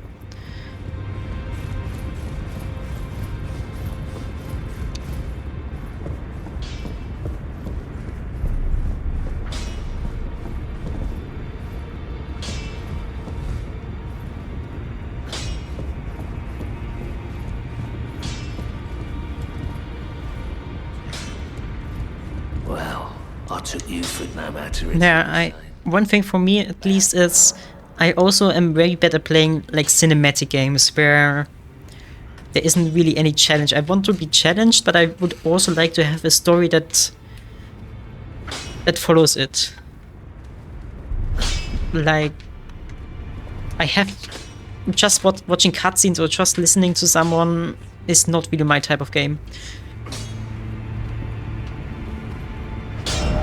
Well, I took you for no matter. Yeah, one thing for me at least is I also am very bad at playing like cinematic games where there isn't really any challenge. I want to be challenged, but I would also like to have a story that follows it. Like, I have just watching cutscenes or just listening to someone is not really my type of game.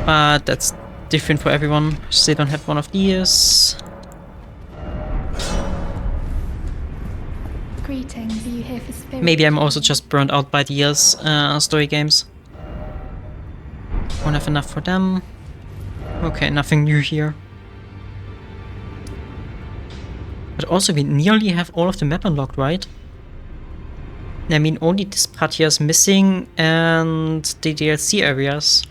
But that's different for everyone. They don't have one of these. Greetings, are you here for spirit? Maybe I'm also just burned out by the years story games. Won't have enough for them. Okay, nothing new here. But also we nearly have all of the map unlocked, right? I mean, only this part here is missing and the DLC areas.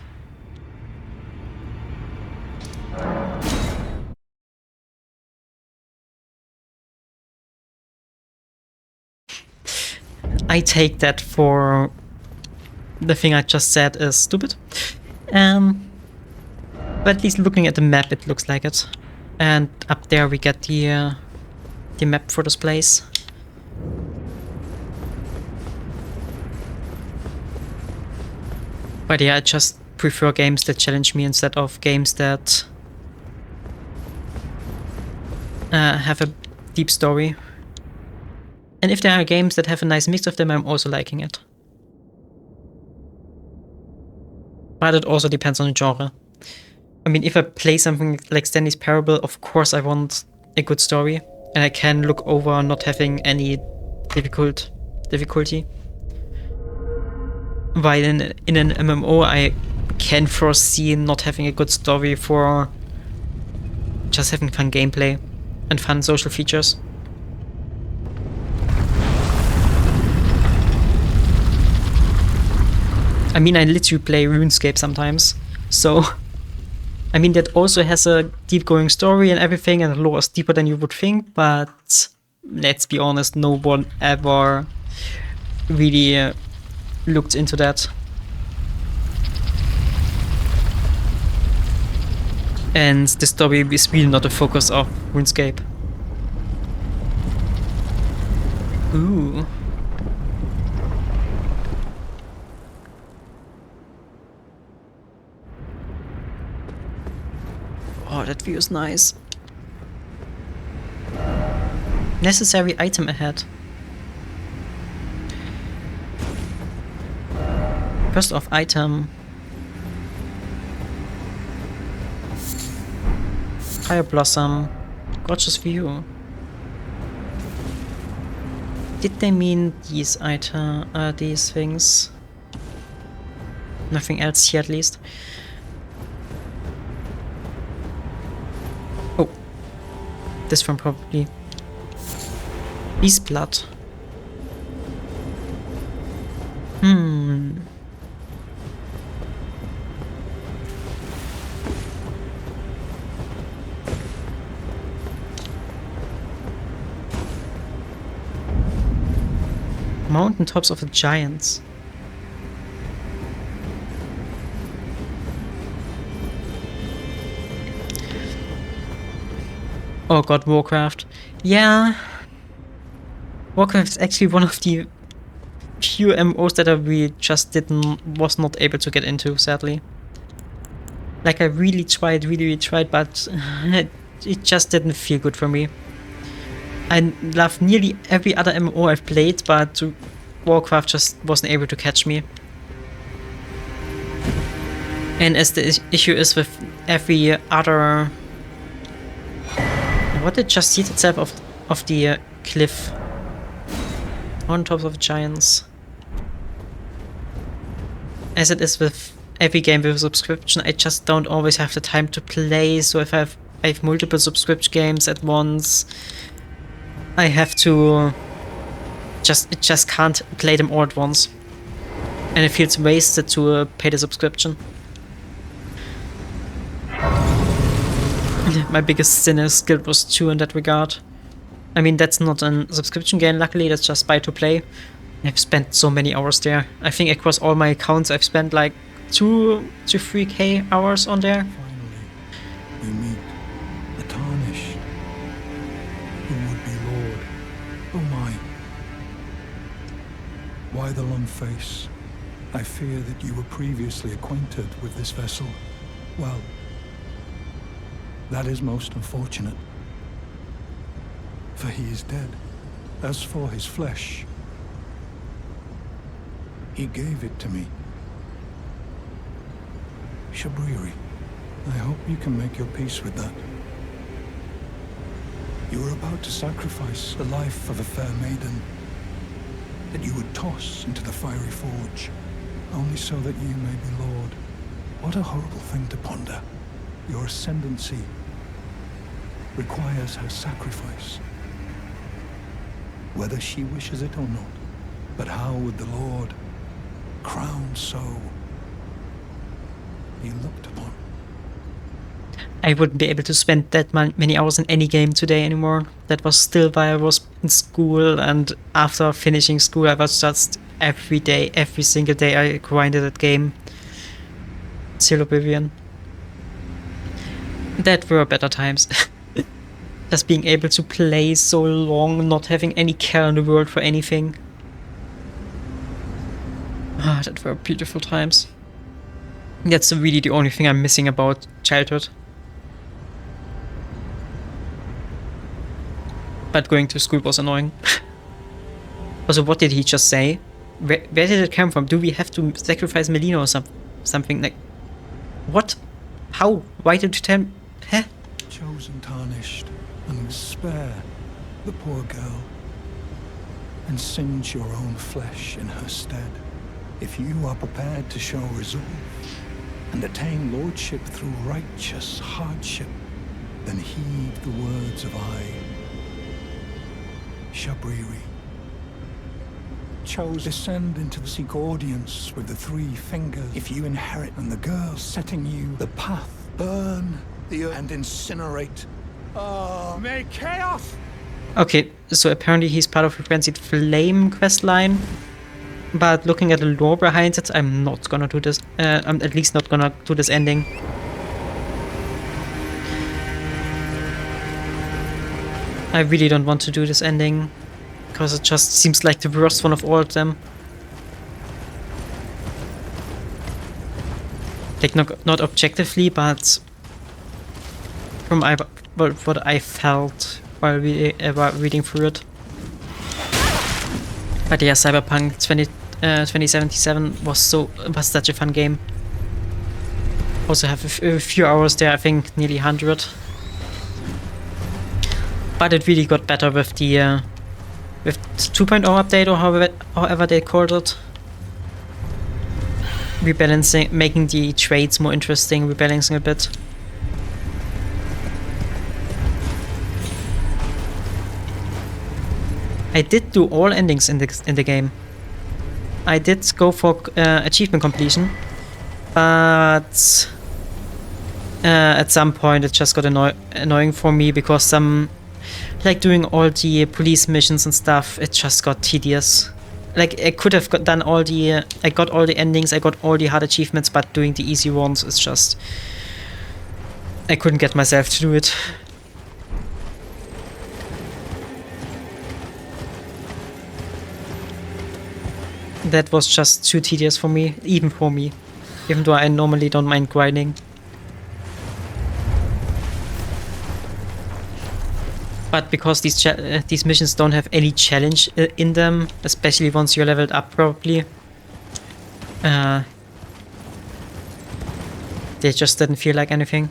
I take that for the thing I just said is stupid. But at least looking at the map, it looks like it. And up there we get the map for this place. But yeah, I just prefer games that challenge me instead of games that have a deep story. And if there are games that have a nice mix of them, I'm also liking it. But it also depends on the genre. I mean, if I play something like Stanley's Parable, of course I want a good story. And I can look over not having any difficulty. While in an MMO, I can foresee not having a good story for just having fun gameplay and fun social features. I mean, I literally play RuneScape sometimes, so I mean that also has a deep going story and everything, and the lore is deeper than you would think, but let's be honest, no one ever really looked into that. And the story is really not the focus of RuneScape. Ooh. Oh, that view is nice. Necessary item ahead. First off, item. Fire Blossom. Gorgeous view. Did they mean these these things? Nothing else here at least. Oh. This one probably. Beast blood. Mountaintops of the Giants. Oh god, Warcraft. Yeah. Warcraft is actually one of the few MMOs that I really just was not able to get into, sadly. Like, I really tried, but it just didn't feel good for me. I love nearly every other MMO I've played, but Warcraft just wasn't able to catch me. And as the issue is with every other... What did just hit itself off the cliff? On top of giants. As it is with every game with a subscription, I just don't always have the time to play, so if I have multiple subscription games at once, I have to just can't play them all at once. And it feels wasted to pay the subscription. My biggest sin is Guild Wars 2 in that regard. I mean, that's not a subscription game, luckily, that's just buy to play. I've spent so many hours there. I think across all my accounts I've spent like 2 to 3k hours on there. Finally, we meet the Tarnished, who would be Lord. Oh my. Why the long face? I fear that you were previously acquainted with this vessel. Well, that is most unfortunate. For he is dead. As for his flesh, he gave it to me. Shabriri, I hope you can make your peace with that. You were about to sacrifice the life of a fair maiden that you would toss into the fiery forge, only so that you may be lord. What a horrible thing to ponder. Your ascendancy requires her sacrifice, whether she wishes it or not. But how would the Lord, crowned so, be looked upon? I wouldn't be able to spend that many hours in any game today anymore. That was still while I was in school, and after finishing school I was just every day, every single day I grinded that game. Till Oblivion. That were better times. Just being able to play so long, not having any care in the world for anything. Ah, that were beautiful times. That's really the only thing I'm missing about childhood. But going to school was annoying. Also, what did he just say? Where did it come from? Do we have to sacrifice Melina or something? Like, what? How? Why did you tell me? Huh? Chosen Tarnished, and spare the poor girl, and singe your own flesh in her stead. If you are prepared to show resolve, and attain lordship through righteous hardship, then heed the words of I, Shabriri. Chose descend into the seek audience with the 3 fingers. If you inherit, and the girl setting you the path, burn the earth and incinerate. Ah, may chaos! Okay, so apparently he's part of the Frenzied Flame questline. But looking at the lore behind it, I'm not gonna do this. I'm at least not gonna do this ending. I really don't want to do this ending, because it just seems like the worst one of all of them. Like, not objectively, but from what I felt while reading through it. But yeah, Cyberpunk 2077 was such a fun game. Also have a few hours there, I think nearly 100. But it really got better with the 2.0 update, or however they called it. Rebalancing, making the trades more interesting, rebalancing a bit. I did do all endings in the game. I did go for achievement completion, but at some point it just got annoying for me, because like doing all the police missions and stuff, it just got tedious. Like, I could have done all the... I got all the endings, I got all the hard achievements, but doing the easy ones, it's just... I couldn't get myself to do it. That was just too tedious for me, even though I normally don't mind grinding. But because these missions don't have any challenge in them, especially once you're leveled up properly, they just didn't feel like anything.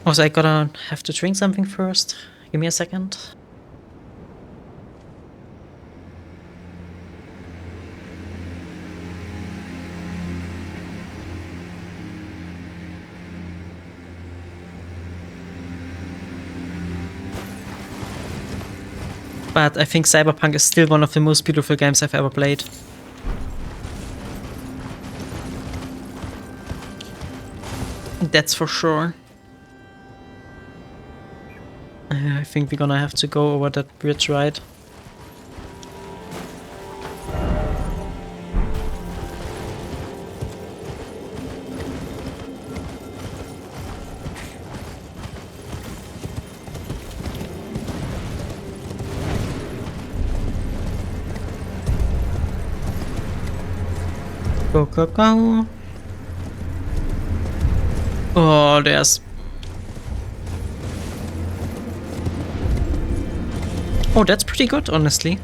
Also, I gotta have to drink something first. Give me a second. But I think Cyberpunk is still one of the most beautiful games I've ever played. That's for sure. I think we're gonna have to go over that bridge, right? Go, go, go. Oh, there's... Oh, that's pretty good, honestly.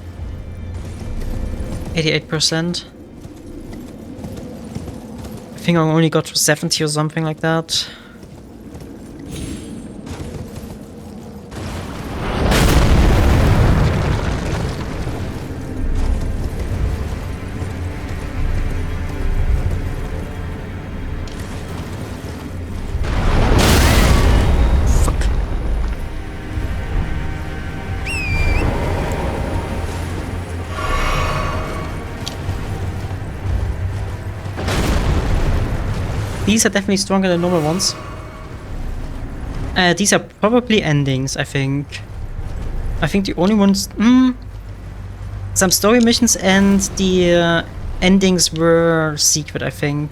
88%. I think I only got to 70 or something like that. These are definitely stronger than normal ones. These are probably endings, I think. I think the only ones... some story missions and the endings were secret, I think.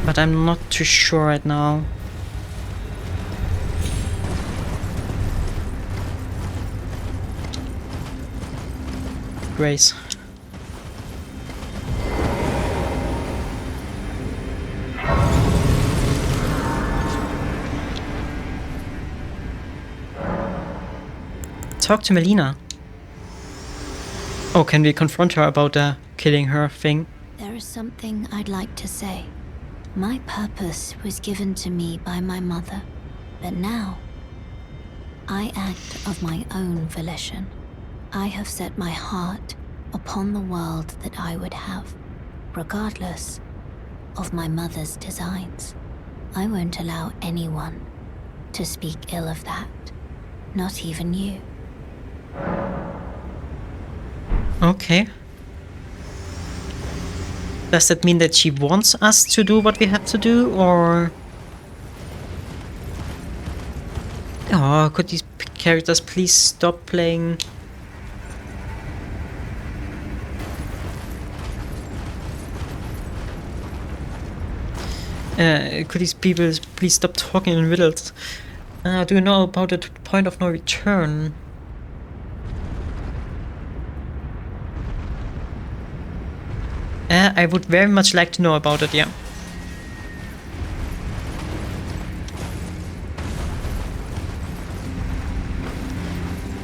But I'm not too sure right now. Grace. Talk to Melina. Oh, can we confront her about the killing her thing? There is something I'd like to say. My purpose was given to me by my mother, but now I act of my own volition. I have set my heart upon the world that I would have, regardless of my mother's designs. I won't allow anyone to speak ill of that, not even you. Okay. Does that mean that she wants us to do what we have to do, or... Oh, could these characters please stop playing? Could these people please stop talking in riddles? Do you know about the point of no return? I would very much like to know about it, yeah.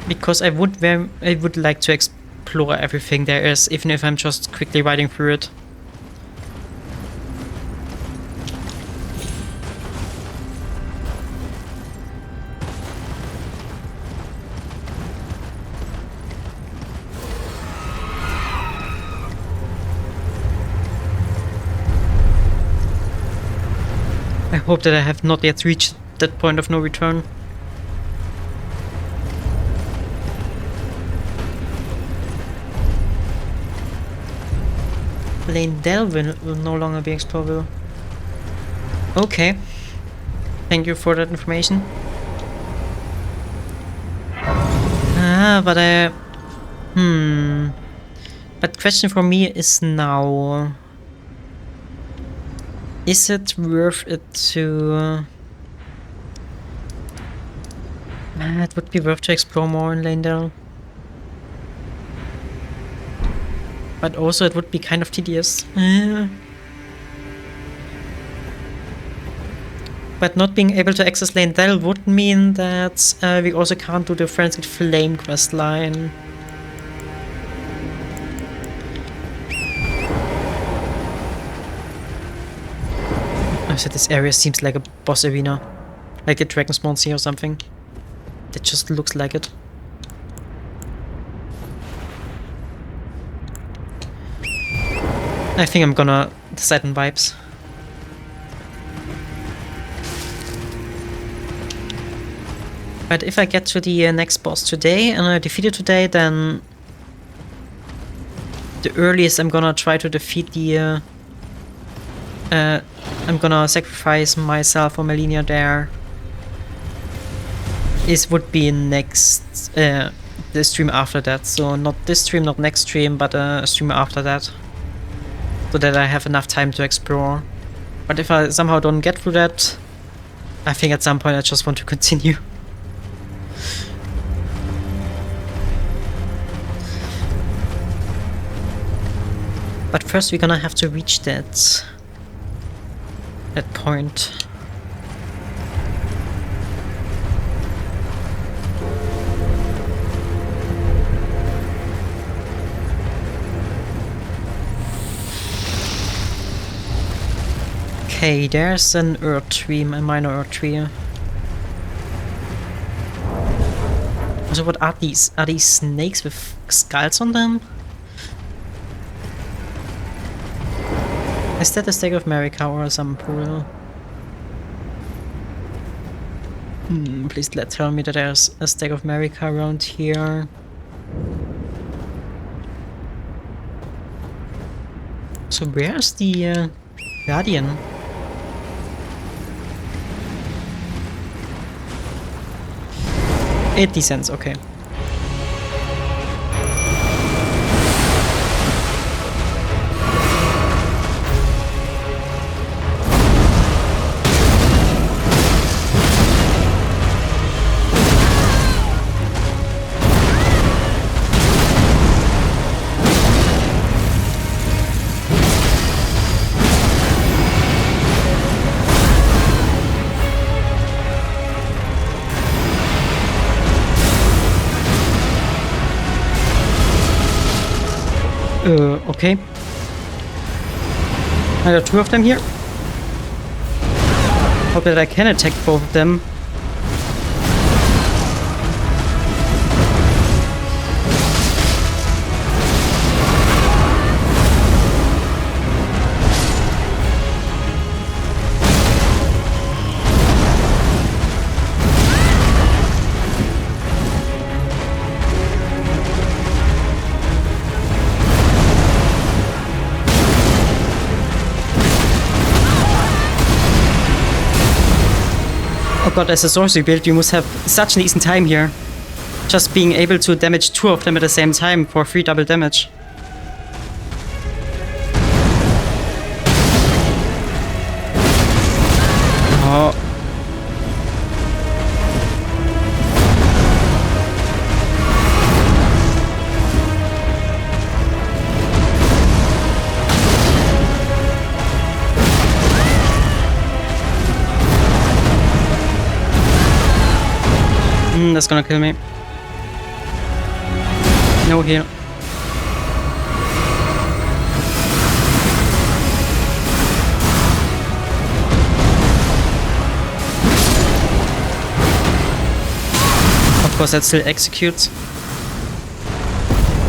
Because I would like to explore everything there is, even if I'm just quickly riding through it. I hope that I have not yet reached that point of no return. Leyndell will no longer be explorable. Okay. Thank you for that information. But But question for me is now... Is it worth it to... it would be worth to explore more in Leyndell. But also it would be kind of tedious. But not being able to access Leyndell would mean that we also can't do the Frenzied Flame quest line. I said this area seems like a boss arena. Like a Dragon Spawn Sea or something. That just looks like it. I think I'm gonna decide on vibes. But if I get to the next boss today and I defeat it today, then the earliest I'm gonna try to defeat the I'm gonna sacrifice myself or Melina there would be next the stream after that. So not this stream, not next stream, but a stream after that. So that I have enough time to explore. But if I somehow don't get through that, I think at some point I just want to continue. But first we're gonna have to reach that point. Okay, there's an earth tree, a minor earth tree. So what are these? Are these snakes with skulls on them? Is that a Stake of America or some pool? Please tell me that there's a Stake of America around here. So where's the Guardian? 80 cents, okay. Okay. There are two of them here. Hope that I can attack both of them. Oh god, as a sorcery build, you must have such an easy time here. Just being able to damage two of them at the same time for 3 double damage. Oh. That's gonna kill me. No heal. Of course, that still executes.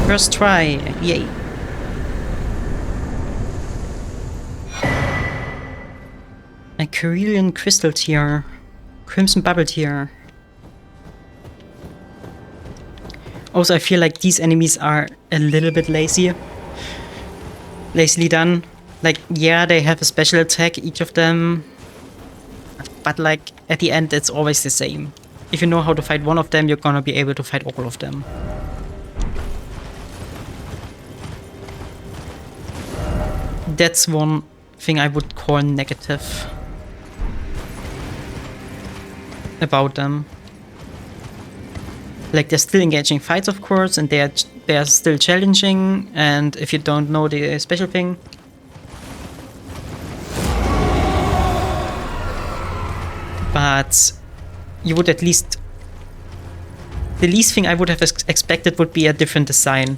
First try, yay. A Carillion Crystal Tier. Crimson Bubble Tier. Also, I feel like these enemies are a little bit lazy. Lazily done. Like, yeah, they have a special attack, each of them. But like, at the end, it's always the same. If you know how to fight one of them, you're gonna be able to fight all of them. That's one thing I would call negative about them. Like, they're still engaging fights, of course, and they're still challenging, and if you don't know the special thing... but you would at least... The least thing I would have expected would be a different design.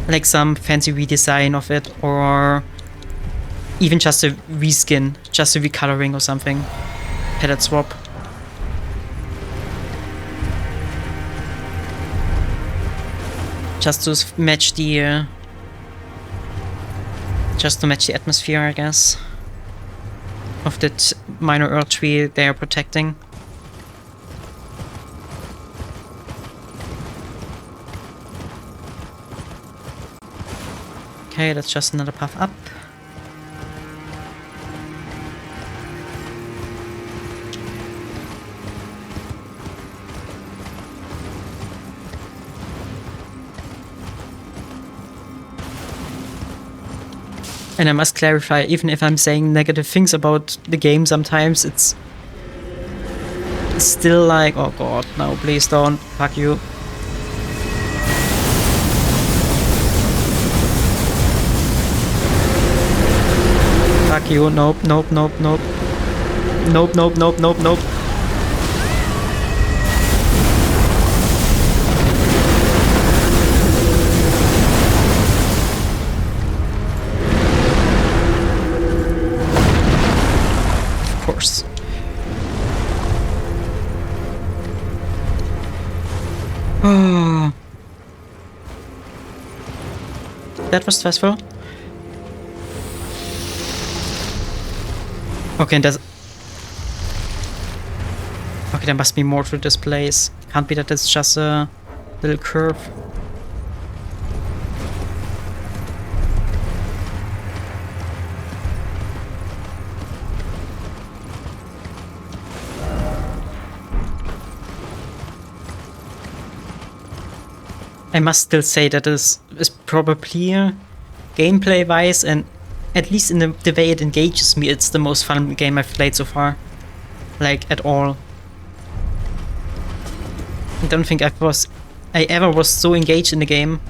Like some fancy redesign of it, or even just a reskin, just a recoloring or something. Palette swap. Just to match the... just to match the atmosphere, I guess, of that minor earth tree they are protecting. Okay, that's just another path up. And I must clarify, even if I'm saying negative things about the game sometimes, it's still like, oh god, no, please don't, fuck you. Fuck you, nope, nope, nope, nope. Nope, nope, nope, nope, nope. Of course. Oh. That was stressful. Okay, and there's... Okay, there must be more to this place. Can't be that it's just a little curve. I must still say that this is probably gameplay-wise, and at least in the way it engages me, it's the most fun game I've played so far. Like, at all. I don't think I ever was so engaged in the game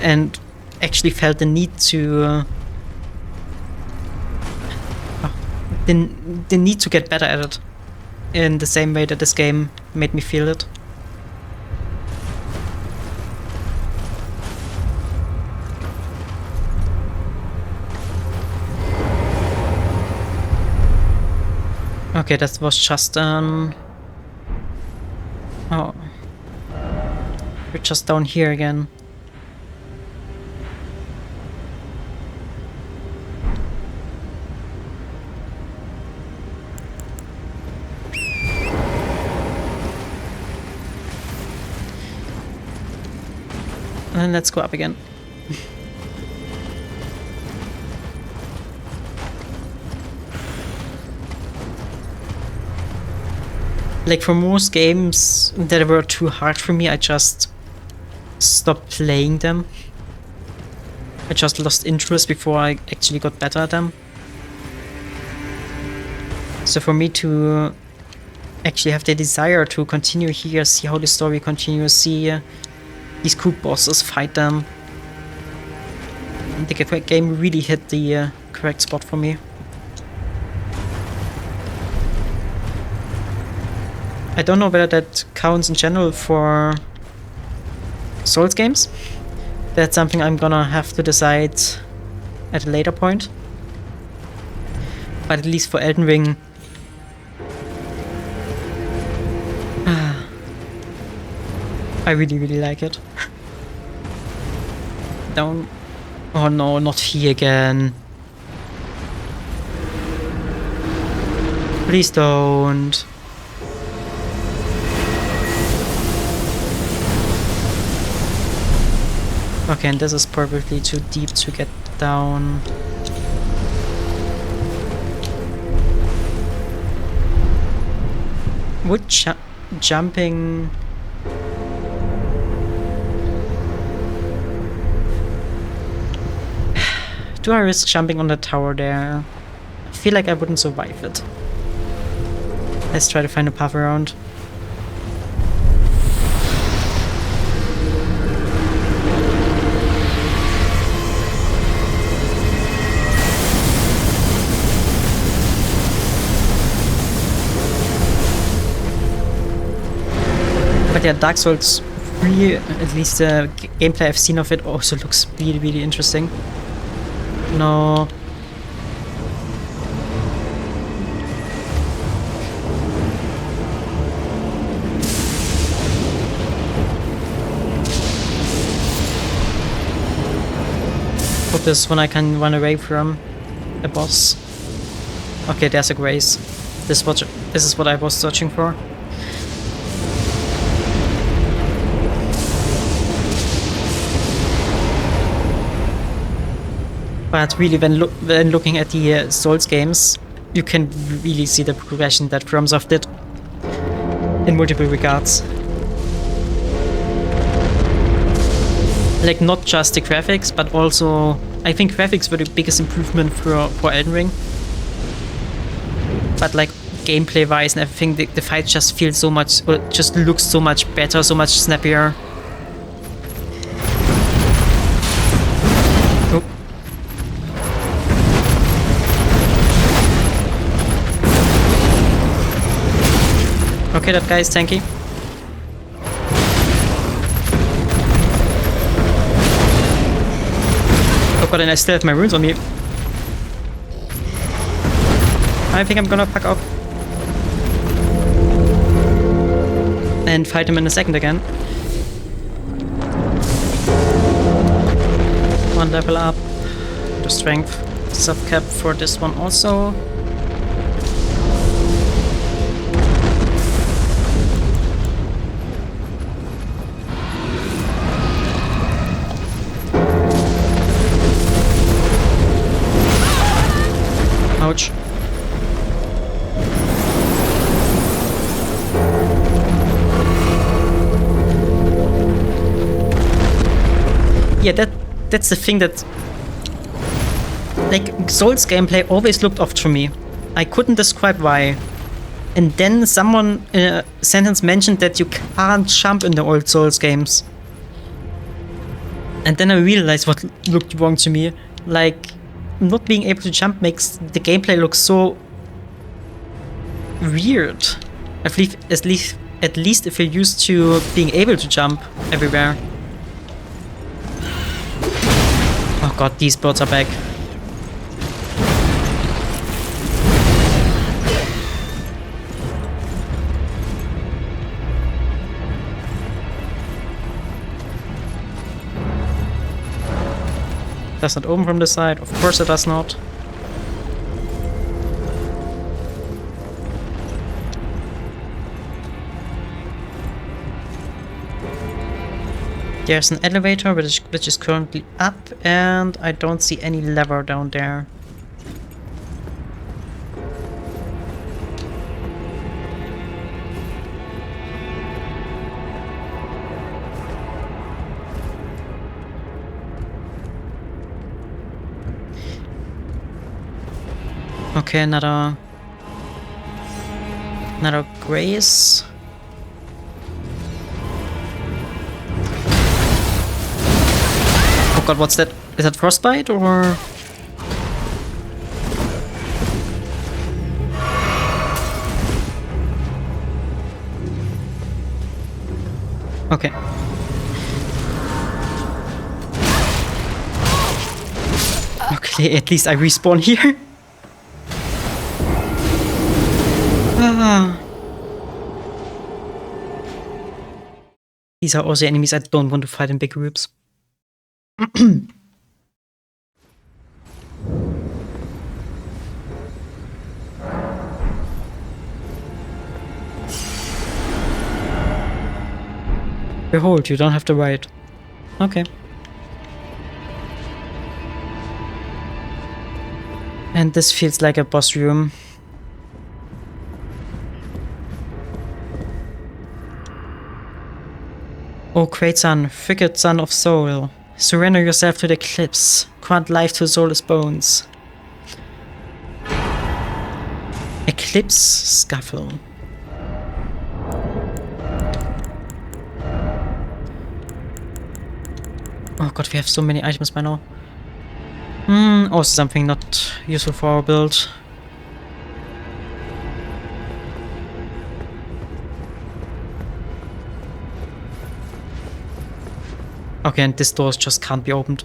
and actually felt the need to... the need to get better at it in the same way that this game made me feel it. Okay, that was just oh. We're just down here again. And let's go up again. Like, for most games that were too hard for me, I just stopped playing them. I just lost interest before I actually got better at them. So for me to actually have the desire to continue here, see how the story continues, see these cool bosses, fight them, the game really hit the correct spot for me. I don't know whether that counts in general for Souls games. That's something I'm gonna have to decide at a later point. But at least for Elden Ring, I really, really like it. Down. Oh no, not here again. Please don't. Okay, and this is probably too deep to get down. Would jumping... Do I risk jumping on the tower there? I feel like I wouldn't survive it. Let's try to find a path around. But yeah, Dark Souls 3, at least the gameplay I've seen of it, also looks really, really interesting. No. Hope this one I can run away from a boss. Okay, there's a grace. This is what I was searching for. But really, when looking at the Souls games, you can really see the progression that FromSoft did in multiple regards. Like, not just the graphics, but also, I think graphics were the biggest improvement for Elden Ring. But like, gameplay-wise and everything, the fight just feels so much, or just looks so much better, so much snappier. Oh. Okay, that guy is tanky. Oh god, and I still have my runes on me. I think I'm gonna pack up and fight him in a second again. One level up. The strength subcap for this one also. Ouch. Yeah, that's the thing that, like, Souls gameplay always looked off to me. I couldn't describe why. And then someone in a sentence mentioned that you can't jump in the old Souls games. And then I realized what looked wrong to me. Like, not being able to jump makes the gameplay look so weird. At least if you're used to being able to jump everywhere. Oh god, these birds are back. Does not open from the side. Of course it does not. There's an elevator which is currently up, and I don't see any lever down there. Okay, another grace. Oh god, what's that? Is that frostbite or? Okay. Okay, at least I respawn here. These are also enemies I don't want to fight in big groups. Behold, you don't have to ride. Okay. And this feels like a boss room. O great sun, frigate son of soul, surrender yourself to the eclipse, grant life to soulless bones. Eclipse scuffle. Oh god, we have so many items by now. Also something not useful for our build. Okay, and this door just can't be opened.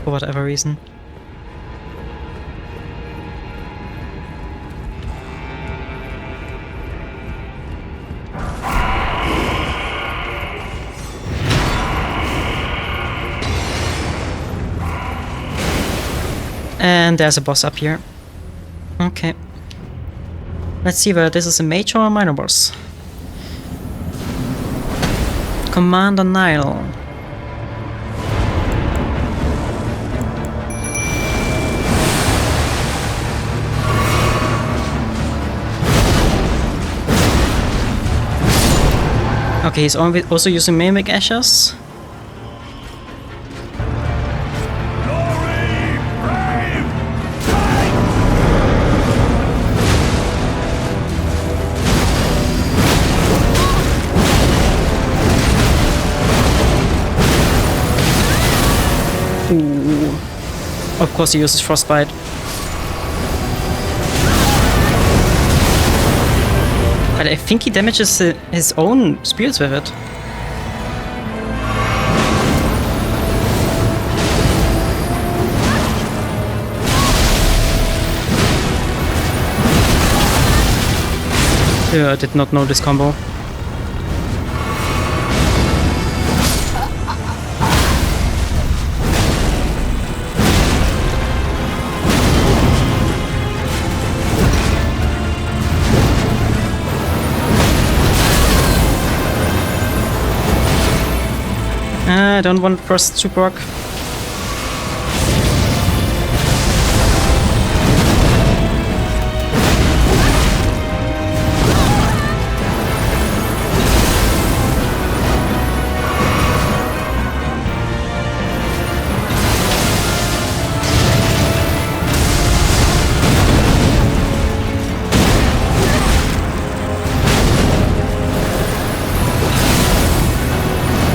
For whatever reason. And there's a boss up here. Okay. Let's see whether this is a major or a minor boss. Commander Nile. Okay, he's also using Mimic Ashes. Ooh. Of course he uses Frostbite. But I think he damages his own spirits with it. I did not know this combo. I don't want Frost to proc.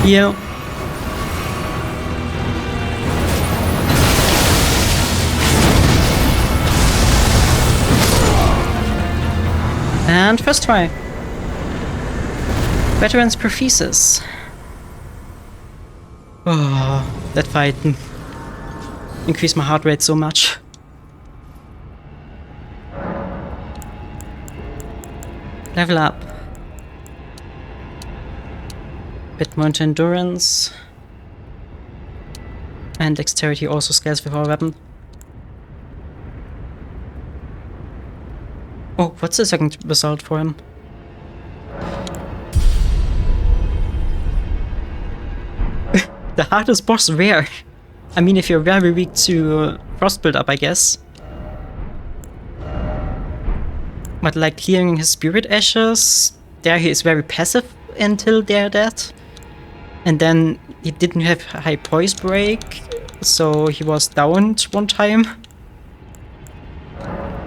Yeah. And first try. Veteran's Prophesis. Oh, that fight increased my heart rate so much. Level up. Bit more into endurance. And dexterity also scales with our weapon. Oh, what's the second result for him? The hardest boss rare. I mean, if you're very weak to frost build up, I guess. But like clearing his spirit ashes, there he is very passive until they're dead. And then he didn't have high poise break, so he was downed one time.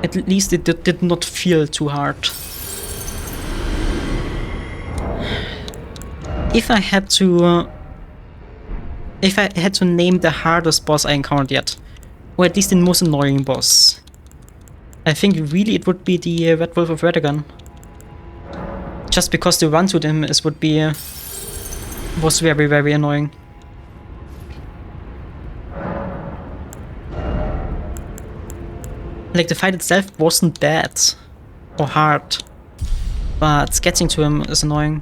At least it did not feel too hard. If I had to name the hardest boss I encountered yet, or at least the most annoying boss, I think really it would be the Red Wolf of Radagon. Just because the run to them was very, very annoying. Like, the fight itself wasn't bad or hard, but getting to him is annoying.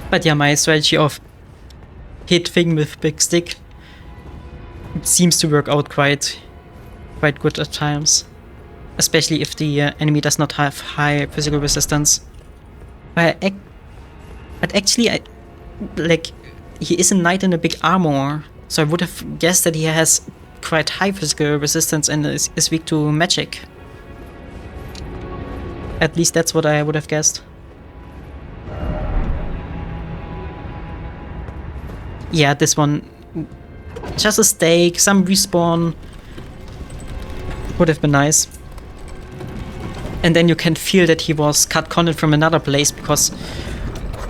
But yeah, my strategy of hit thing with big stick seems to work out quite good at times, especially if the enemy does not have high physical resistance. But actually, like, he is a knight in a big armor, so I would have guessed that he has quite high physical resistance and is weak to magic. At least that's what I would have guessed. Yeah, this one, just a stake, some respawn would have been nice. And then you can feel that he was cut content from another place, because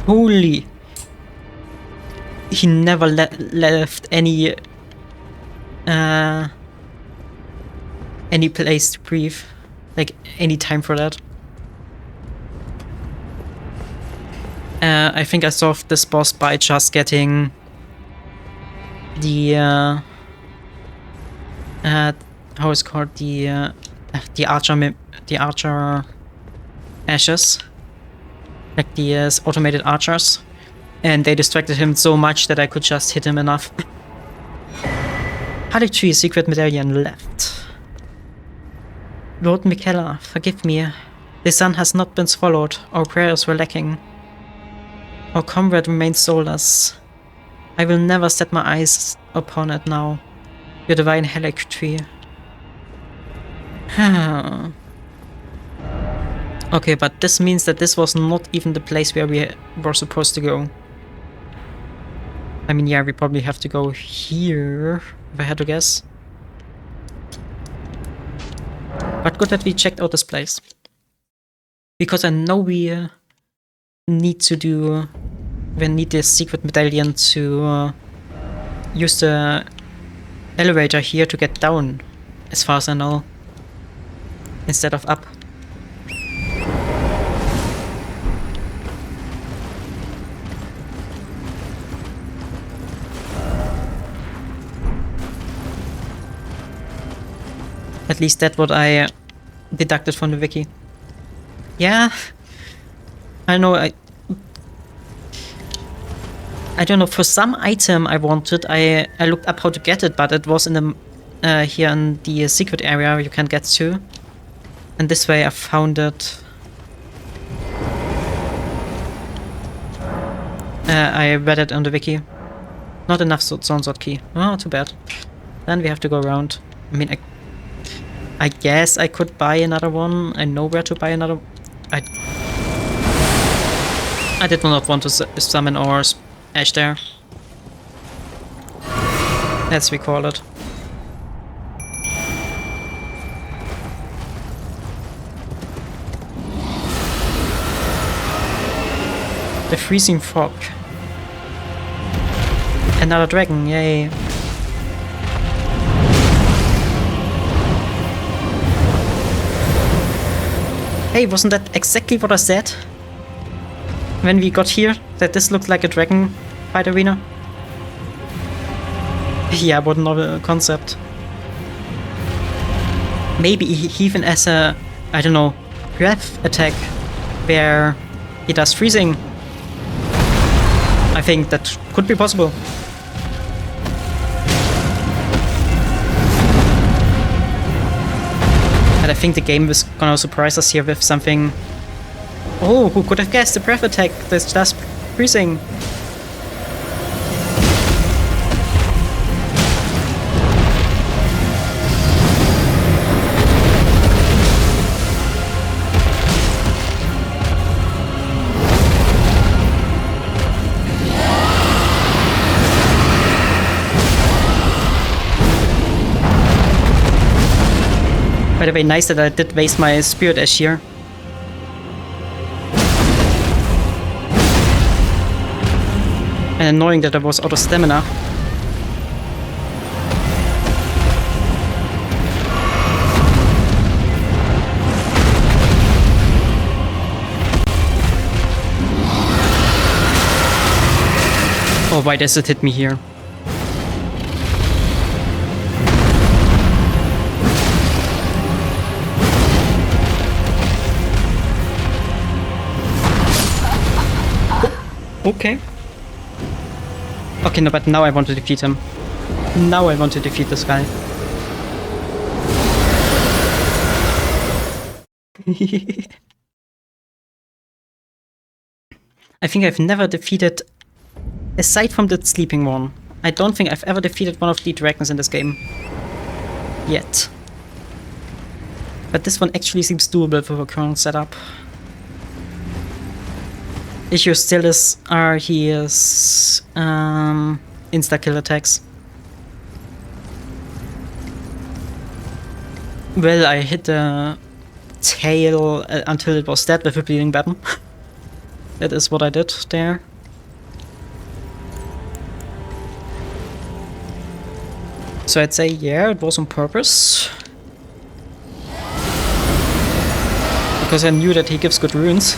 holy, he never left any place to breathe, like any time for that. I think I solved this boss by just getting the how is it called, the archer ashes, like the automated archers, and they distracted him so much that I could just hit him enough. Tree secret medallion left. Lord Michaela, forgive me. The sun has not been swallowed. Our prayers were lacking. Our comrade remains soulless. I will never set my eyes upon it now. Your divine Tree. Okay, but this means that this was not even the place where we were supposed to go. I mean, yeah, we probably have to go here, if I had to guess. But good that we checked out this place. Because I know we need to do... We need this secret medallion to use the elevator here to get down, as far as I know, instead of up. At least that's what I deducted from the wiki. Yeah, I know. I don't know. For some item I wanted, I looked up how to get it, but it was in the here in the secret area you can get to, and this way I found it. I read it on the wiki. Not enough Zonsort key. Oh, too bad. Then we have to go around. I mean, I guess I could buy another one. I know where to buy another. I did not want to summon or ash there. As we call it. The freezing fog. Another dragon, yay. Hey, wasn't that exactly what I said when we got here? That this looked like a dragon fight arena? Yeah, what another concept. Maybe he even has a, I don't know, breath attack where he does freezing. I think that could be possible. And I think the game is gonna surprise us here with something. Oh, who could have guessed the breath attack that's just freezing? By the way, nice that I did waste my spirit ash here. And annoying that I was out of stamina. Oh, why does it hit me here? Okay. Okay, no, but now I want to defeat him. Now I want to defeat this guy. I think I've never defeated, aside from the sleeping one, I don't think I've ever defeated one of the dragons in this game. Yet. But this one actually seems doable for the current setup. Issue still is his insta-kill attacks. Well, I hit the tail until it was dead with a bleeding weapon. That is what I did there. So I'd say, yeah, it was on purpose. Because I knew that he gives good runes.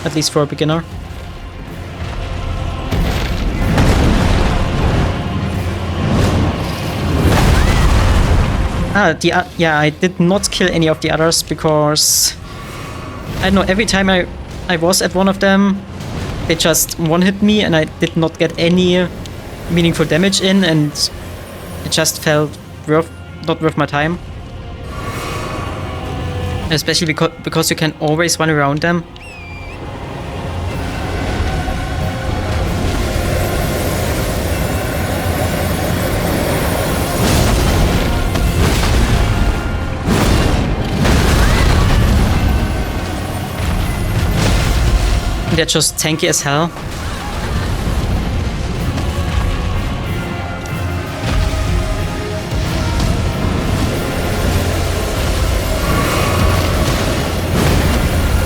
At least for a beginner. Yeah, I did not kill any of the others because I don't know, every time I was at one of them, they just one-hit me and I did not get any meaningful damage in, and it just felt not worth my time. Especially because you can always run around them. They're just tanky as hell.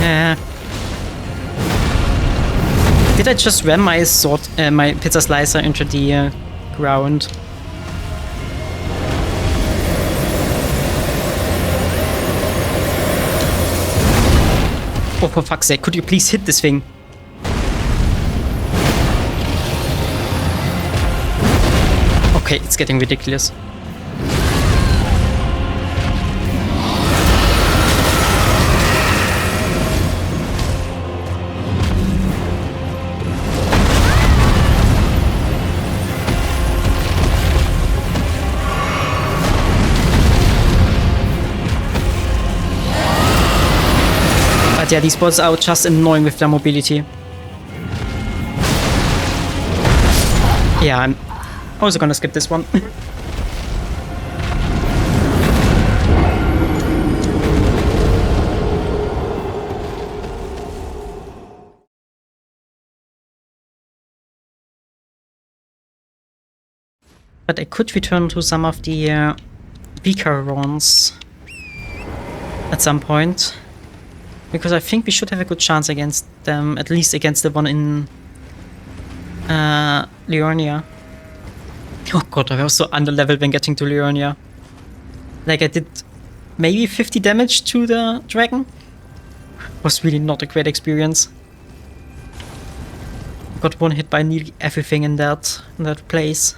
Yeah. Did I just ram my sword, my pizza slicer into the ground? Oh, for fuck's sake, could you please hit this thing? Okay, it's getting ridiculous. But yeah, these bots are just annoying with their mobility. Yeah, I'm also gonna skip this one. But I could return to some of the weaker runs at some point. Because I think we should have a good chance against them, at least against the one in Liurnia. Oh god, I was so underleveled when getting to Liurnia. Like, I did maybe 50 damage to the dragon. Was really not a great experience. Got one hit by nearly everything in that place.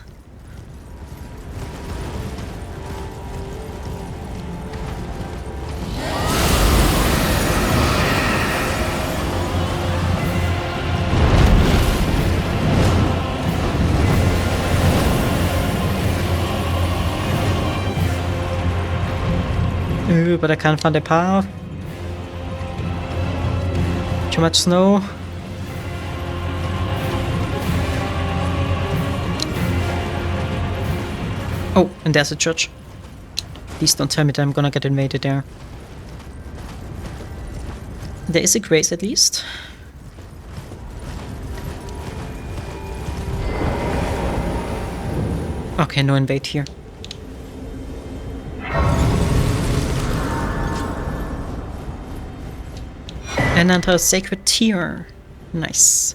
But I can't find a path. Too much snow. Oh, and there's a church. Please don't tell me that I'm gonna get invaded there. There is a grace at least. Okay, no invade here. Another sacred tear. Nice.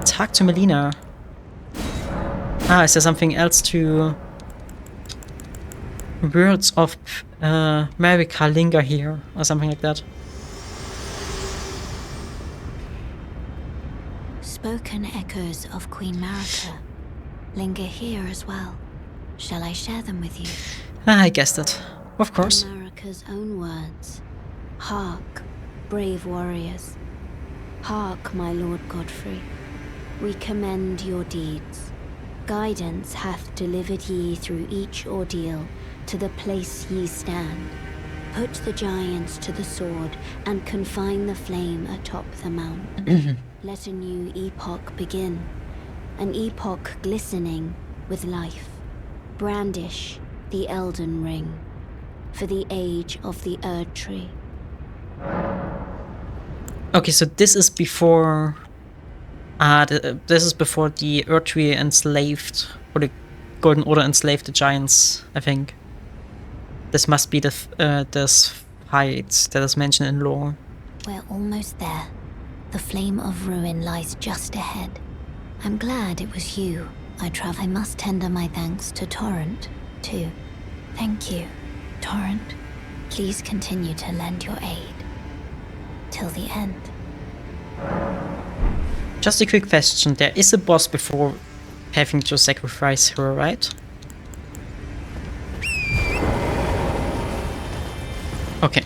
Talk to Melina. Ah, is there something else to... Words of Marika linger here, or something like that. Spoken echoes of Queen Marika linger here as well. Shall I share them with you? Ah, I guessed it. Of course. Marika's own words. Hark, brave warriors. Hark, my Lord Godfrey. We commend your deeds. Guidance hath delivered ye through each ordeal to the place ye stand. Put the giants to the sword and confine the flame atop the mountain. Let a new epoch begin, an epoch glistening with life. Brandish the Elden Ring for the age of the Erd Tree. Okay, so this is before... this is before the Erd Tree enslaved, or the Golden Order enslaved the giants, I think. This must be the this fight that is mentioned in lore. We're almost there. The flame of ruin lies just ahead. I'm glad it was you. I must tender my thanks to Torrent, too. Thank you, Torrent. Please continue to lend your aid. Till the end. Just a quick question. There is a boss before having to sacrifice her, right? Okay.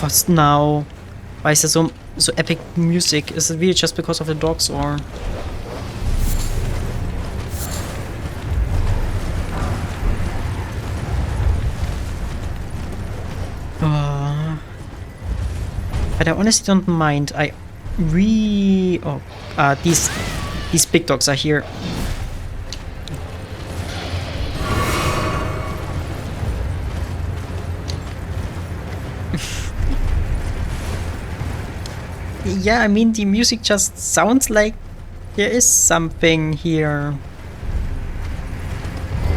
What's now? Why is there so epic music? Is it really just because of the dogs, or? But I honestly don't mind. These big dogs are here. Yeah, I mean, the music just sounds like there is something here.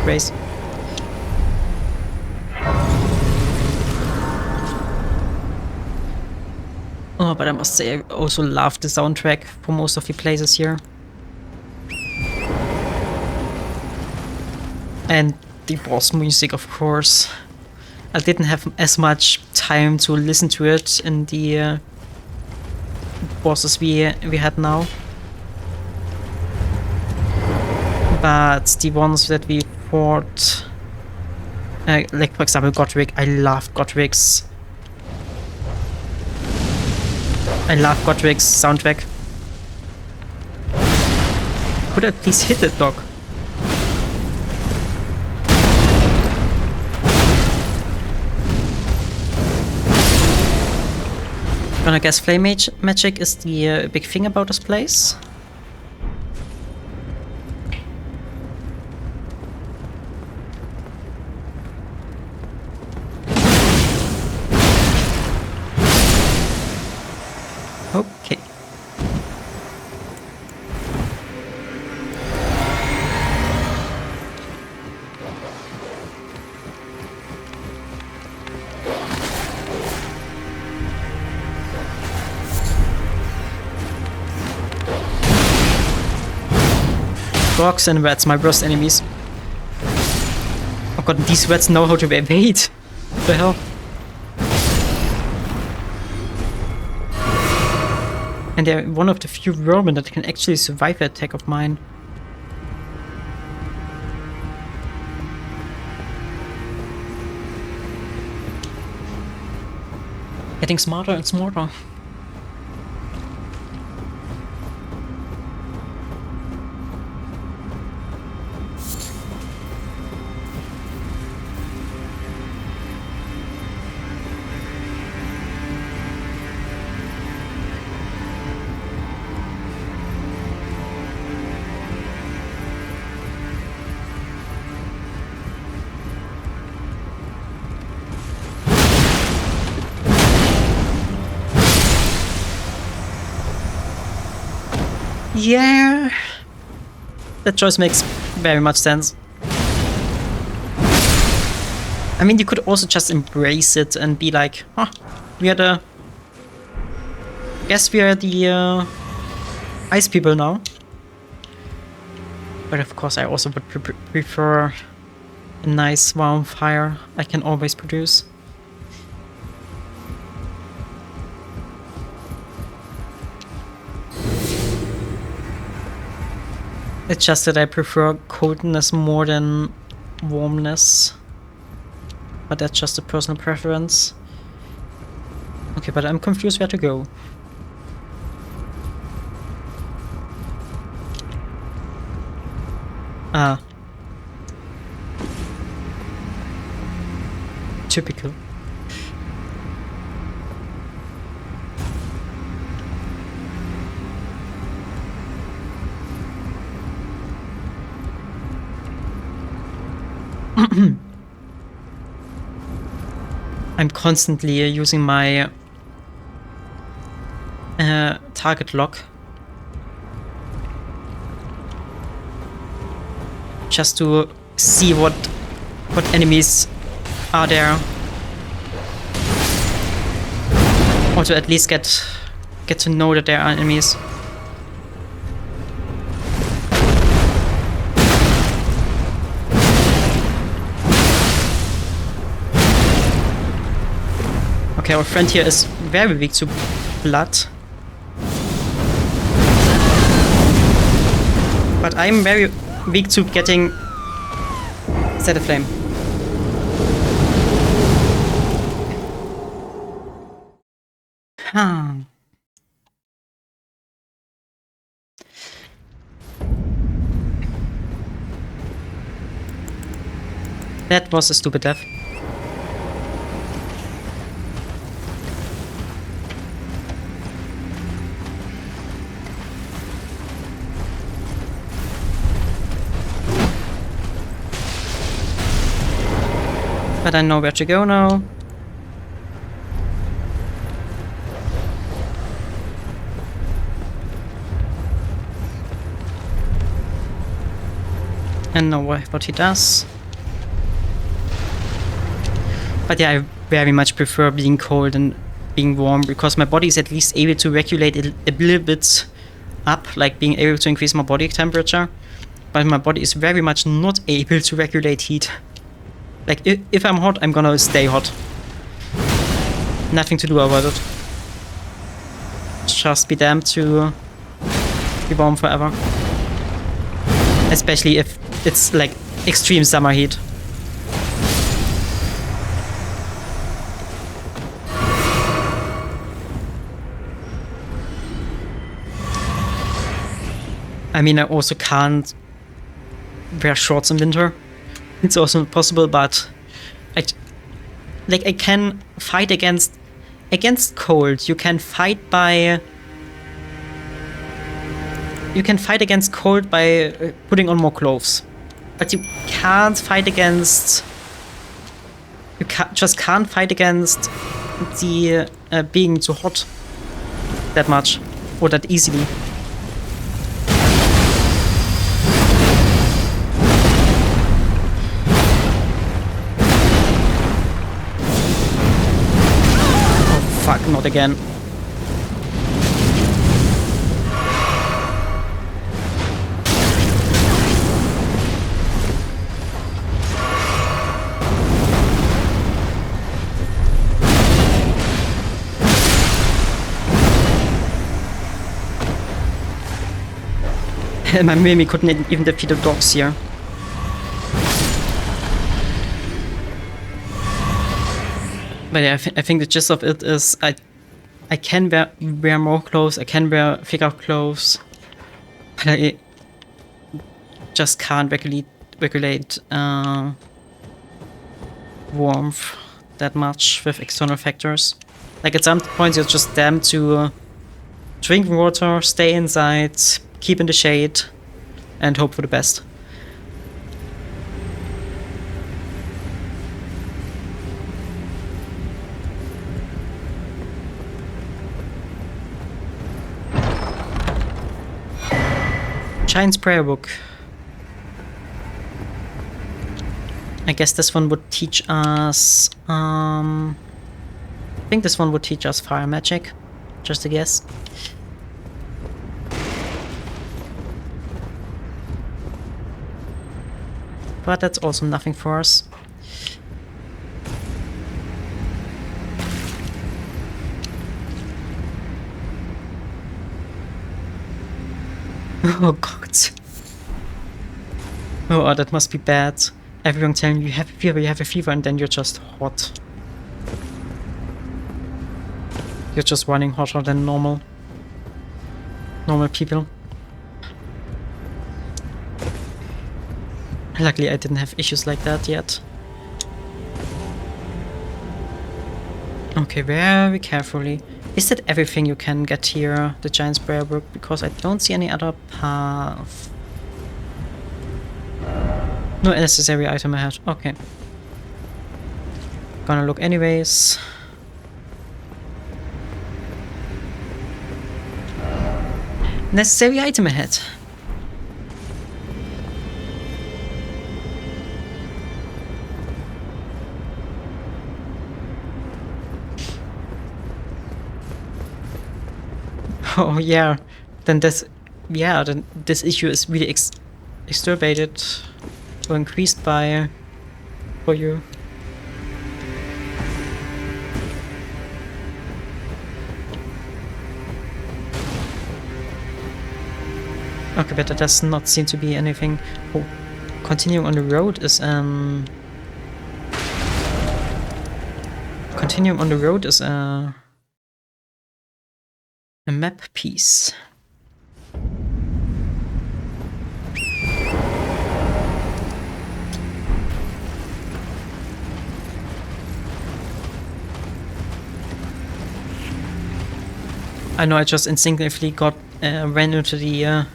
Grace. Oh, but I must say, I also love the soundtrack for most of the places here. And the boss music, of course. I didn't have as much time to listen to it in the bosses we had now. But the ones that we fought, like for example Godric, I love Godric's soundtrack. Could I please hit that dog? And I guess flame magic is the big thing about this place. Okay. Dogs and rats, my worst enemies. Oh god, these rats know how to evade. What the hell? And they're one of the few vermin that can actually survive an attack of mine. Getting smarter and smarter. Yeah, that choice makes very much sense. I mean, you could also just embrace it and be like, huh, we are the... guess we are the ice people now. But of course I also would prefer a nice warm fire I can always produce. It's just that I prefer coldness more than warmness. But that's just a personal preference. Okay, but I'm confused where to go. Ah. Typical. I'm constantly using my target lock just to see what enemies are there, or to at least get to know that there are enemies. Okay, our friend here is very weak to blood. But I'm very weak to getting set aflame. Huh. That was a stupid death. But I know where to go now. And know what he does. But yeah, I very much prefer being cold and being warm, because my body is at least able to regulate it a little bit up, like being able to increase my body temperature. But my body is very much not able to regulate heat. Like, if I'm hot, I'm gonna stay hot. Nothing to do about it. Just be damned to be warm forever. Especially if it's like extreme summer heat. I mean, I also can't wear shorts in winter. It's also possible, but I can fight against cold. You can fight against cold by putting on more clothes, but you can't fight against. You just can't fight against the being too hot that much or that easily. Fuck, not again. My Mimi couldn't even defeat the dogs here. But yeah, I think the gist of it is I can wear more clothes, I can wear thicker clothes, but I just can't regulate warmth that much with external factors. Like at some points you're just damned to drink water, stay inside, keep in the shade, and hope for the best. Giant's Prayer Book. I guess this one would teach us... I think this one would teach us fire magic. Just a guess. But that's also nothing for us. Oh god. Oh, that must be bad. Everyone telling you have a fever, and then you're just hot. You're just running hotter than normal people. Luckily I didn't have issues like that yet. Okay, very carefully. Is that everything you can get here, the Giant's Prayer Book? Because I don't see any other path. No necessary item ahead. Okay. Gonna look anyways. Necessary item ahead. Oh yeah, then this issue is really exacerbated or increased by for you. Okay, but that does not seem to be anything. Oh, continuing on the road is continuing on the road is a map piece. I know I just instinctively ran into the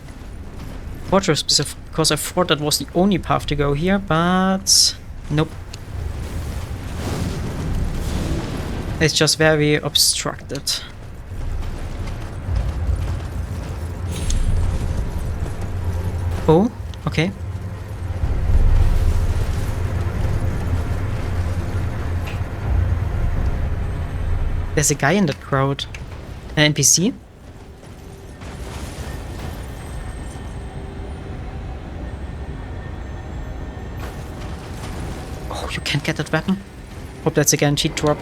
fortress because I thought that was the only path to go here, but nope. It's just very obstructed. Oh, okay. There's a guy in that crowd. An NPC? Oh, you can't get that weapon? Hope that's a guaranteed drop.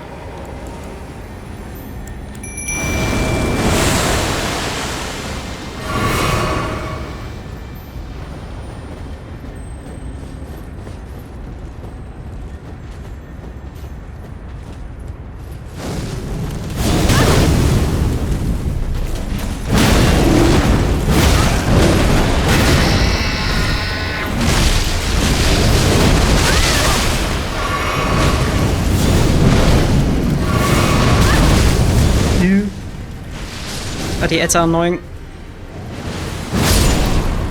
Oh, die Ads are annoying.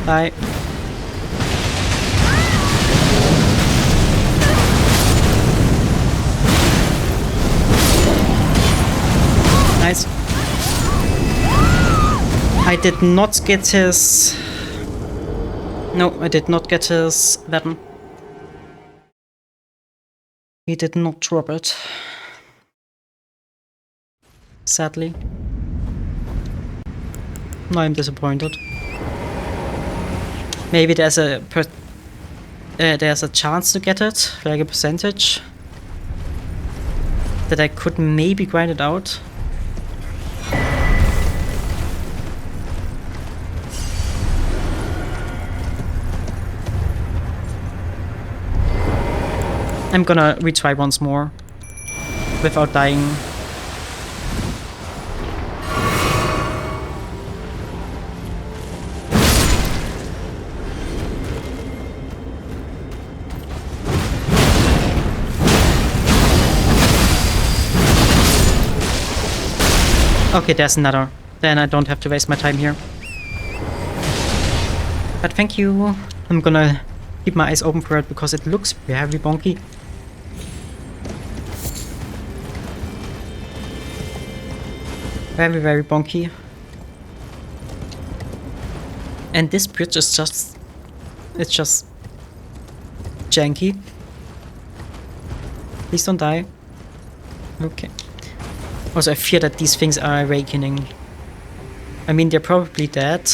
Die. Nice. I did not get his... No, I did not get his weapon. He did not drop it. Sadly. No, I'm disappointed. Maybe there's a chance to get it, like a percentage, that I could maybe grind it out. I'm gonna retry once more without dying. Okay, there's another. Then I don't have to waste my time here. But thank you. I'm gonna keep my eyes open for it because it looks very bonky. Very, very bonky. And this bridge is just... it's just... janky. Please don't die. Okay. Also, I fear that these things are awakening. I mean, they're probably dead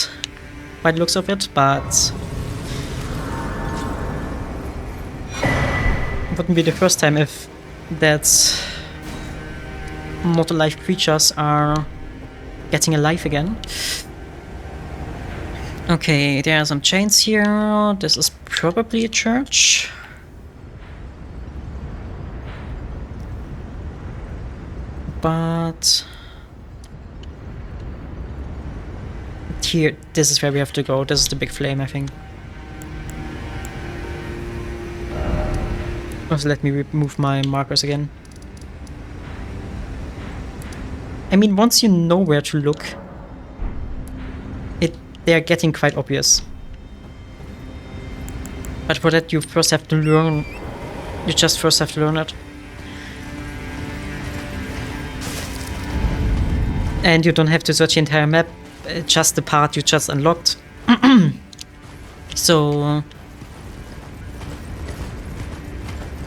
by the looks of it, but... it wouldn't be the first time if that's... not alive creatures are getting alive again. Okay, there are some chains here. This is probably a church. But here, this is where we have to go. This is the big flame, I think. Also, let me remove my markers again. I mean, once you know where to look, they are getting quite obvious. But for that, you first have to learn. You just first have to learn it. And you don't have to search the entire map, just the part you just unlocked. So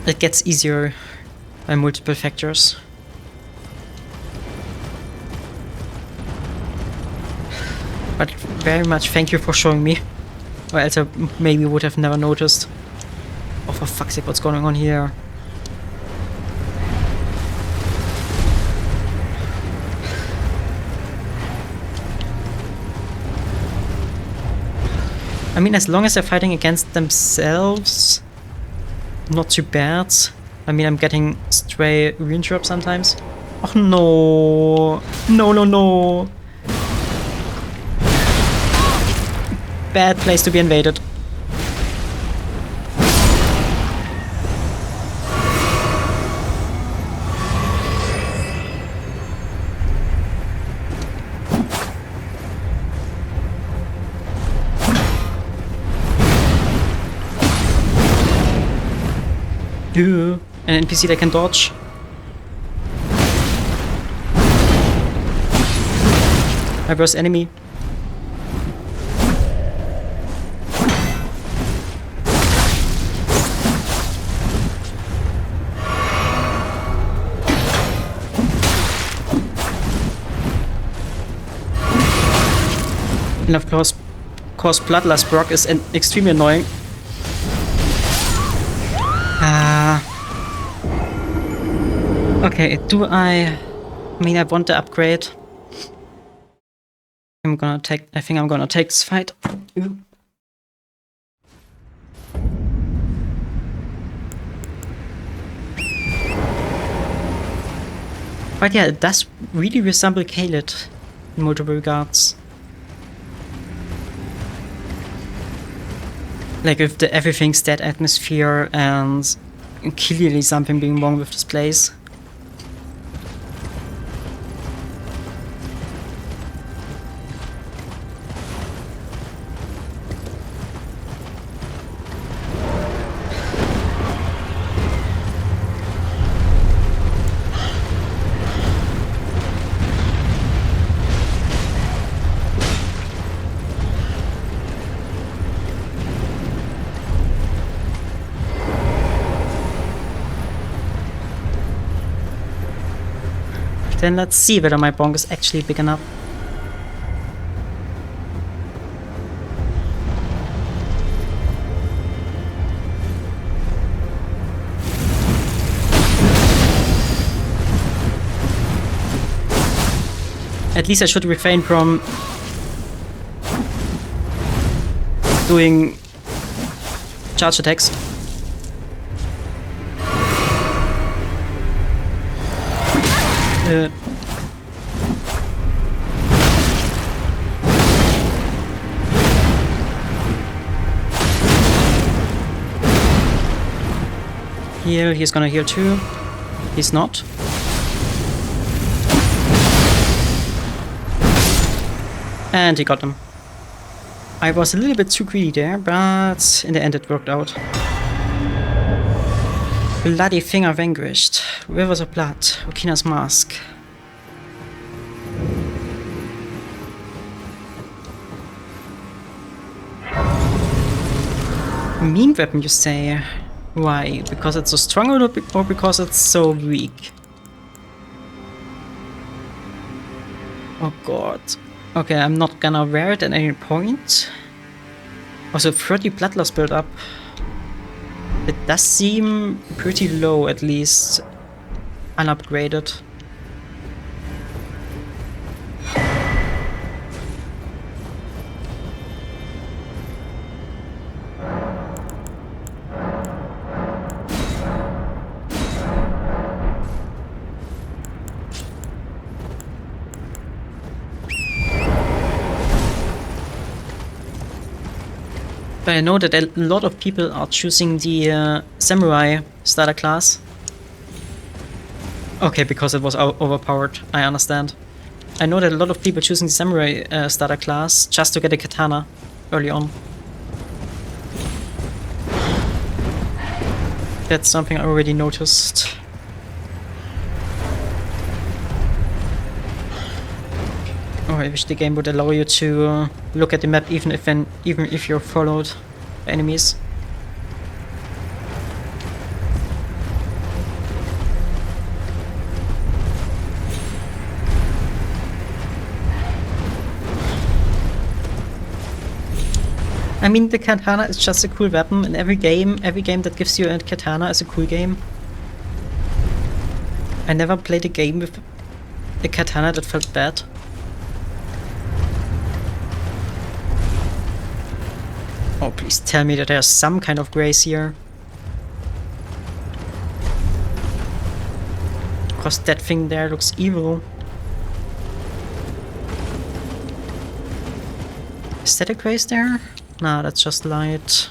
it gets easier by multiple factors. But very much thank you for showing me, or else I maybe would have never noticed. Oh, for fuck's sake, what's going on here? I mean, as long as they're fighting against themselves, not too bad. I mean, I'm getting stray rune drops sometimes. Oh no! No, no, no! Bad place to be invaded. An NPC that can dodge. My worst enemy. And of course Bloodlust Brock is extremely annoying. Okay, I mean, I want the upgrade. I think I'm gonna take this fight. Ooh. But yeah, it does really resemble Kaled in multiple regards. Like with the everything's dead atmosphere and clearly something being wrong with this place. Then let's see whether my bonk is actually big enough. At least I should refrain from doing charge attacks. Heal, he's gonna heal too. He's not. And he got him. I was a little bit too greedy there, but in the end it worked out. Bloody Finger vanquished. Rivers of Blood. Okina's Mask. Meme weapon, you say? Why? Because it's so strong or because it's so weak? Oh god. Okay, I'm not gonna wear it at any point. Also, 30 Bloodlust build up. It does seem pretty low, at least unupgraded. But I know that a lot of people are choosing the Samurai starter class. Okay, because it was overpowered, I understand. I know that a lot of people choosing the Samurai starter class just to get a katana early on. That's something I already noticed. Oh, I wish the game would allow you to look at the map even if you're followed by enemies. I mean, the katana is just a cool weapon in every game that gives you a katana is a cool game. I never played a game with a katana that felt bad. Oh, please tell me that there's some kind of grace here. Because that thing there looks evil. Is that a grace there? Nah, that's just light.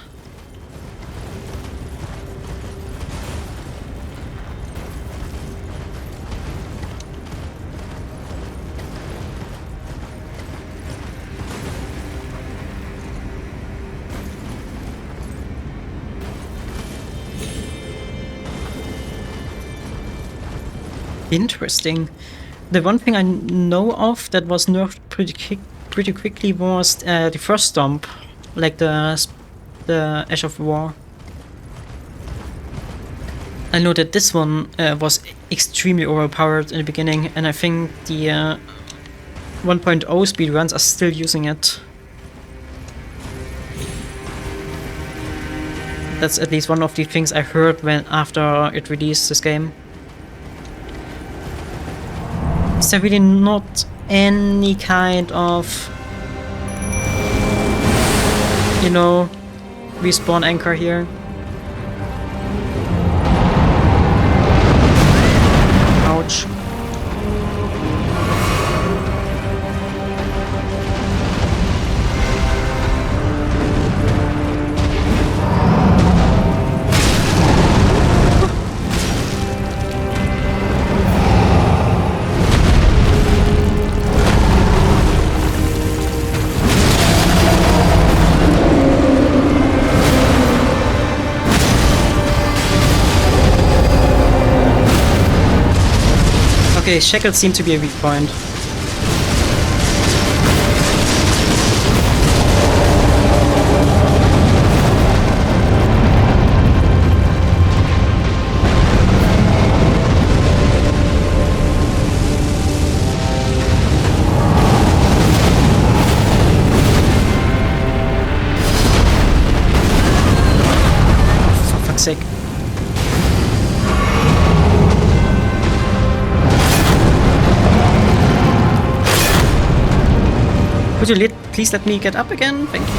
Interesting. The one thing I know of that was nerfed pretty quickly was the first stomp, like the Ash of War. I know that this one was extremely overpowered in the beginning, and I think the 1.0 speedruns are still using it. That's at least one of the things I heard when after it released this game. Is there really not any kind of, you know, respawn anchor here? Ouch. Okay, shackles seem to be a weak point. For fuck's sake. Could you please let me get up again? Thank you.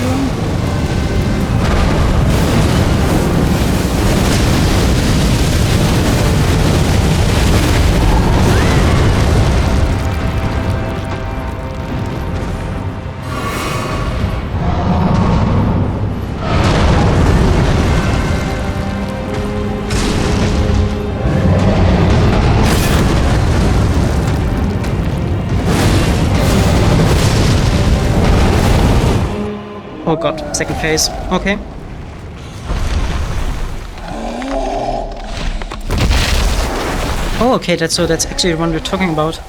Oh god, second phase. Okay. Oh, okay, that's actually the one we're talking about.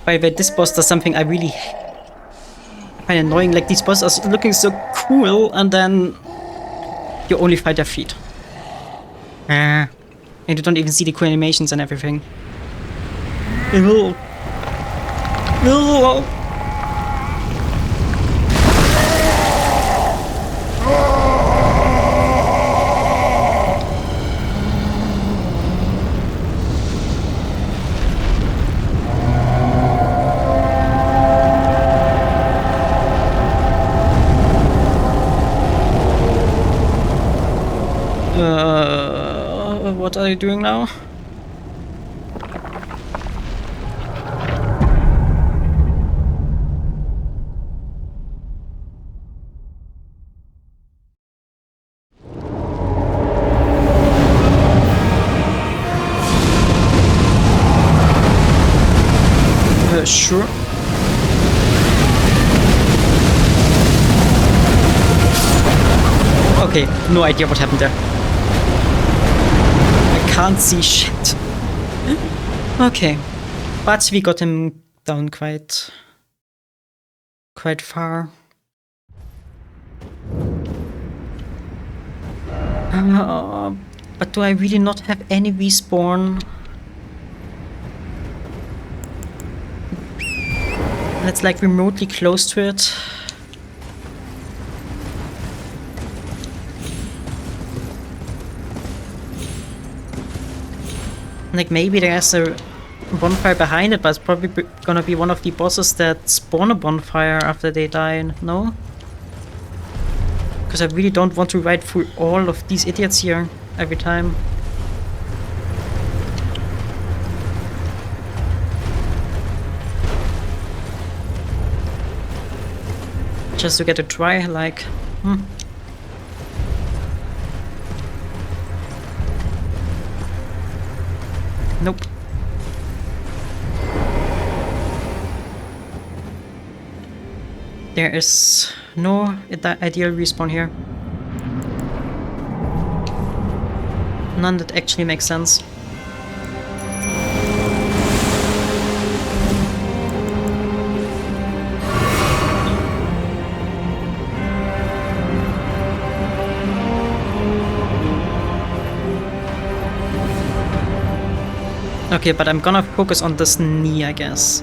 By the way, this boss does something I really find annoying. Like, these bosses are looking so cool, and then you only fight their feet. And you don't even see the cool animations and everything. Ew. Ew. What are you doing now? Sure. Okay, no idea what happened there. Can't see shit. Okay, but we got him down quite far. But do I really not have any respawn? That's like remotely close to it. Like, maybe there's a bonfire behind it, but it's probably gonna be one of the bosses that spawn a bonfire after they die, no? Because I really don't want to ride through all of these idiots here every time. Just to get a try, like, Nope. There is no ideal respawn here. None that actually makes sense. Okay, but I'm gonna focus on this knee, I guess.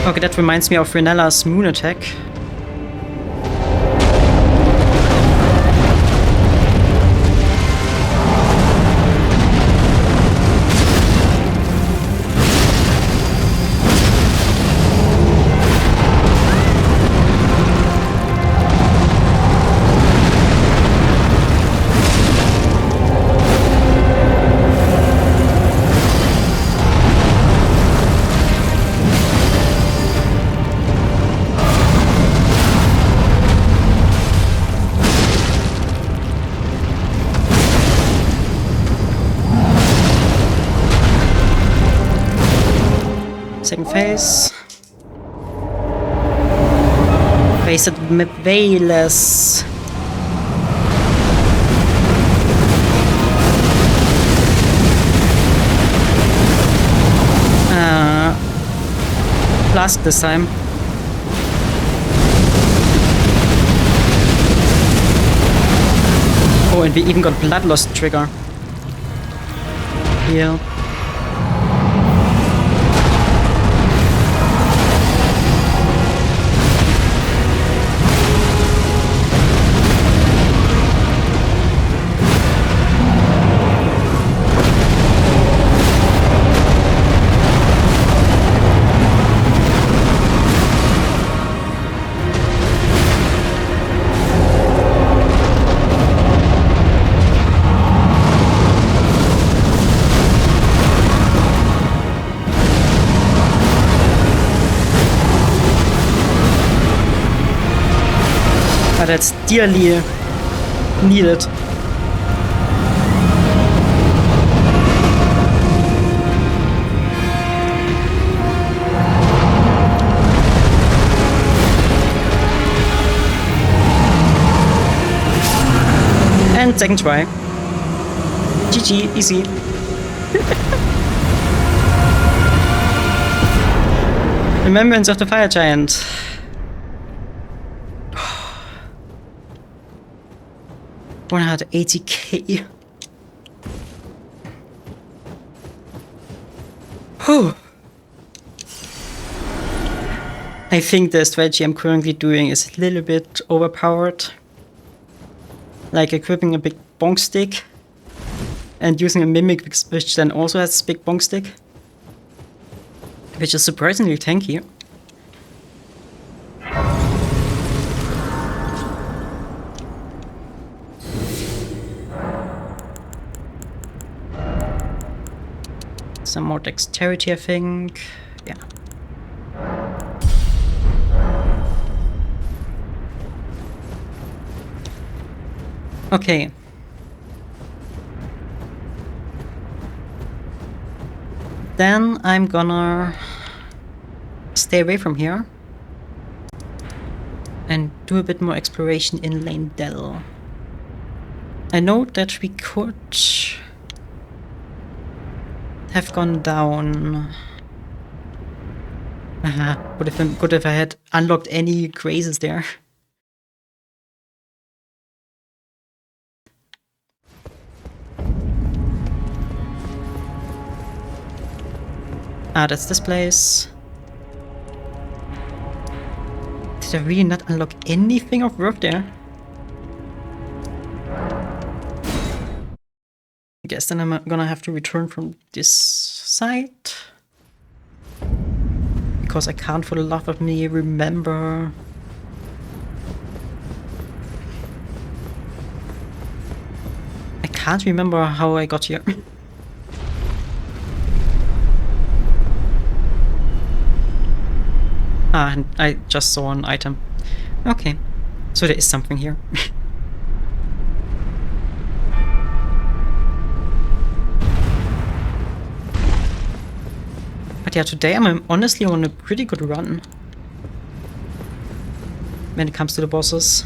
Okay, that reminds me of Renella's moon attack. Second phase. Wasted Veles. Flask this time. Oh, and we even got Bloodlust trigger. Here. That's dearly needed. And second try. GG, easy. Remembrance of the Fire Giant. $180k. I think the strategy I'm currently doing is a little bit overpowered. Like equipping a big bonk stick and using a mimic which then also has a big bonk stick, which is surprisingly tanky. Some more dexterity, I think. Yeah. Okay. Then I'm gonna stay away from here and do a bit more exploration in Leyndell. I know that we could have gone down Would have been good if I had unlocked any grazes there. Ah, that's this place. Did I really not unlock anything of worth there? I guess then I'm gonna have to return from this side. Because I can't for the love of me remember. I can't remember how I got here. Ah, and I just saw an item. Okay, so there is something here. But yeah, today I'm honestly on a pretty good run when it comes to the bosses.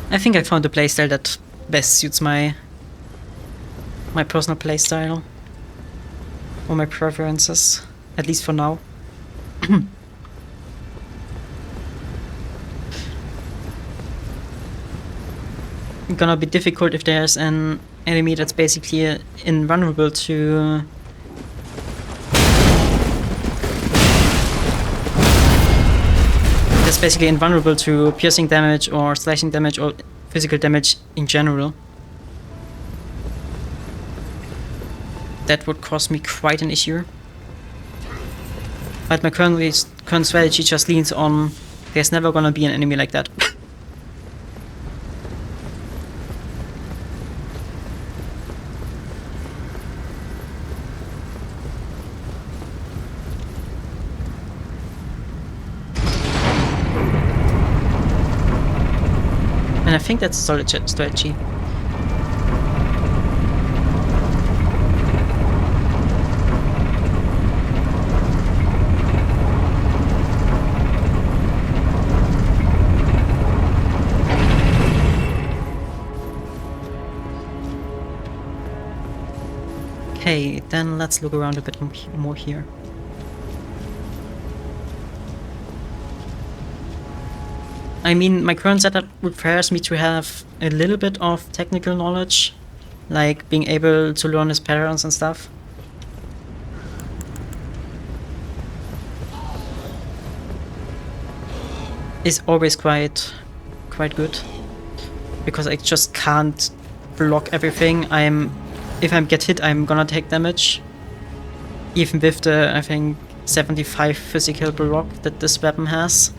I think I found a playstyle that best suits my personal playstyle. Or my preferences, at least for now. Gonna be difficult if there's an enemy that's basically invulnerable to... That's basically invulnerable to piercing damage or slashing damage or physical damage in general. That would cause me quite an issue. But my current strategy just leans on there's never gonna be an enemy like that. And I think that's a solid strategy. Okay, then let's look around a bit more here. I mean, my current setup requires me to have a little bit of technical knowledge, like being able to learn his patterns and stuff. Is always quite good, because I just can't block everything. If I get hit, I'm gonna take damage. Even with the, I think, 75 physical block that this weapon has.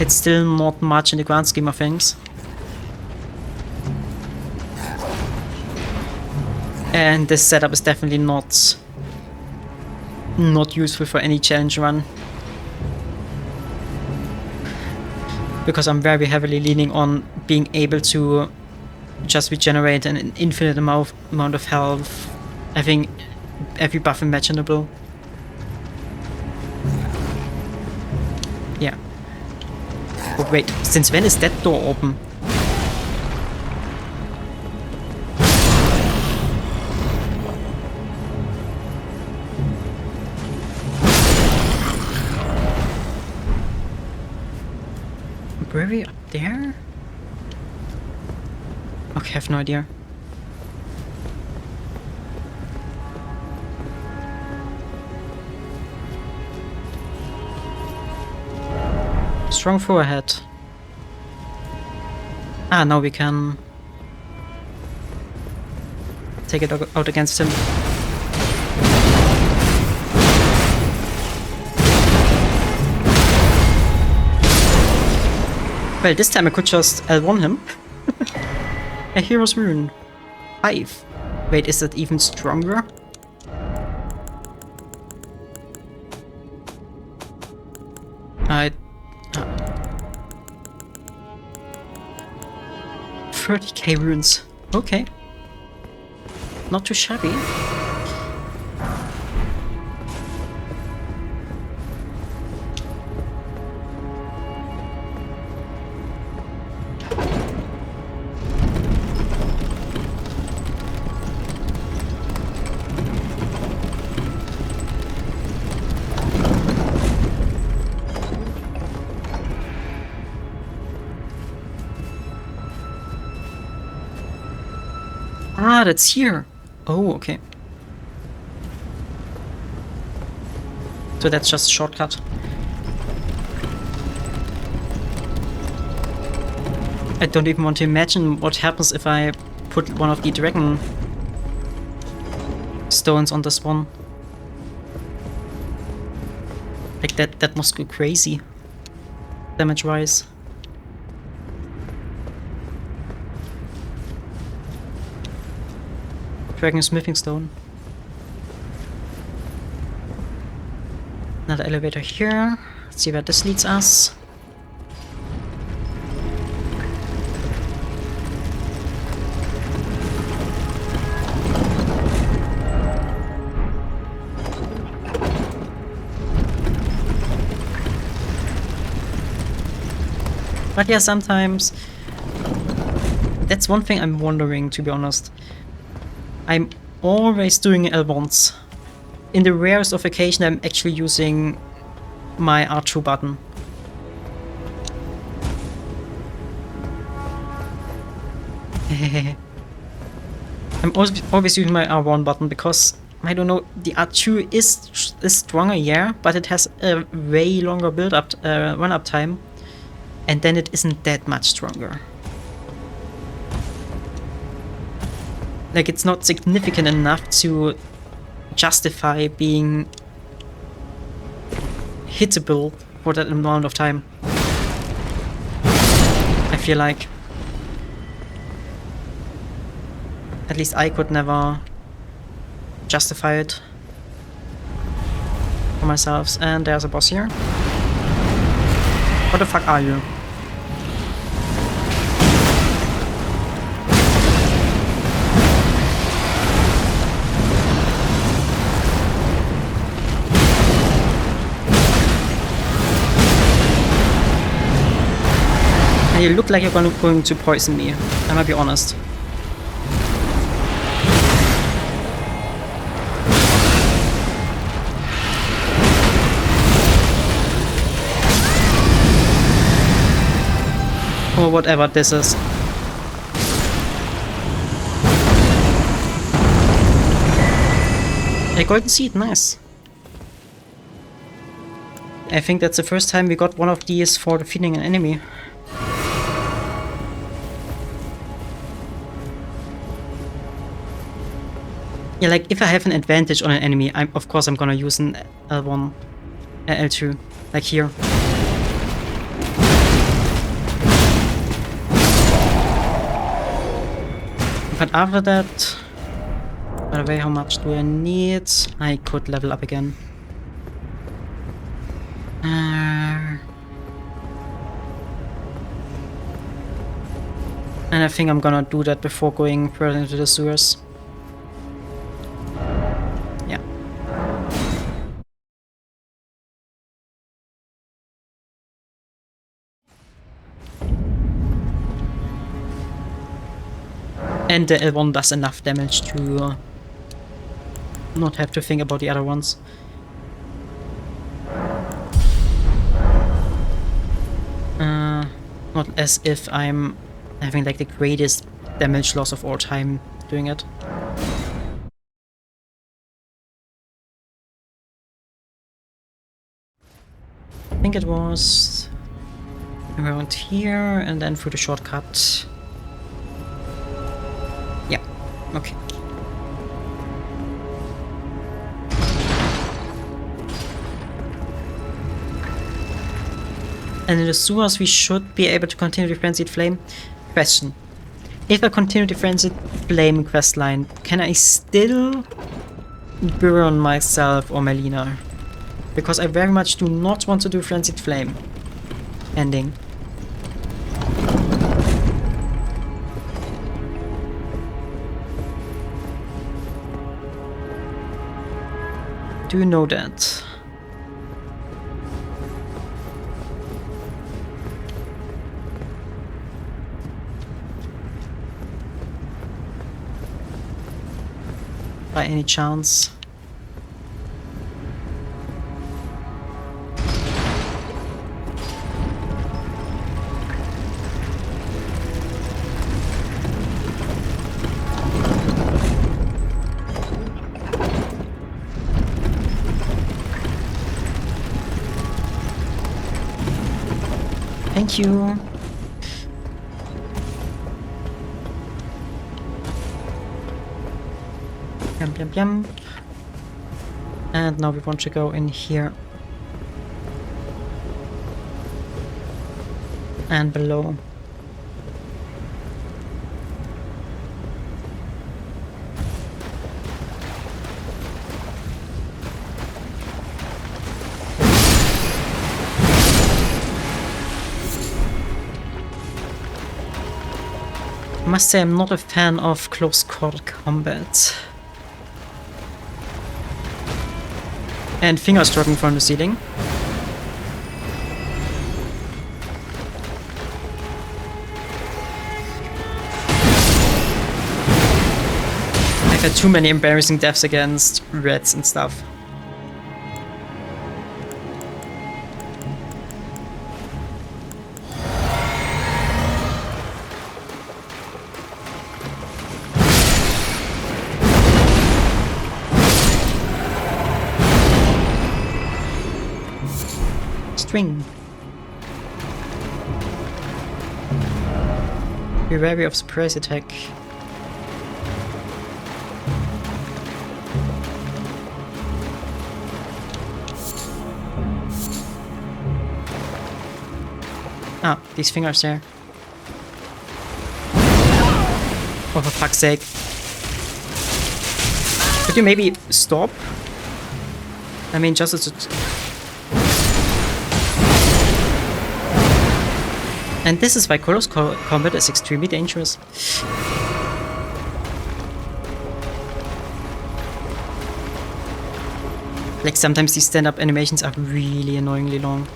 It's still not much in the grand scheme of things. And this setup is definitely not useful for any challenge run. Because I'm very heavily leaning on being able to just regenerate an infinite amount of health, having every buff imaginable. Yeah. Oh wait, since when is that door open? Were we up there? Okay, I have no idea. Strong throw ahead. Ah, now we can take it out against him. Well, this time I could just L1 him. A hero's rune. 5. Wait, is that even stronger? I... 30k runes. Okay. Not too shabby. Ah, that's here. Oh, okay. So that's just a shortcut. I don't even want to imagine what happens if I put one of the dragon stones on this one. Like that must go crazy. Damage-wise. Dragon smithing stone. Another elevator here. Let's see where this leads us. But yeah, sometimes that's one thing I'm wondering, to be honest. I'm always doing L1s. In the rarest of occasion, I'm actually using my R2 button. I'm always using my R1 button because, I don't know, the R2 is stronger, yeah, but it has a way longer build-up, run-up time, and then it isn't that much stronger. Like, it's not significant enough to justify being hittable for that amount of time. I feel like. At least I could never justify it for myself. And there's a boss here. What the fuck are you? And you look like you're going to poison me. I might be honest. Or whatever this is. A golden seed, nice. I think that's the first time we got one of these for defeating an enemy. Yeah, like if I have an advantage on an enemy, of course I'm gonna use an L1, L2, like here. But after that, by the way, how much do I need? I could level up again. And I think I'm gonna do that before going further into the sewers. Yeah. And the L1 does enough damage to not have to think about the other ones. Not as if I'm having like the greatest damage loss of all time doing it. I think it was around here and then through the shortcut. Yeah, okay. And in the sewers we should be able to continue the Frenzied Flame. Question. If I continue the Frenzied Flame questline, can I still burn myself or Melina? Because I very much do not want to do Frenzied Flame ending. Do you know that? By any chance? Thank you. Yum, yum, yum. And now we want to go in here. And below. I must say I'm not a fan of close quarter combat. And fingers dropping from the ceiling. I've had too many embarrassing deaths against reds and stuff. String. Be wary of surprise attack. Ah, these fingers there. Oh, for fuck's sake. Could you maybe stop? I mean, just as it... And this is why close combat is extremely dangerous. Like, sometimes these stand-up animations are really annoyingly long.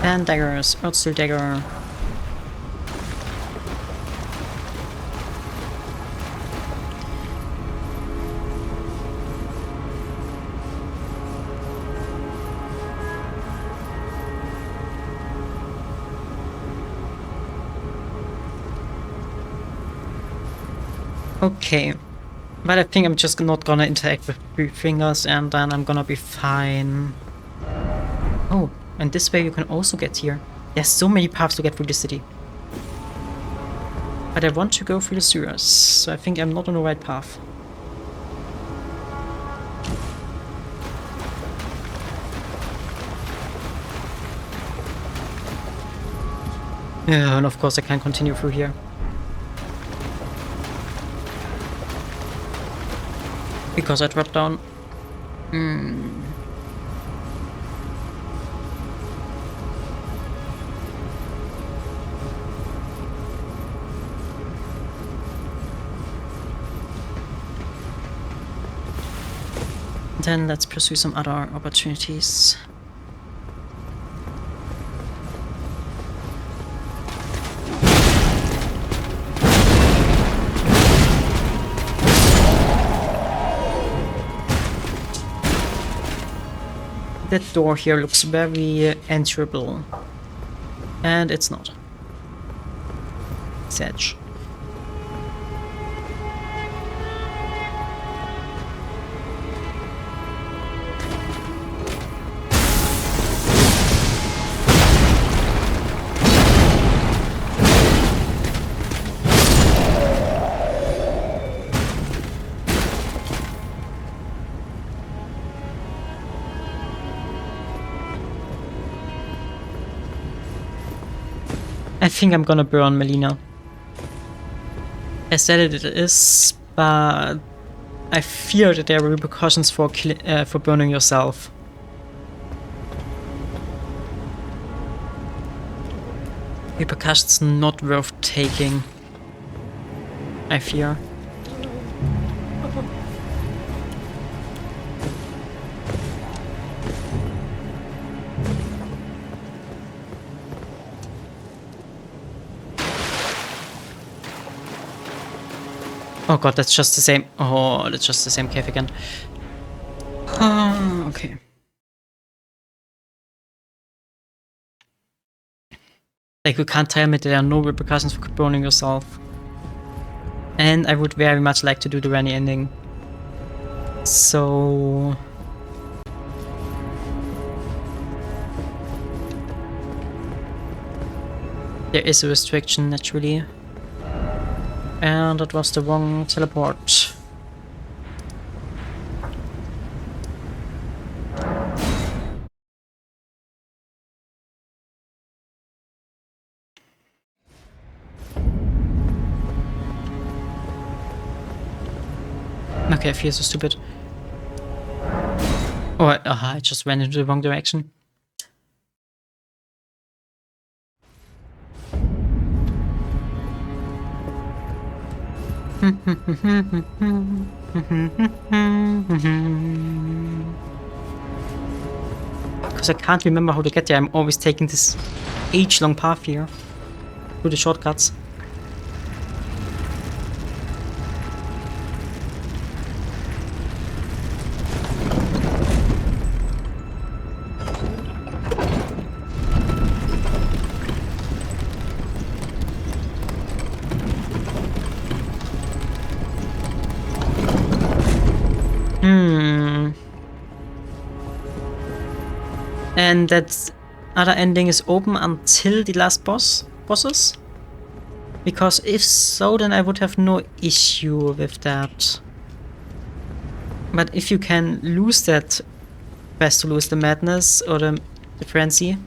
And daggers, Earthsteel dagger. Okay, but I think I'm just not gonna interact with 3 fingers and then I'm gonna be fine. Oh, and this way you can also get here. There's so many paths to get through the city. But I want to go through the sewers, so I think I'm not on the right path. Yeah, and of course I can't continue through here. Because I dropped down. Then let's pursue some other opportunities. That door here looks very enterable. And it's not. It's edge. I think I'm gonna burn Melina. I said it is, but I fear that there are repercussions for burning yourself. Repercussions not worth taking, I fear. Oh god, that's just the same. Oh, that's just the same cave again. Okay. Like, you can't tell me there are no repercussions for burning yourself. And I would very much like to do the Rennie ending. So... there is a restriction, naturally. And that was the wrong teleport. Okay, I feel so stupid. Oh, I just ran into the wrong direction. Because I can't remember how to get there. I'm always taking this age-long path here through the shortcuts. And that other ending is open until the last bosses? Because if so, then I would have no issue with that. But if you can lose that, best to lose the madness or the frenzy,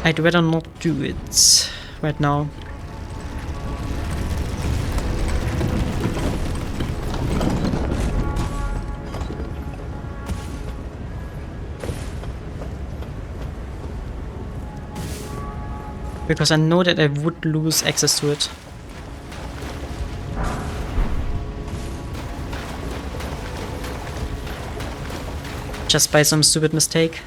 I'd rather not do it right now. Because I know that I would lose access to it. Just by some stupid mistake.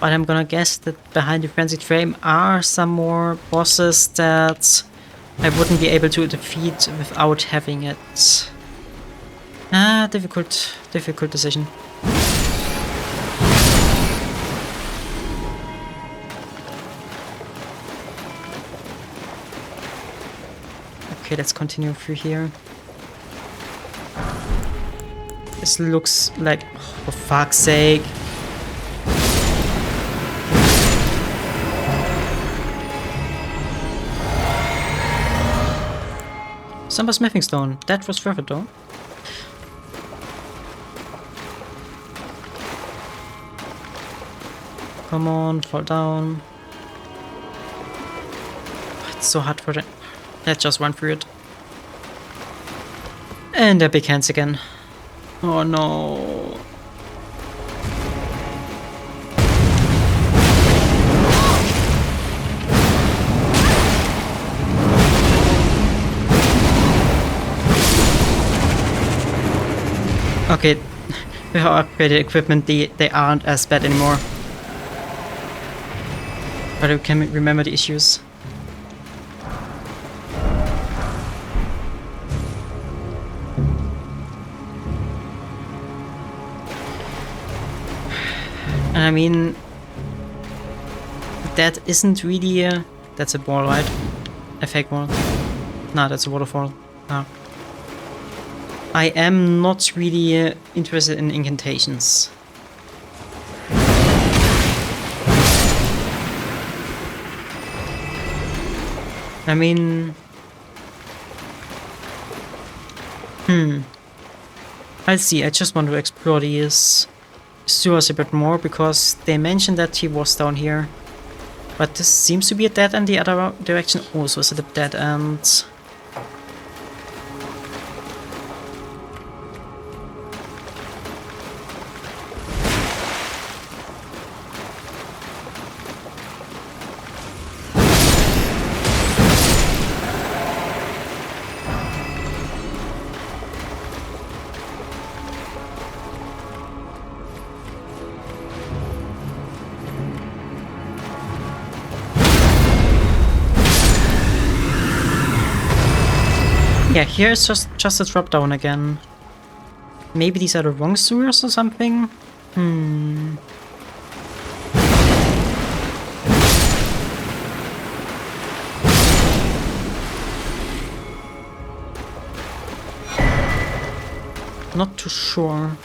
But I'm gonna guess that behind the Frenzied Frame are some more bosses that I wouldn't be able to defeat without having it. Difficult decision. Okay, let's continue through here. This looks like, oh, for fuck's sake. Summer Smithing Stone. That was worth it though. Come on, fall down. It's so hard for it. Let's just run through it. And they're big hands again. Oh no. Okay, with our upgraded equipment, they aren't as bad anymore. But I can remember the issues. And I mean, that isn't really a... That's a wall, right? A fake wall. Nah, that's a waterfall. Ah. I am not really interested in incantations. I mean... I'll see, I just want to explore these sewers a bit more, because they mentioned that he was down here. But this seems to be a dead end, the other direction also is a dead end. Yeah, here's just a drop down again. Maybe these are the wrong sewers or something? Not too sure.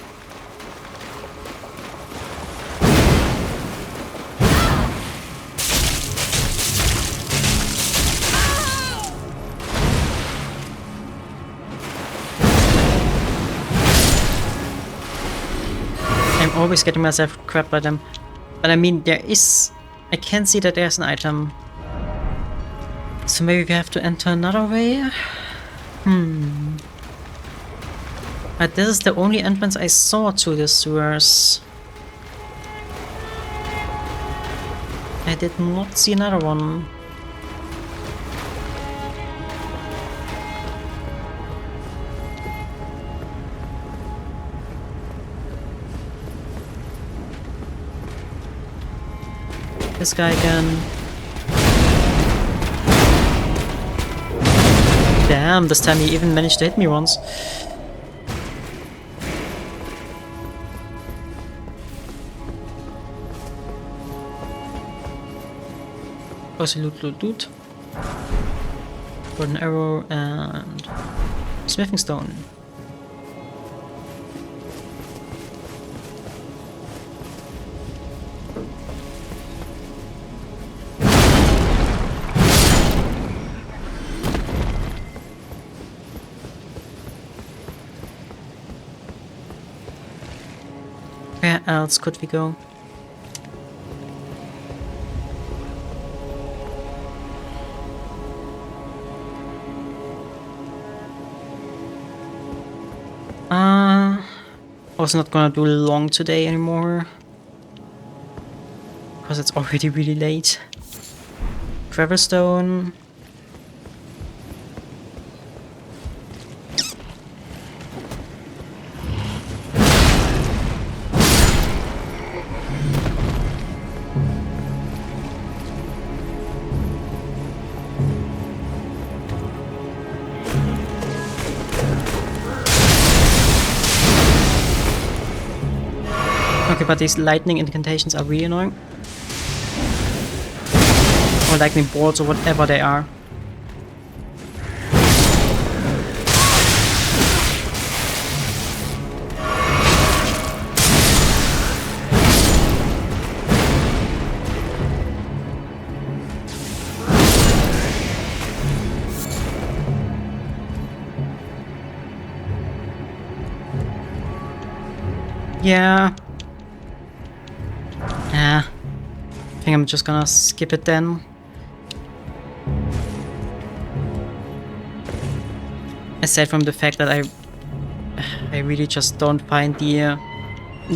I'm always getting myself grabbed by them. But I mean, I can see that there's an item. So maybe we have to enter another way? But this is the only entrance I saw to the sewers. I did not see another one. This guy again. Damn, this time he even managed to hit me once. Also loot. Golden arrow and smithing stone. Where else could we go? Also not gonna do long today anymore. Because it's already really late. Gravelstone. Okay, but these lightning incantations are really annoying. Or lightning bolts or whatever they are. Yeah. I think I'm just gonna skip it then. Aside from the fact that I really just don't find the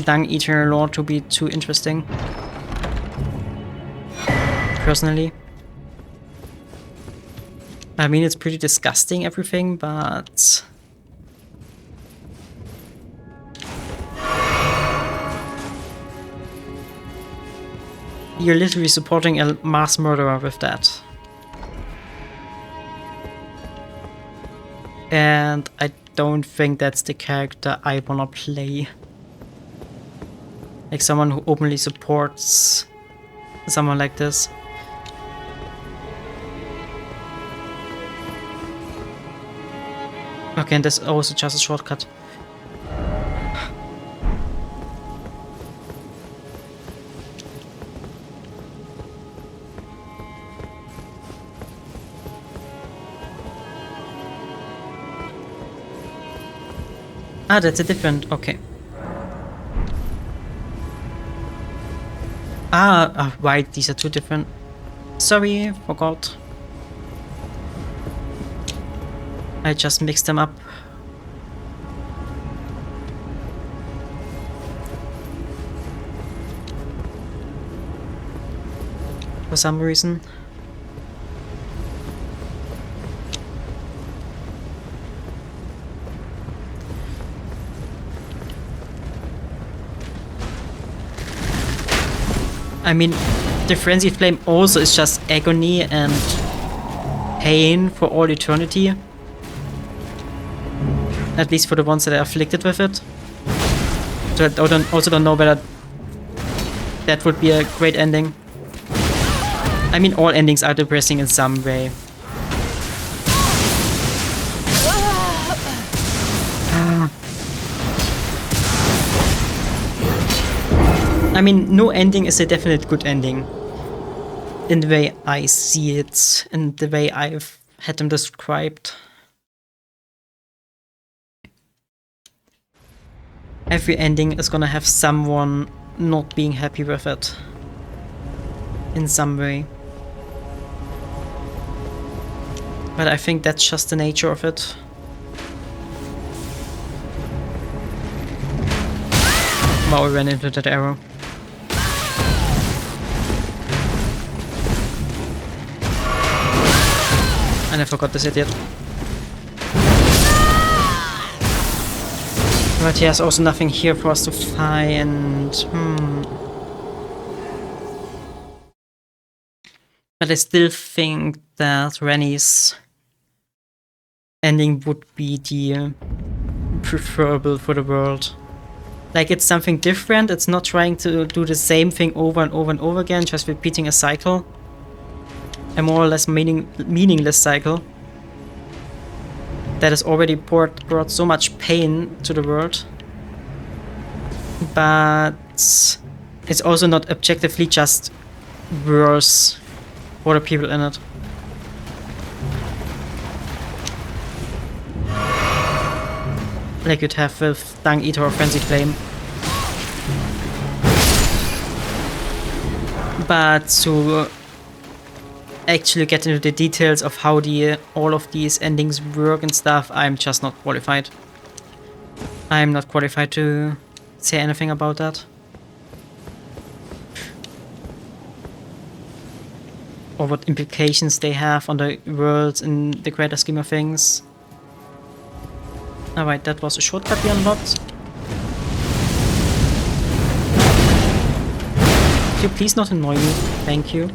Dung Eater lore to be too interesting. Personally. I mean, it's pretty disgusting, everything, but... You're literally supporting a mass murderer with that. And I don't think that's the character I wanna play. Like someone who openly supports someone like this. Okay, and there's also just a shortcut. Ah, that's a different... okay. Right, these are two different... Sorry, forgot. I just mixed them up. For some reason. I mean, the Frenzied Flame also is just agony and pain for all eternity. At least for the ones that are afflicted with it. So I also don't know whether that would be a great ending. I mean, all endings are depressing in some way. I mean, no ending is a definite good ending. In the way I see it, in the way I've had them described. Every ending is gonna have someone not being happy with it. In some way. But I think that's just the nature of it. Wow, I ran into that arrow. And I forgot this idiot. But there's also nothing here for us to find. But I still think that Rennie's ending would be the preferable for the world. Like, it's something different. It's not trying to do the same thing over and over and over again, just repeating a cycle. A more or less meaningless cycle that has already brought so much pain to the world. But it's also not objectively just worse for the people in it. Like you'd have with Dung Eater or Frenzy Flame. But to actually get into the details of how all of these endings work and stuff, I'm just not qualified. I'm not qualified to say anything about that. Or what implications they have on the world in the greater scheme of things. Alright, that was a shortcut we unlocked. Could you please not annoy me? Thank you.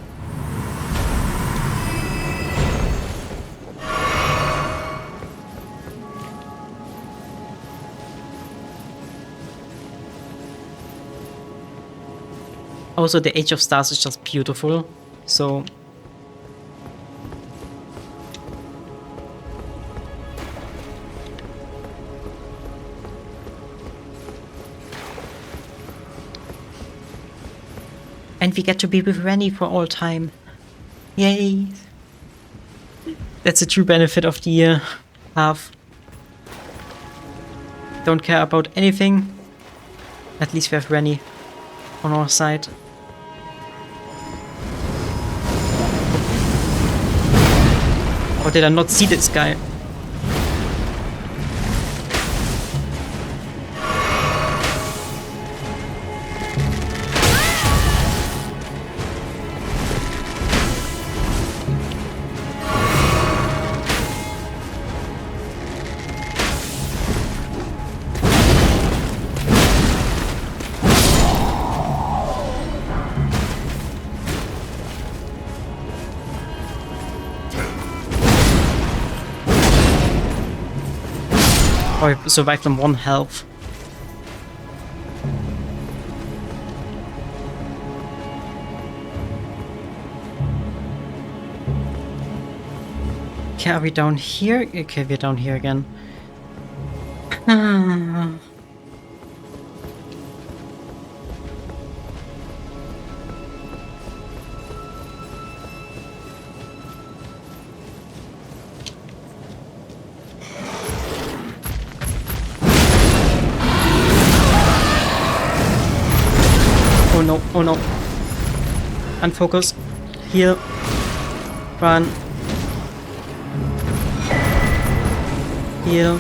Also, the Age of Stars is just beautiful, so... And we get to be with Rennie for all time. Yay! That's a true benefit of the half. Don't care about anything. At least we have Rennie on our side. Or did I not see this guy? Oh, I survived on 1 health. Okay, are we down here? Okay, we're down here again. Oh no, oh no. Unfocus. Heal. Run. Heal.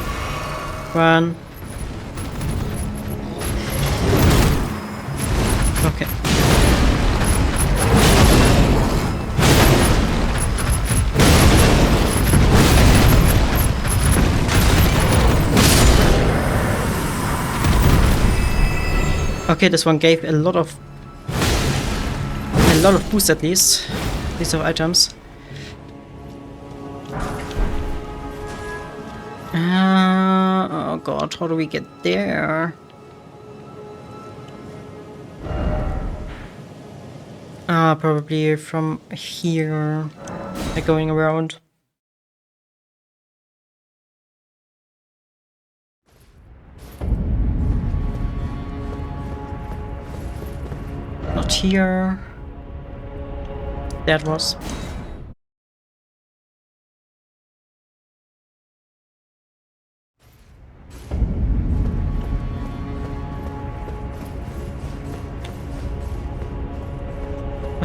Run. Okay. Okay, this one gave a lot of boost at least. These are items. Oh god, how do we get there? Probably from here, like going around. Not here. That was.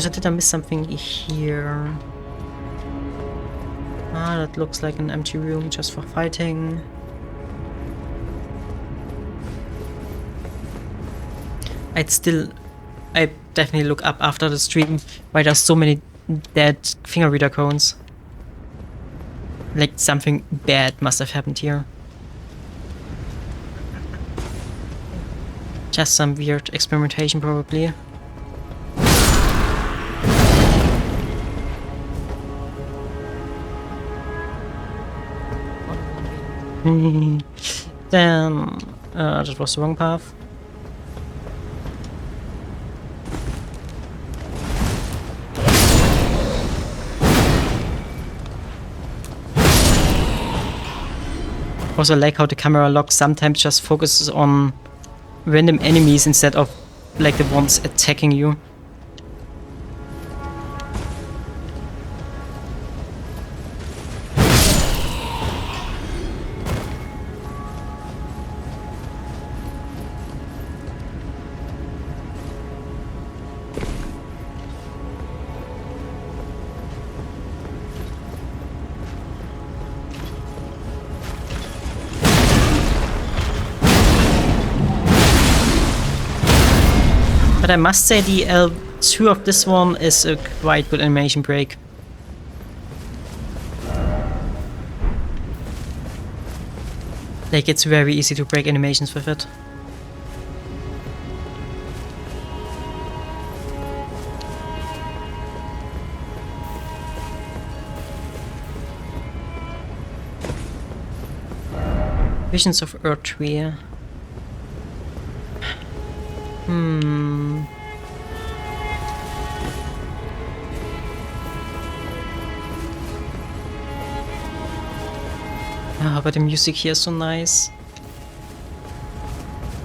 Did I miss something here? That looks like an empty room just for fighting. I definitely look up after the stream why there's so many dead finger reader cones. Like something bad must have happened here. Just some weird experimentation probably. Then that was the wrong path. Also like how the camera lock sometimes just focuses on random enemies instead of like the ones attacking you. But I must say the L2 of this one is a quite good animation break. Like it's very easy to break animations with it. Visions of Earthtree. But the music here is so nice.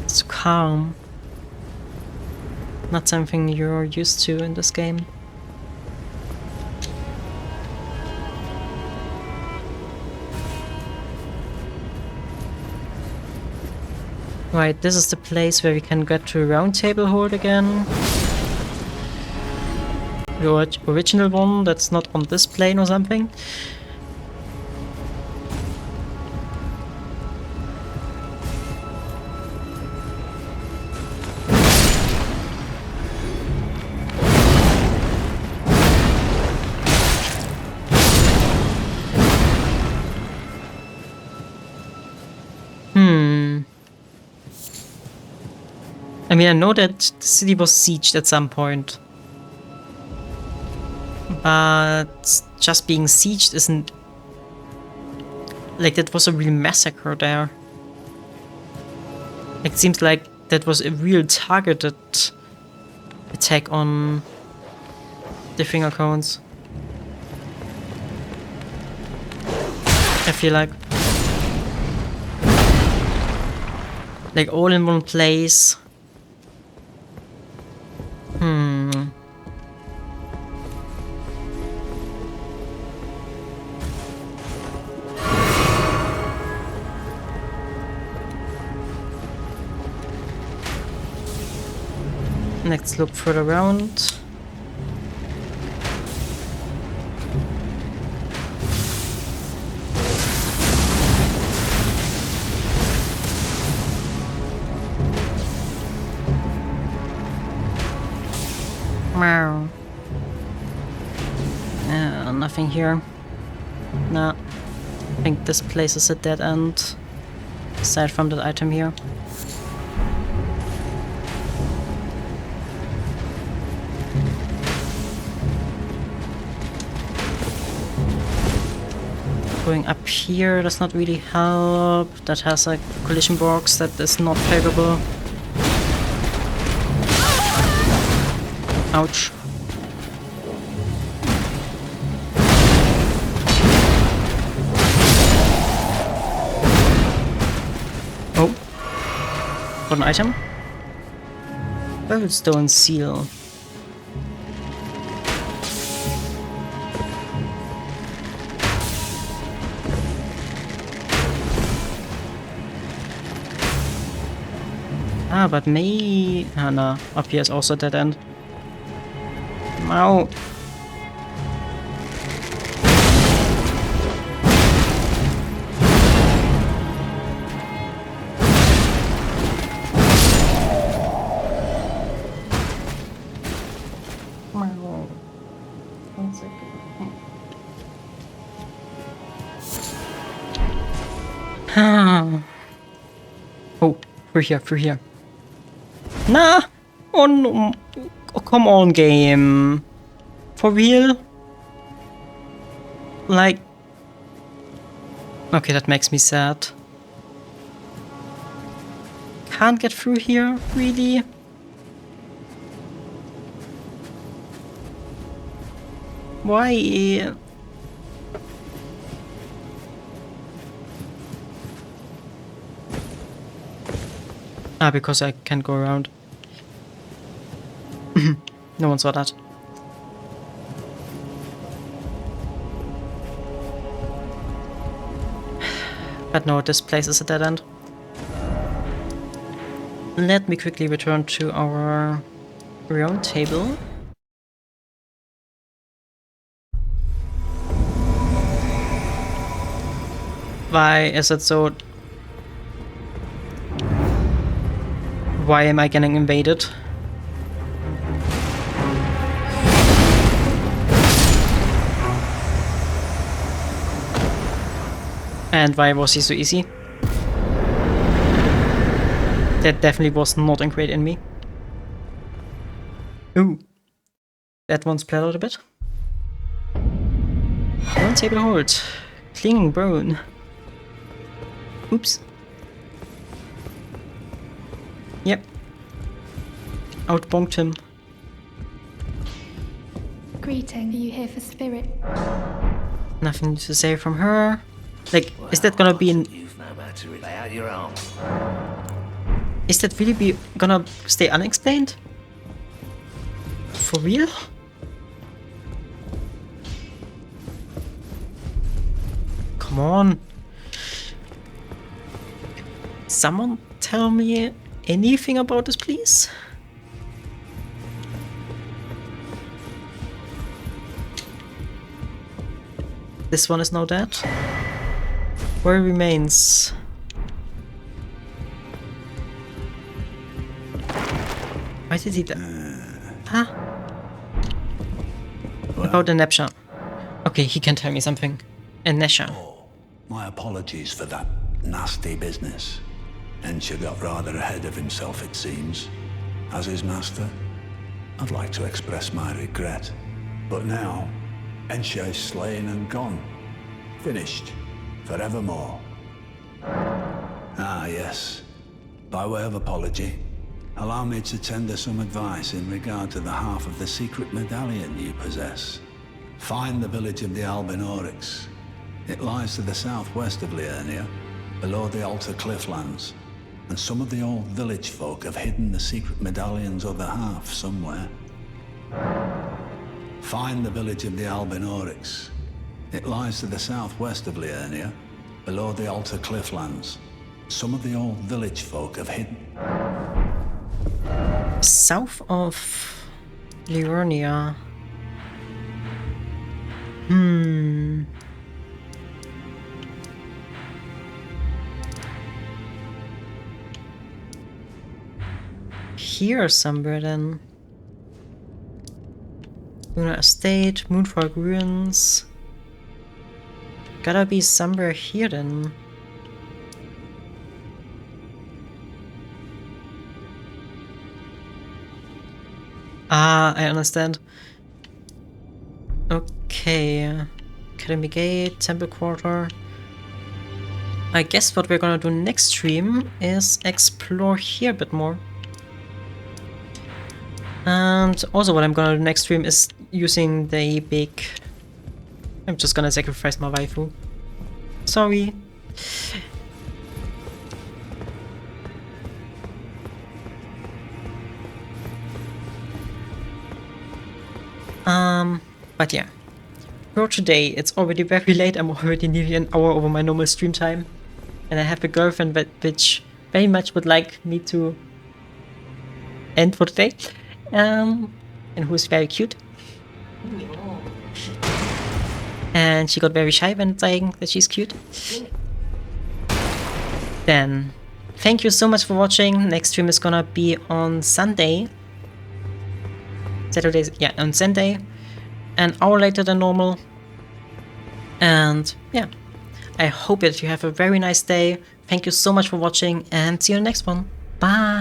It's so calm. Not something you're used to in this game. Right, this is the place where we can get to a round table hold again. The original one that's not on this plane or something. I mean, I know that the city was sieged at some point. But just being sieged isn't... Like, that was a real massacre there. It seems like that was a real targeted attack on the finger cones. I feel like. Like, all in one place. Let's look further around. Wow. Nothing here. No. I think this place is a dead end. Aside from that item here. Going up here does not really help. That has a collision box that is not favorable. Ouch. Oh. Got an item? Stone seal. Ah, but me... Ah, no. Up here is also dead end. Ow. Oh, through here. Nah! Oh no! Oh, come on, game! For real? Like... Okay, that makes me sad. Can't get through here, really? Why? Ah, because I can't go around. No one saw that. But no, this place is a dead end. Let me quickly return to our round table. Why is it so... Why am I getting invaded? And why was he so easy? That definitely was not ingrained in me. Ooh. That one splattered a bit. Round table hold. Clinging bone. Oops. Yep. Outbonked him. Greeting, are you here for spirit? Nothing to say from her. Like, is that gonna be an... Is that really gonna stay unexplained? For real? Come on. Someone tell me anything about this, please? This one is now dead. Where remains? Why did he die? Huh? About the Nepsha. Okay, he can tell me something. And Nesha. Oh, my apologies for that nasty business. Ensha got rather ahead of himself, it seems. As his master, I'd like to express my regret. But now, Ensha is slain and gone. Finished. Forevermore. Ah, yes. By way of apology, allow me to tender some advice in regard to the half of the secret medallion you possess. Find the village of the Albinaurics. It lies to the southwest of Liurnia, below the Altar Clifflands, and some of the old village folk have hidden the secret medallion's other half somewhere. Find the village of the Albinaurics. It lies to the southwest of Liurnia, below the Altar Clifflands. Some of the old village folk have hidden. South of Liurnia. Here somewhere then. Lunar Estate, Moonfog Ruins. Gotta be somewhere here then. Ah, I understand. Okay. Academy Gate, Temple Quarter. I guess what we're gonna do next stream is explore here a bit more. And also what I'm gonna do next stream is using the big... I'm just gonna sacrifice my waifu. Sorry. But yeah. For today, it's already very late. I'm already nearly an hour over my normal stream time. And I have a girlfriend which very much would like me to end for today. And who's very cute. And she got very shy when saying that she's cute. Then, thank you so much for watching. Next stream is gonna be on Sunday. Saturday, yeah, on Sunday. An hour later than normal. And yeah, I hope that you have a very nice day. Thank you so much for watching and see you in the next one. Bye!